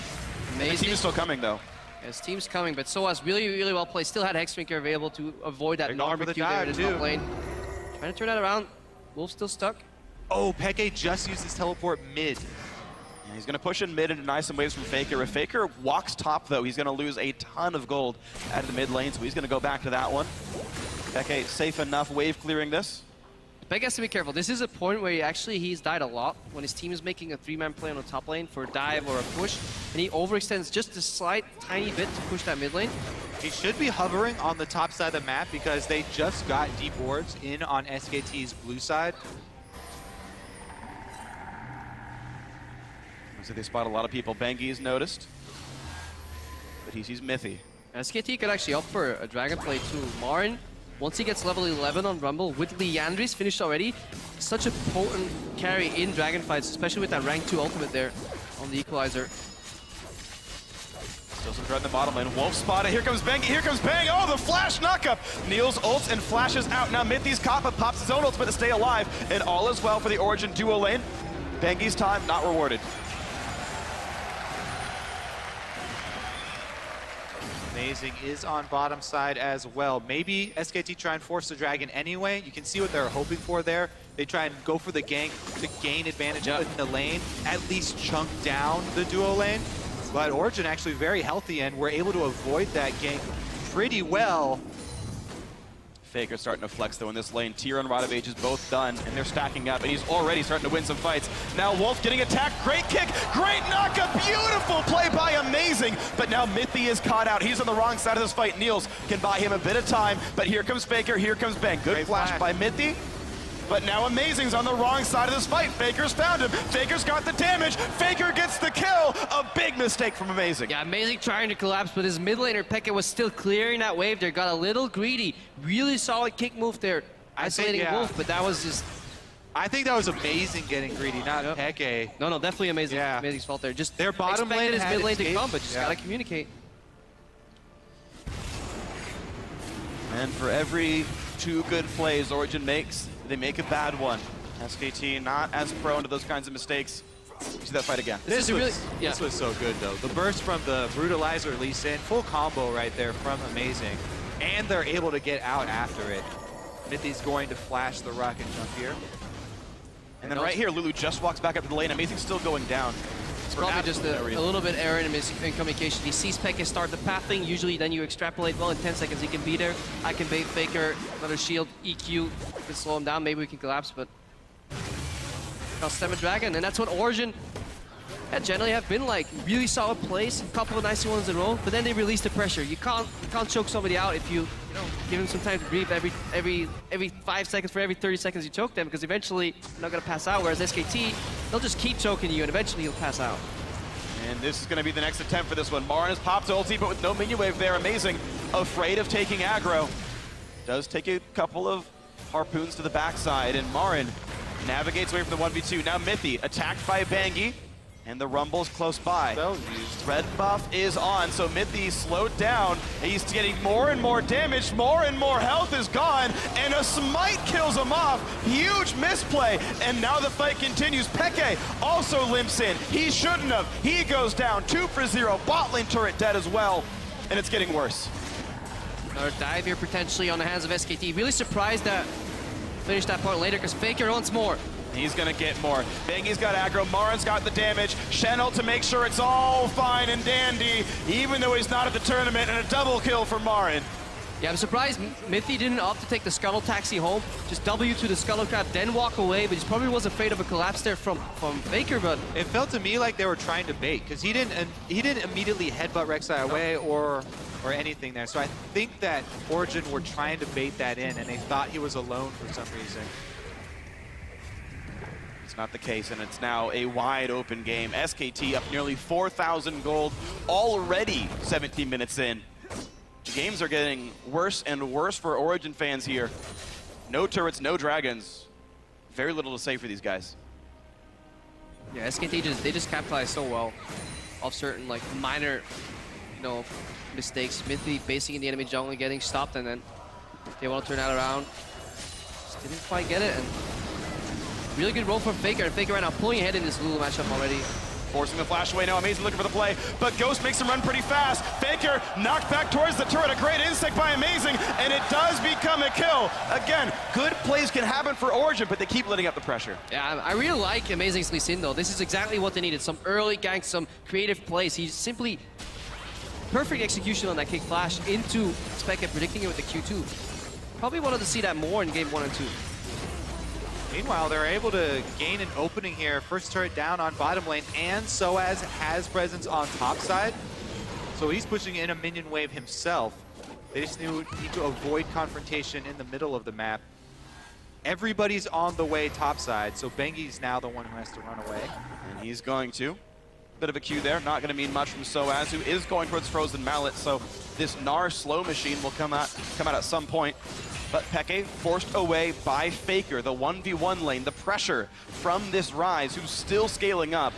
Amazing. The team is still coming though. His team's coming, but Soaz really, really well played. Still had Hexdrinker available to avoid that barbecue there in the top lane. Trying to turn that around. Wolf still stuck. Oh, Peke just used his teleport mid. Yeah, he's going to push in mid and deny some waves from Faker. If Faker walks top, though, he's going to lose a ton of gold out of the mid lane, so he's going to go back to that one. Peke safe enough wave clearing this. Peke has to be careful. This is a point where he's died a lot when his team is making a 3-man play on the top lane for a dive or a push, and he overextends just a slight, tiny bit to push that mid lane. He should be hovering on the top side of the map because they just got deep wards in on SKT's blue side. So they spot a lot of people. Bengi is noticed, but he sees Mithy. SKT could actually opt for a Dragon Play too. Marin, once he gets level 11 on Rumble, with Leandri's finished already, such a potent carry in Dragon fights, especially with that rank 2 ultimate there on the equalizer. Still some threat in the bottom lane. Wolf spotted. Here comes Bengi. Here comes Bang. Oh, the flash knockup. Niels ults and flashes out. Now Mithy's Kappa pops his own ultimate to stay alive, and all is well for the Origin duo lane. Bengi's time not rewarded. Amazing is on bottom side as well. Maybe SKT try and force the dragon anyway. You can see what they're hoping for there. They try and go for the gank to gain advantage in the lane, at least chunk down the duo lane. But Origin actually very healthy and were able to avoid that gank pretty well. Faker starting to flex though in this lane. Tyr and Rod of Ages both done, and they're stacking up, and he's already starting to win some fights. Now Wolf getting attacked, great kick, great knockup, beautiful play by Amazing, but now Mithy is caught out. He's on the wrong side of this fight. Niels can buy him a bit of time, but here comes Faker, here comes Bang. Good flash by Mithy. But now Amazing's on the wrong side of this fight. Faker's found him. Faker's got the damage. Faker gets the kill. A big mistake from Amazing. Yeah, Amazing trying to collapse, but his mid laner Pekka was still clearing that wave there. Got a little greedy. Really solid kick move there. Isolating Wolf, but that was just... I think that was Amazing getting greedy, not Peke. No, definitely Amazing. Yeah. Amazing's fault there. Just their bottom lane his had mid lane to escaped. come, but just gotta communicate. And for every 2 good plays Origin makes, they make a bad one. SKT not as prone to those kinds of mistakes. You see that fight again. This was so good though. The burst from the Brutalizer Lee Sin, full combo right there from Amazing. And they're able to get out after it. Mithy's going to flash the rocket jump here. And then right here, Lulu just walks back up to the lane. Amazing's still going down. It's probably just a little bit error in his communication. He sees Pekka start the pathing. Usually then you extrapolate, well, in 10 seconds he can be there. I can bait Faker, another shield, EQ, can slow him down. Maybe we can collapse, but I'll stem a dragon. And that's what Origin generally have been like. Really solid plays, a couple of nice ones in a row, but then they release the pressure. You can't choke somebody out if you give him some time to breathe every 5 seconds for every 30 seconds you choke them, because eventually you're not gonna pass out, whereas SKT, they'll just keep choking you and eventually you'll pass out. And this is gonna be the next attempt for this one. Marin has popped ulti, but with no minion wave there. Amazing, afraid of taking aggro. Does take a couple of harpoons to the backside, and Marin navigates away from the 1v2. Now Mithy, attacked by Bangi. And the Rumble's close by. Red buff is on, so Mithy slowed down. He's getting more and more damage, more and more health is gone, and a smite kills him off. Huge misplay, and now the fight continues. Peke also limps in. He shouldn't have. He goes down, 2 for 0. Bot lane turret dead as well, and it's getting worse. Another dive here potentially on the hands of SKT. Really surprised that finish that point later, because Faker wants more. He's gonna get more. Bangi's got aggro, Marin's got the damage. Shenel to make sure it's all fine and dandy, even though he's not at the tournament, and a double kill for Marin. Yeah, I'm surprised Mithy didn't opt to take the Scuttle Taxi home. Just W to the Scuttle Crab, then walk away, but he probably was afraid of a collapse there from Faker, but... It felt to me like they were trying to bait, because he didn't immediately headbutt Rek'Sai away or anything there. So I think that Origin were trying to bait that in, and they thought he was alone for some reason. It's not the case, and it's now a wide open game. SKT up nearly 4,000 gold already 17 minutes in. The games are getting worse and worse for Origin fans here. No turrets, no dragons. Very little to say for these guys. Yeah, SKT they just capitalize so well off certain like minor, mistakes. Mithy basing in the enemy jungle, getting stopped, and then they want to turn that around. Just didn't quite get it, and really good roll from Faker, and Faker right now pulling ahead in this Lulu matchup already. Forcing the flash away now, Amazing looking for the play, but Ghost makes him run pretty fast. Faker knocked back towards the turret, a great insect by Amazing, and it does become a kill. Again, good plays can happen for Origin, but they keep letting up the pressure. Yeah, I really like Amazing's Lee Sin though. This is exactly what they needed, some early ganks, some creative plays. He's simply perfect execution on that kick flash into Spec and predicting it with the Q2. Probably wanted to see that more in game 1 and 2. Meanwhile, they're able to gain an opening here. First turret down on bottom lane, and Soaz has presence on top side. So he's pushing in a minion wave himself. They just need to avoid confrontation in the middle of the map. Everybody's on the way top side, so Bengi's now the one who has to run away. And he's going to. Bit of a Q there, not going to mean much from Soaz, who is going towards Frozen Mallet, so this Gnar slow machine will come out at some point. But Peke forced away by Faker, the 1v1 lane. The pressure from this Rise, who's still scaling up,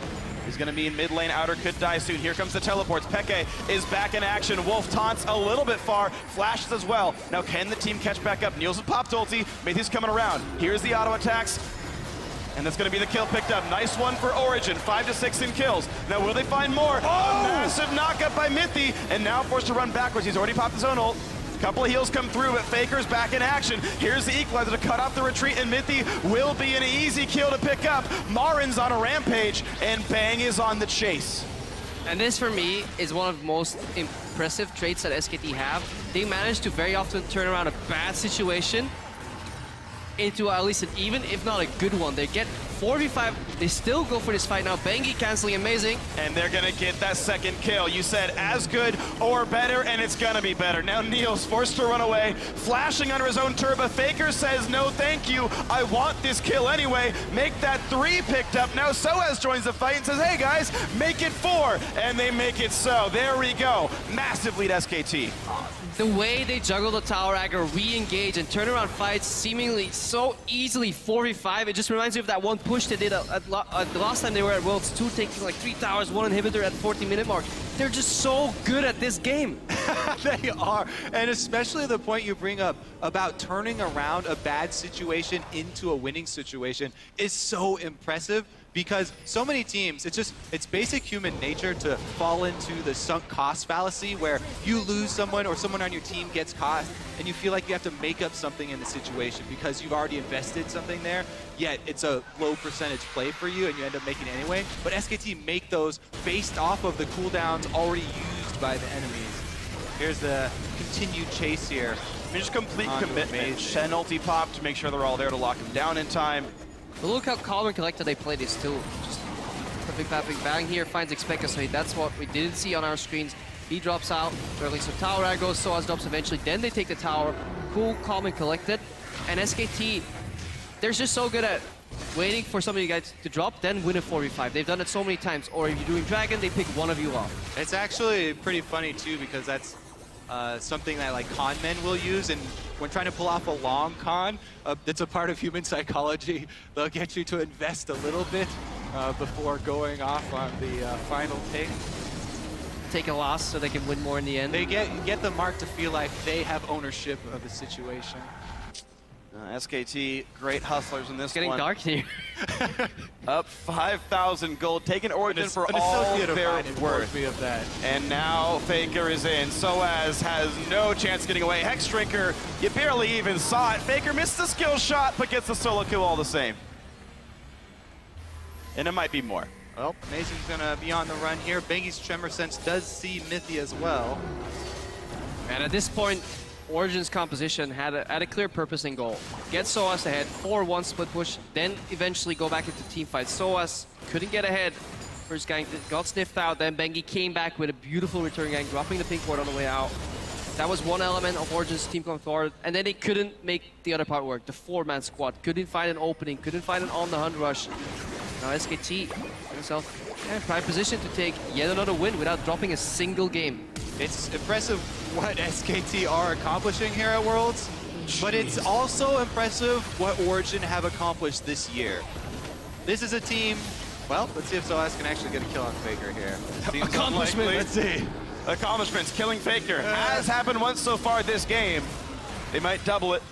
is going to mean mid lane outer could die soon. Here comes the teleports. Peke is back in action. Wolf taunts a little bit far, flashes as well. Now can the team catch back up? Niels has popped ulti. Matthew's coming around. Here's the auto attacks. And that's going to be the kill picked up. Nice one for Origin. 5 to 6 in kills. Now will they find more? Oh! A massive knockup by Mithy, and now forced to run backwards. He's already popped his own ult. Couple of heals come through, but Faker's back in action. Here's the equalizer to cut off the retreat, and Mithy will be an easy kill to pick up. Marin's on a rampage, and Bang is on the chase. And this, for me, is one of the most impressive traits that SKT have. They manage to very often turn around a bad situation into at least an even, if not a good one. They get 4v5, they still go for this fight now. Bengi canceling amazing. And they're gonna get that second kill. You said as good or better, and it's gonna be better. Now Neil's forced to run away, flashing under his own turbo. Faker says, no thank you, I want this kill anyway. Make that 3 picked up. Now Soaz joins the fight and says, hey guys, make it 4. And they make it so. There we go. Massive lead SKT. The way they juggle the tower aggro, re-engage, and turn around fights seemingly so easily 4v5. It just reminds me of that one push they did the last time they were at Worlds 2, taking like 3 towers, 1 inhibitor at 40-minute mark. They're just so good at this game. They are, and especially the point you bring up about turning around a bad situation into a winning situation is so impressive. Because so many teams, it's basic human nature to fall into the sunk cost fallacy where you lose someone or someone on your team gets cost and you feel like you have to make up something in the situation because you've already invested something there, yet it's a low percentage play for you and you end up making it anyway. But SKT make those based off of the cooldowns already used by the enemies. Here's the continued chase here. I mean, just complete commitment. Shen ulti pop to make sure they're all there to lock him down in time. But look how calm and collected they play this too. Just perfect papping. Bang here finds Expecta, so that's what we didn't see on our screens. He drops out, or at least some tower aggro, Soaz drops eventually, then they take the tower. Cool, calm and collected. And SKT, they're just so good at waiting for some of you guys to drop, then win a 4v5. They've done it so many times. Or if you're doing Dragon, they pick one of you off. It's actually pretty funny too because that's something that like con men will use, and when trying to pull off a long con, it's a part of human psychology. They'll get you to invest a little bit before going off on the final take. Take a loss so they can win more in the end. They get the mark to feel like they have ownership of the situation. SKT, great hustlers in this getting one. dark here. Up 5,000 gold, taking Origin for all their worth. Of that. And now Faker is in. Soaz has no chance getting away. Hex Drinker, you barely even saw it. Faker missed the skill shot, but gets the solo kill all the same. And it might be more. Well, Mason's gonna be on the run here. Bengi's Tremor Sense does see Mithy as well. And at this point, Origin's composition had a clear purpose and goal. Get Soaz ahead, 4-1 split push, then eventually go back into team fight. Soaz couldn't get ahead. First gang got sniffed out, then Bengi came back with a beautiful return gang, dropping the pink ward on the way out. That was one element of Origin's team coming forward, and then they couldn't make the other part work. The 4-man squad couldn't find an opening, couldn't find an on-the-hunt rush. Now SKT himself in prime position to take yet another win without dropping a single game. It's impressive what SKT are accomplishing here at Worlds, but it's also impressive what Origin have accomplished this year. This is a team, well, let's see if Soaz can actually get a kill on Faker here. Accomplishment, let's see. Accomplishments, killing Faker has happened once so far this game. They might double it.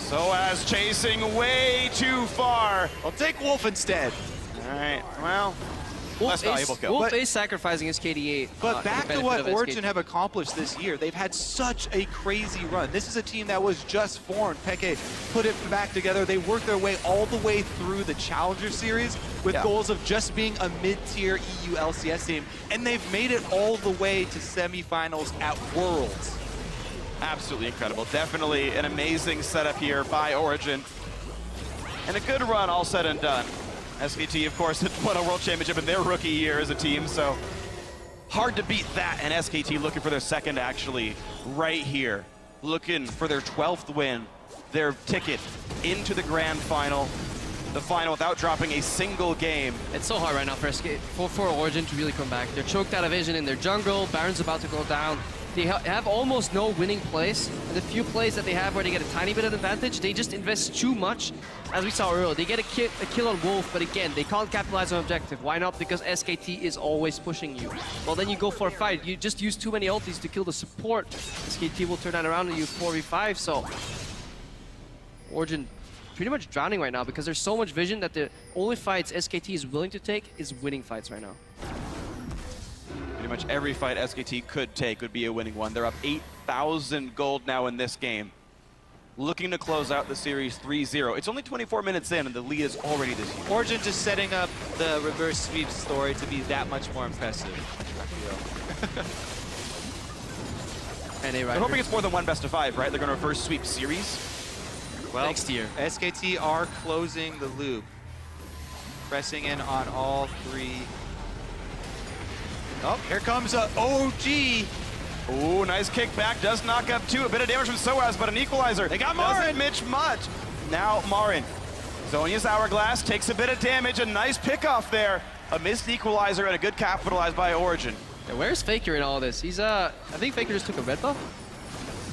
Soaz chasing way too far. I'll take Wolf instead. All right, well, less valuable kill. Wolf is sacrificing his KDA. But back to what Origin have accomplished this year. They've had such a crazy run. This is a team that was just formed. Peke put it back together. They worked their way all the way through the Challenger Series with goals of just being a mid-tier EU LCS team. And they've made it all the way to semifinals at Worlds. Absolutely incredible. Definitely an amazing setup here by Origin. And a good run all said and done. SKT, of course, won a World Championship in their rookie year as a team, so hard to beat that. And SKT looking for their second, actually, right here. Looking for their 12th win, their ticket into the grand final. The final without dropping a single game. It's so hard right now for Origin to really come back. They're choked out of vision in their jungle. Baron's about to go down. They have almost no winning plays. And the few plays that they have where they get a tiny bit of advantage, they just invest too much. As we saw earlier, they get a kill on Wolf, but again, they can't capitalize on objective. Why not? Because SKT is always pushing you. Well, then you go for a fight. You just use too many ultis to kill the support. SKT will turn that around and use 4v5, so Origin pretty much drowning right now because there's so much vision that the only fights SKT is willing to take is winning fights right now. Pretty much every fight SKT could take would be a winning one. They're up 8,000 gold now in this game. Looking to close out the series 3-0. It's only 24 minutes in and the lead is already this huge. Origin just setting up the reverse sweep story to be that much more impressive. And they're hoping it's more than one best of 5, right? They're going to reverse sweep series. Well, next year. SKT are closing the loop. Pressing in on all 3. Oh, here comes a OG. Ooh, nice kickback. Does knock up 2. A bit of damage from Soaz, but an equalizer. They got Marin. Doesn't mitch much. Now Marin. Zhonya's Hourglass takes a bit of damage. A nice pick-off there. A missed equalizer and a good capitalized by Origin. Yeah, where's Faker in all this? He's I think Faker just took a red buff.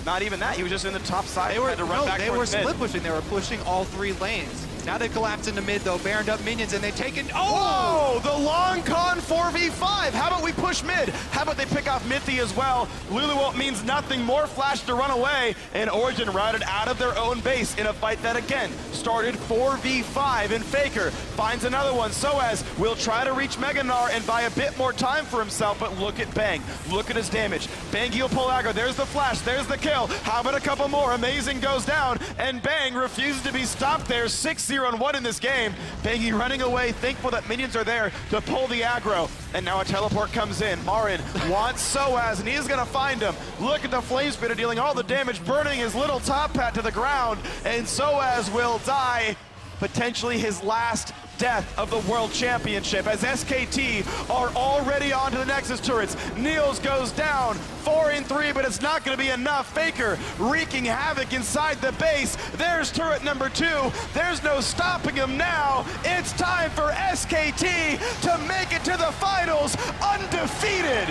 Not even that. He was just in the top side. They were, to run back they were towards mid. split pushing. They were pushing all 3 lanes. Now they collapse into mid though, baroned up minions, and they take it. Oh! Whoa! The long con 4v5. How about we push mid? How about they pick off Mithy as well? Luluwalt means nothing. More flash to run away, and Origin routed out of their own base in a fight that again started 4v5. And Faker finds another one. Soaz will try to reach Meganar and buy a bit more time for himself, but look at Bang. Look at his damage. Bang will pull aggro. There's the flash. There's the kill. How about a couple more? Amazing goes down, and Bang refuses to be stopped there. 6-0-1 in this game. Bangy running away, thankful that minions are there to pull the aggro. And now a teleport comes in. Marin wants Soaz, and he's gonna find him. Look at the flame spitter dealing all the damage, burning his little top hat to the ground, and Soaz will die. Potentially his last death of the World Championship as SKT are already on to the Nexus turrets. Niels goes down, 4-3, but it's not going to be enough. Faker wreaking havoc inside the base. There's turret number 2. There's no stopping him now. It's time for SKT to make it to the finals undefeated.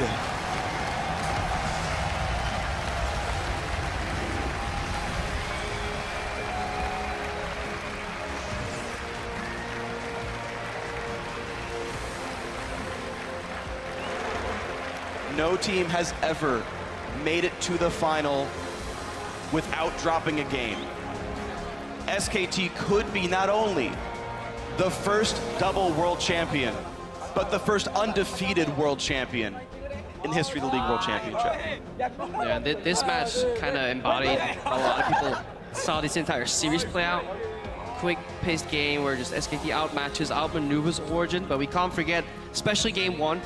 No team has ever made it to the final without dropping a game. SKT could be not only the first double world champion, but the first undefeated world champion in the history of the League World Championship. Yeah, this match kind of embodied a lot of people saw this entire series play out. Quick-paced game where just SKT outmatches, outmaneuvers Origin, but we can't forget, especially game 1,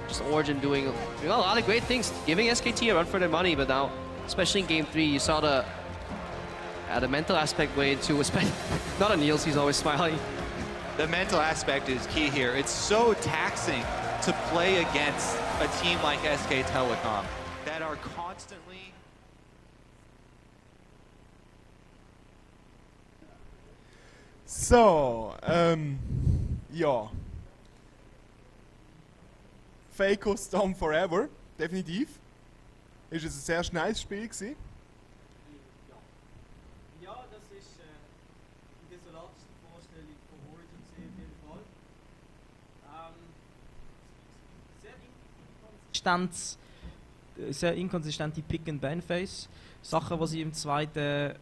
just Origin doing a lot of great things, giving SKT a run for their money, but now, especially in game 3, you saw the mental aspect way into, not on Niels, he's always smiling. The mental aspect is key here. It's so taxing to play against a team like SK Telecom that are constantly... So, ja. Faker Storm Forever, definitiv. Ist es ein sehr schnelles Spiel gewesen. Ja, das ist die desolateste Vorstellung von Origin auf jeden Fall. Sehr inkonsistente Pick-and-Ban-Phase. Sachen, die sie im zweiten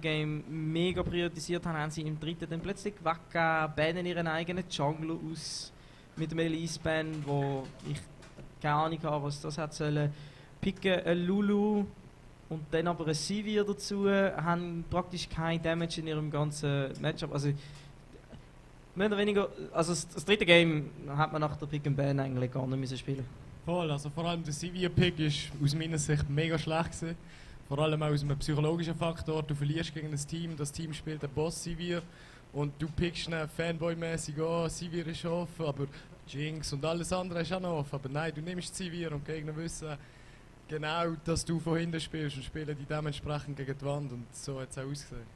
Game mega priorisiert haben, haben sie im dritten dann plötzlich weggegeben, bannen ihren eigenen Jungler aus mit dem Elise-Ban, wo ich keine Ahnung habe, was das hat sollen. Picken ein Lulu und dann aber ein Sivir dazu, haben praktisch kein Damage in ihrem ganzen Matchup. Also, mehr oder weniger, also das dritte Game hat man nach der Pick-and-Ban eigentlich gar nicht müssen spielen. Voll, also vor allem der Sivir-Pick ist aus meiner Sicht mega schlecht gewesen. Vor allem auch aus einem psychologischen Faktor. Du verlierst gegen das Team spielt den Boss Sivir und du pickst ihn Fanboy-mäßig an, Sivir ist off, aber Jinx und alles andere ist auch noch off. Aber nein, du nimmst Sivir und Gegner wissen genau, dass du von hinten spielst und spielen die dementsprechend gegen die Wand und so hat es auch ausgesehen.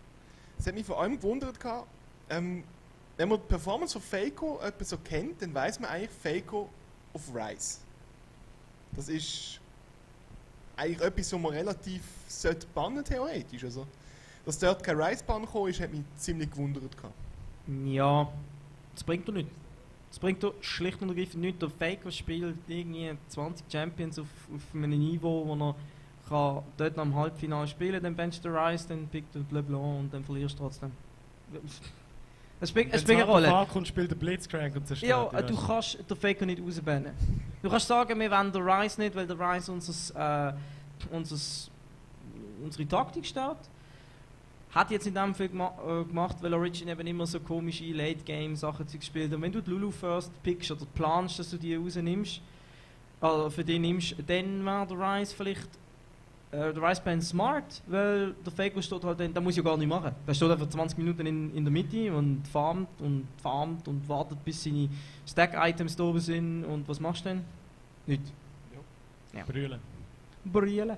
Es hat mich vor allem gewundert, wenn man die Performance von Faker so kennt, dann weiß man eigentlich Faker auf Rise. Das ist eigentlich etwas, was man relativ bannen theoretisch. Also, dass dort kein Rise-Bann gekommen ist, hat mich ziemlich gewundert. Ja, das bringt doch nichts. Das bringt doch schlicht und ergreifend nichts. Der Faker spielt irgendwie 20 Champions auf einem Niveau, wo er kann dort noch im Halbfinale spielen, dann bencht der Rice, dann pickt der LeBlanc und dann verlierst du trotzdem. Es spielt eine Rolle. Und spielt der Blitzcrank und zerstört. Ja, du kannst den Faker nicht rausbannen. Du kannst sagen, wir wollen den Rice nicht, weil der Rice unsere Taktik stört. Hat jetzt in dem Fall gemacht, weil Origin eben immer so komische Late-Game-Sachen gespielt hat. Und wenn du die Lulu first pickst oder planst, dass du die rausnimmst, also für die nimmst, dann wäre der Rice vielleicht der Rice Band smart, weil der Faker steht halt dann, der muss ja gar nicht machen. Der steht einfach 20 Minuten in der Mitte und farmt und wartet, bis seine Stack-Items da oben sind. Und was machst du denn? Nichts. Ja. Brüllen. Brüllen.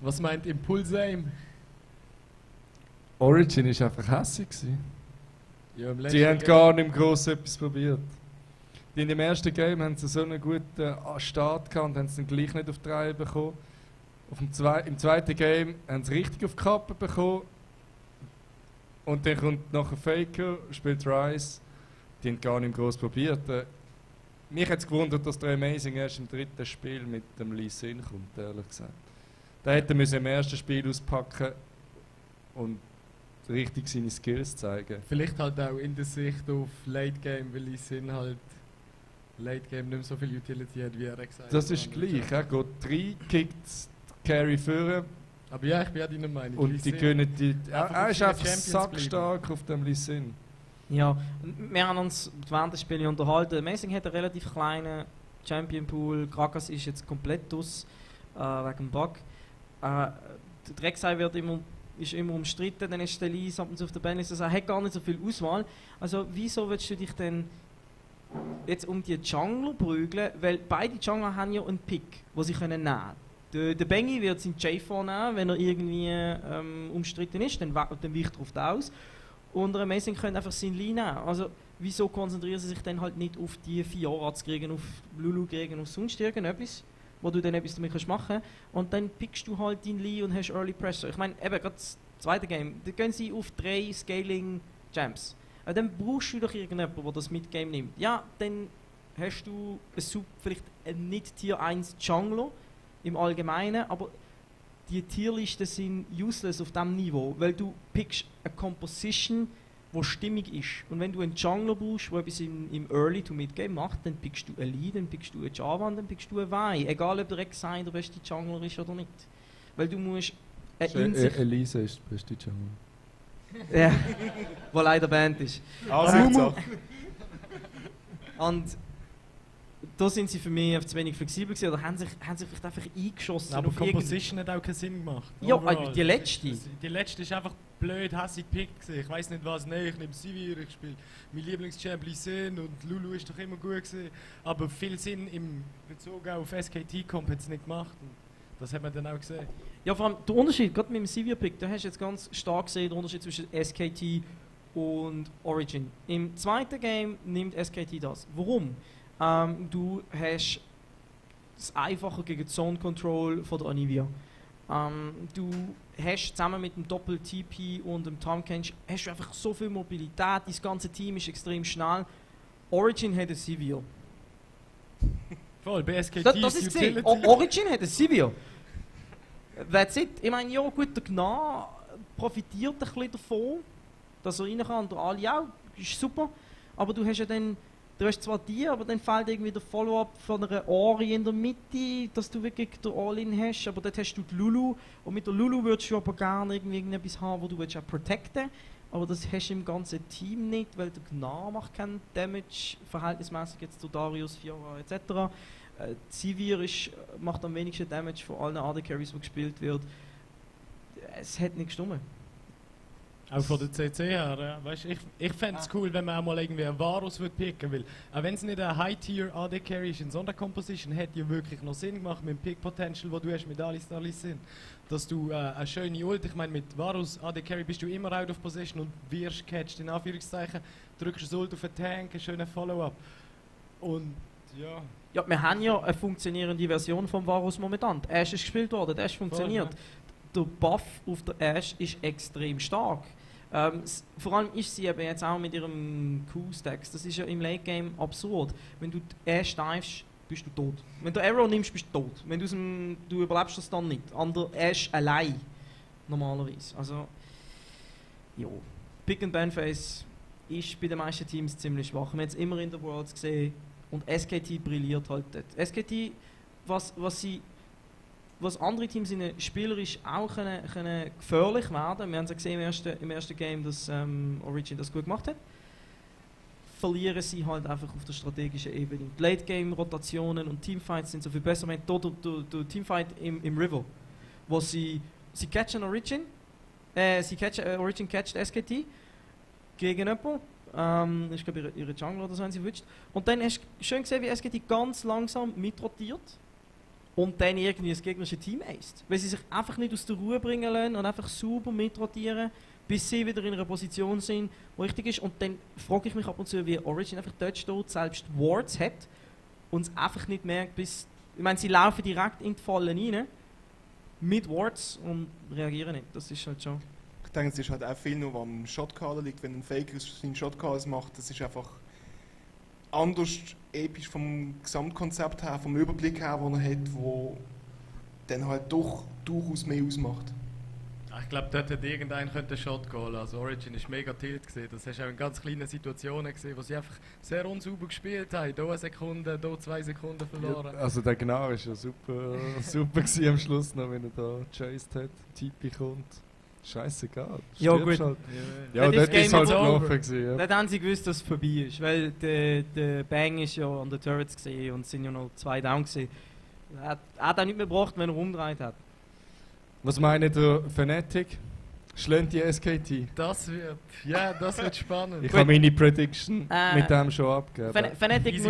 Was meint Impulse-Aim? Origin war einfach hässlich. Ja, Die haben gar nicht gross etwas probiert. In dem ersten Game haben sie so einen guten Start gehabt und haben es dann gleich nicht auf die Reihe bekommen. Im zweiten Game haben sie richtig auf die Kappe bekommen. Und dann kommt nachher Faker, spielt Rice. Die haben gar nicht gross probiert. Mich hat es gewundert, dass der Amazing erst im dritten Spiel mit dem Lee Sin kommt, ehrlich gesagt. Da hätte er im ersten Spiel auspacken und richtig seine Skills zeigen. Vielleicht halt auch in der Sicht auf Late Game, weil Lee Sin halt Late Game nicht mehr so viel Utility hat, wie er gesagt hat. Das ist gleich, er geht rein, kickt Carry führen. Aber ja, ich bin auch deiner Meinung. Und die gönnen die. Er ist einfach sackstark auf dem Lee Sin. Ja, wir haben uns während des Spiels unterhalten. Amazing hat einen relativ kleinen Champion Pool. Krakas ist jetzt komplett aus wegen dem Bug. Der Rek'Sai ist immer umstritten, dann ist der Lee ab und zu auf der Bandliste, also er hat gar nicht so viel Auswahl. Also wieso willst du dich denn jetzt um die Jungler prügeln? Weil beide Jungler haben ja einen Pick, den sie nehmen können. Der Bengi wird seinen J4 nehmen, wenn er irgendwie umstritten ist, dann weicht er auf den aus. Und der Amazing können einfach seinen Lee nehmen. Also wieso konzentrieren sie sich dann halt nicht auf die 4 Arts kriegen, auf Lulu kriegen, auf sonst irgendetwas, wo du dann etwas damit machen kannst. Und dann pickst du halt deinen Lee und hast Early Pressure. Ich meine, eben gerade das zweite Game, da gehen sie auf 3 Scaling Jumps. Aber dann brauchst du doch irgendjemanden, der das Mid-Game nimmt. Ja, dann hast du vielleicht einen nicht Tier 1 Jungler im Allgemeinen, aber die Tierlisten sind useless auf diesem Niveau, weil du pickst eine Composition, die stimmig ist. Und wenn du einen Jungler brauchst, der etwas im Early to Mid-Game macht, dann pickst du einen Lee, dann pickst du einen Java und dann pickst du einen Vi. Egal, ob der Rek'Sai der beste Jungler ist oder nicht. Weil du musst Elisa ist der beste Jungler. Ja, der leider Band ist. Also. Und da sind sie für mich zu wenig flexibel gewesen, oder haben sich vielleicht einfach eingeschossen. Aber Composition hat auch keinen Sinn gemacht. Ja, die letzte. Die letzte ist einfach blöd, hässlich gepickt. Ich weiß nicht was, nein, ich nehme Sivir, ich spiele mein Lieblingschamp Lee Sin und Lulu ist doch immer gut gewesen. Aber viel Sinn im Bezug auf SKT-Comp hat es nicht gemacht. Und das hat man dann auch gesehen. Ja, vor allem der Unterschied, gerade mit dem Sivir-Pick, da hast du jetzt ganz stark gesehen, den Unterschied zwischen SKT und Origin. Im zweiten Game nimmt SKT das. Warum? Du hast das Einfache gegen Zone Control von der Anivia. Du hast zusammen mit dem Doppel-TP und dem Tomkench hast du einfach so viel Mobilität, das ganze Team ist extrem schnell. Origin hat ein Sivir. Voll, bei SKT das ist gesehen. Origin hat ein Sivir. That's it. Ich meine, ja gut, der Gna profitiert ein bisschen davon, dass er rein kann und der Ali auch, ist super. Aber du hast ja dann, du hast zwar die, aber dann fehlt irgendwie der Follow-up von einer Ori in der Mitte, dass du wirklich den All-In hast, aber dort hast du die Lulu und mit der Lulu würdest du aber gerne irgendetwas haben, wo du auch protecten, aber das hast du im ganzen Team nicht, weil der Gna macht keinen Damage, verhältnismäßig jetzt zu Darius, Fiora etc. Sivir macht am wenigsten Damage von allen AD Carries, die gespielt wird. Es hat nicht gestimmt. Auch von der CC her, ja. Weißt, ich fände es cool, wenn man auch mal irgendwie einen Varus picken will. Auch wenn es nicht ein High-Tier AD Carry ist in so einer Composition, hätte ja wirklich noch Sinn gemacht mit dem Pick-Potential, das du hast mit Alistar sind. Dass du eine schöne Ult, ich meine mit Varus AD Carry bist du immer out of position und wirst catched, in Anführungszeichen, drückst das Ult auf den Tank, einen schönen Follow-up. Und ja... Ja, wir haben ja eine funktionierende Version vom Varus momentan. Die Ashe ist gespielt worden, der Ashe funktioniert. Voll, ja. Der Buff auf der Ashe ist extrem stark. Vor allem ist sie eben jetzt auch mit ihrem Q-Stacks. Das ist ja im Late-Game absurd. Wenn du die Ashe divest, bist du tot. Wenn du Arrow nimmst, bist du tot. Wenn du überlebst das dann nicht. Er ist allein. Normalerweise. Also, ja. Pick-and-Ban-Phase ist bei den meisten Teams ziemlich schwach. Wir haben es immer in der Worlds gesehen und SKT brilliert halt dort. SKT, was andere Teams in spielerisch auch können gefährlich werden. Wir haben es gesehen im ersten Game, dass Origin das gut gemacht hat. Verlieren sie halt einfach auf der strategischen Ebene. Die Late-Game-Rotationen und Teamfights sind so viel besser. Wir haben hier Teamfight im River, wo sie catchen Origin, Origin catcht SKT gegen jemanden. Ich glaube ihre Jungler oder so haben sie erwischt. Und dann hast du schön gesehen, wie SKT ganz langsam mitrotiert und dann irgendwie das gegnerische Team aced. Weil sie sich einfach nicht aus der Ruhe bringen lassen und einfach sauber mitrotieren, bis sie wieder in einer Position sind, die richtig ist. Und dann frage ich mich ab und zu, wie Origin einfach dort steht, selbst Wards hat und es einfach nicht merkt, bis... Ich meine, sie laufen direkt in die Fallen rein, mit Wards und reagieren nicht. Das ist halt schon... Ich denke, es ist halt auch viel nur am Shotcaller liegt. Wenn ein Faker seinen Shotcalls macht, das ist einfach anders episch vom Gesamtkonzept her, vom Überblick her, den er hat, wo dann halt doch durchaus mehr ausmacht. Ich glaube, dort hätte irgendein einen Shot goal. Also Origin ist mega tilt gesehen. Das hast du auch in ganz kleinen Situationen gesehen, wo sie einfach sehr unsauber gespielt haben. Hier eine Sekunde, hier 2 Sekunden verloren. Ja, also der Gnar ist ja super gewesen am Schluss noch, wenn er da chased hat, TP kommt. Scheißegal. Ja gut. Halt. Ja, dort ist halt gelaufen gewesen. Ja. Dort haben sie gewusst, dass es vorbei ist, weil der Bang ist ja an den Turrets gesehen und es sind ja noch 2 down gewesen. Er hat auch nicht mehr gebracht, wenn er umgedreht hat. Was meint der Fnatic? Schlägt die SKT? Das wird spannend. Ich habe meine Prediction mit dem schon abgegeben. Fnatic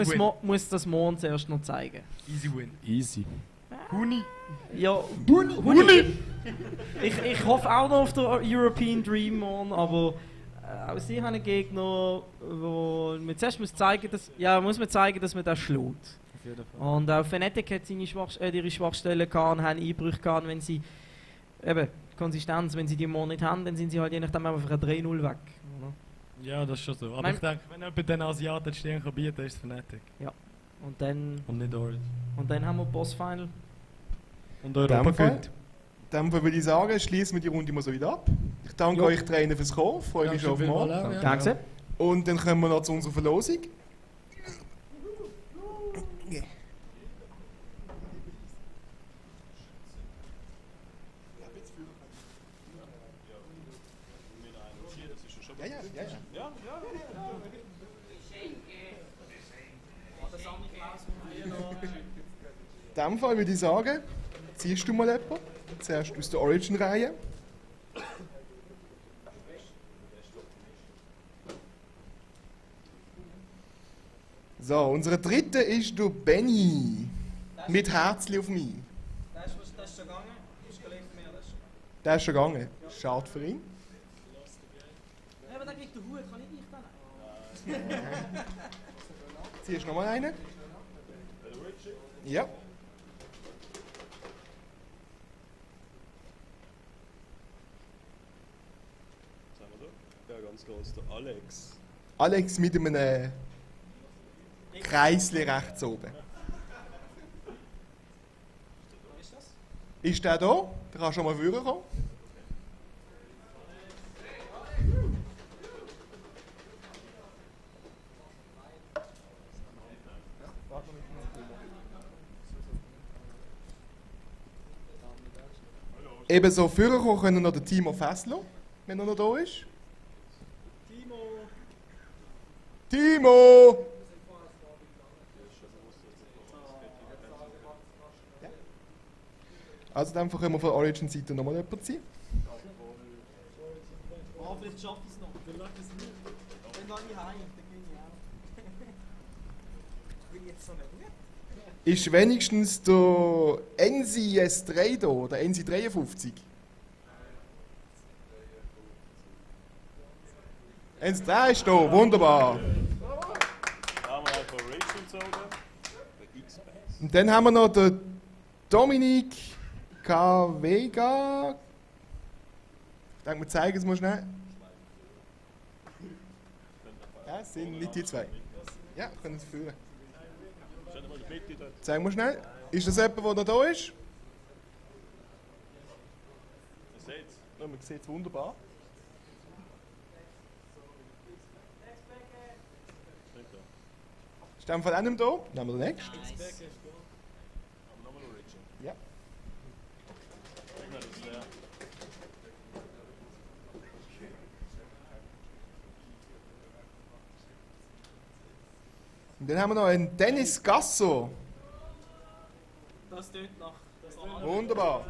muss das morgen zuerst noch zeigen. Easy win. Easy. Huni. Ja, Huni. Ich hoffe auch noch auf den European Dream morgen, aber auch sie haben einen Gegner, wo man zuerst muss zeigen, dass man das schlägt. Und auch Fnatic hat ihre Schwachstellen gehabt, haben Einbrüche gehabt, wenn sie eben Konsistenz, wenn sie die morgen nicht haben, dann sind sie halt je nachdem einfach ein 3-0 weg. Oder? Ja, das ist schon so. Aber ich denke, wenn jemand den Asiaten stehen kann bieten, ist es Fnatic. Ja. Und dann... Und nicht Origin. Und dann haben wir Boss-Final. Und Europa gewinnt. In dem Fall würde ich sagen, schließen wir die Runde mal so wieder ab. Ich danke euch Trainer fürs Kommen, freue mich schon auf morgen. Danke. Und dann kommen wir noch zu unserer Verlosung. In diesem Fall würde ich sagen, ziehst du mal jemanden, zuerst aus der Origin-Reihe. So, unser dritter ist der Benny. Mit Herzli auf mich. Der ist schon gegangen. Der ist schon gegangen. Schade für ihn. Ja, aber der kriegt den Hut, kann ich nicht dann. Ziehst du nochmal einen? Ja. Ja, ganz groß, der Alex. Alex mit einem Kreisli rechts oben. Ist der da? Der kann schon mal vorkommen. Ebenso vorkommen können noch der Timo Fessler, wenn er noch da ist. Timo! Also dann können wir von der Origin-Seite nochmal jemanden ziehen. Oh, vielleicht schaffe ich es noch. Dann läuft es nicht. Dann gehe ich heim, dann gehe ich auch. Ich bin jetzt so nicht gut. Ist wenigstens der NCS3 da, der NC53? Der ist da, wunderbar. Und dann haben wir noch den Dominik K. Vega. Ich denke, wir zeigen es mal schnell. Ja, es sind nicht die zwei. Ja, können Sie führen. Zeig mal schnell. Ist das jemand, der noch da ist? Ja, man sieht es wunderbar. Ist in dem Fall auch nicht mehr da? Nehmen wir den nächsten. Ja. Und dann haben wir noch einen Dennis Gasso. Das tönt nach. Wunderbar.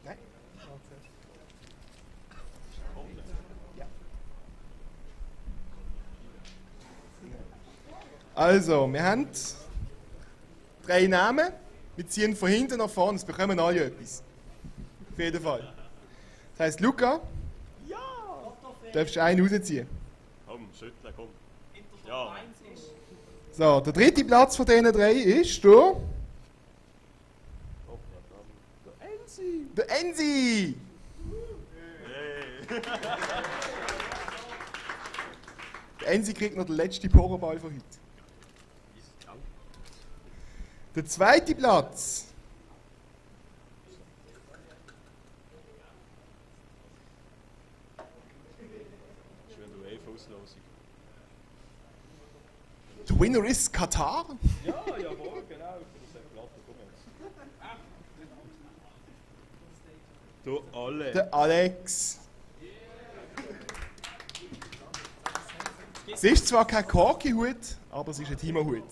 Nein. Also, wir haben 3 Namen. Wir ziehen von hinten nach vorne, es bekommen alle etwas. Auf jeden Fall. Das heisst, Luca, du darfst einen rausziehen. Komm, schütteln, komm. Ja. So, der dritte Platz von diesen 3 ist der... Der Enzi! Der Enzi! Hey. Der Enzi kriegt noch den letzten Poroball von heute. Der zweite Platz. Das ist wenn du Auslosung. The winner is Katar. Ja, jawohl, genau. Das ist Platte, komm jetzt. Du Alex. Der Alex. Es ist zwar kein Korki-Hut, aber es ist ein Timo-Hut.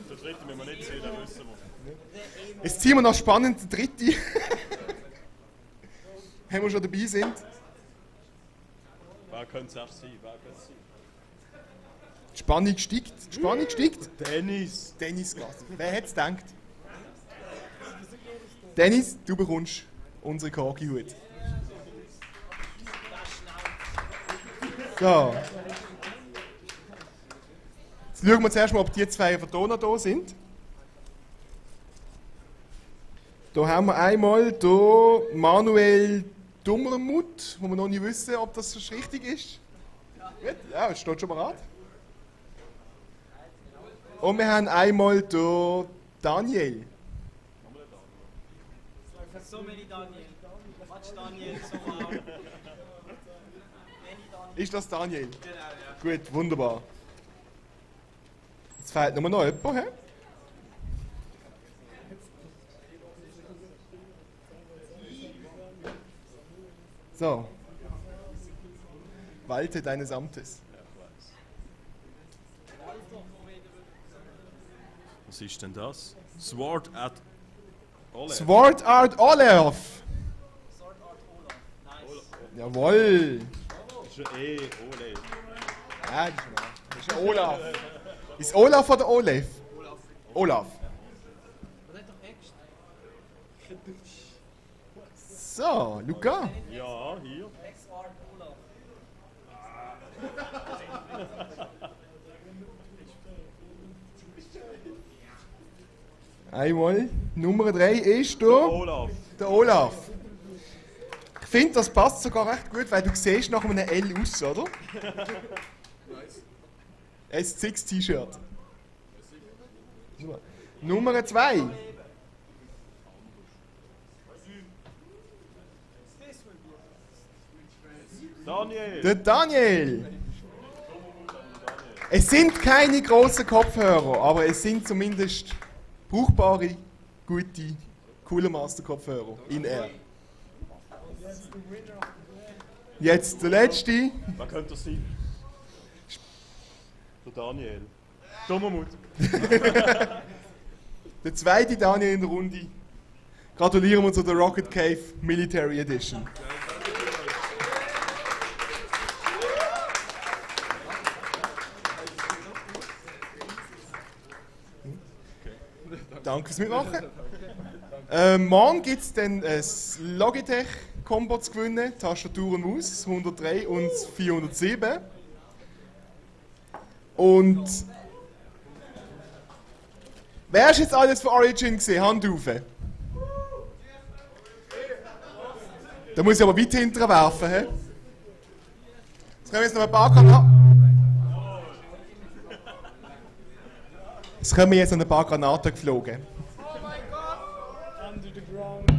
Der dritte müssen wir nicht sehen, den wissen wir. Jetzt ziehen wir noch spannend den dritten. Wenn wir schon dabei sind. Wer könnte es erst sein? Wer könnte es sein? Die Spannung steigt. Die Spannung steigt. Dennis. Dennis Gass. Wer hätte es gedacht? Dennis, du bekommst unseren Korki-Hut. So. Jetzt schauen wir zuerst mal, ob die 2 von hier noch da sind. Da haben wir einmal hier Manuel Dummermuth, wo wir noch nicht wissen, ob das richtig ist. Gut, ja, es steht schon bereit. Und wir haben einmal hier Daniel. So many Daniel. Much Daniel, so wow. Ist das Daniel? Genau, ja. Gut, wunderbar. Jetzt fehlt nur noch jemand, hä? So. Walte deines Amtes. Was ist denn das? Sword at Olaf. Sword Art Olaf. Jawohl. Das ist ja Olaf. Ja, das ist ein Olaf. Ist Olaf oder Olaf? Olaf. So, Luca. Ja, hier. Einmal. Nummer 3 ist der Olaf. Der Olaf. Ich finde, das passt sogar recht gut, weil du siehst nach einem L aus, oder? S6 T-Shirt. Nummer 2. Daniel. Der Daniel. Es sind keine großen Kopfhörer, aber es sind zumindest brauchbare, gute, coole Master-Kopfhörer in Air. Jetzt der letzte. Wer könnte das sein? Der Daniel. Dummermut. Der zweite Daniel in der Runde. Gratulieren wir zu der Rocket Cave Military Edition. Danke fürs Mitmachen. Morgen gibt es dann ein Logitech-Combo zu gewinnen, Tastatur und Maus, 103 und 407. Und wer ist jetzt alles für Origin gesehen? Hand auf. Da muss ich aber weit hinterher werfen. He? Jetzt kommen jetzt noch ein paar Granaten. Es kommen jetzt noch ein paar Granaten geflogen. Under the ground.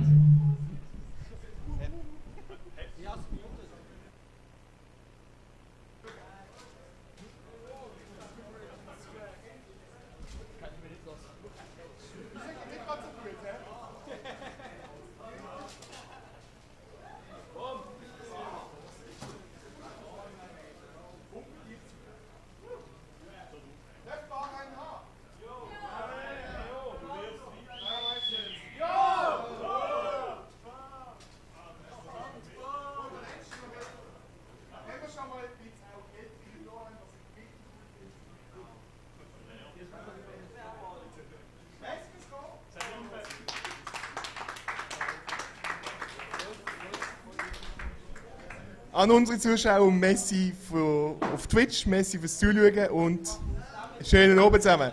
An unsere Zuschauer, merci auf Twitch, merci fürs Zuschauen und einen schönen Abend zusammen.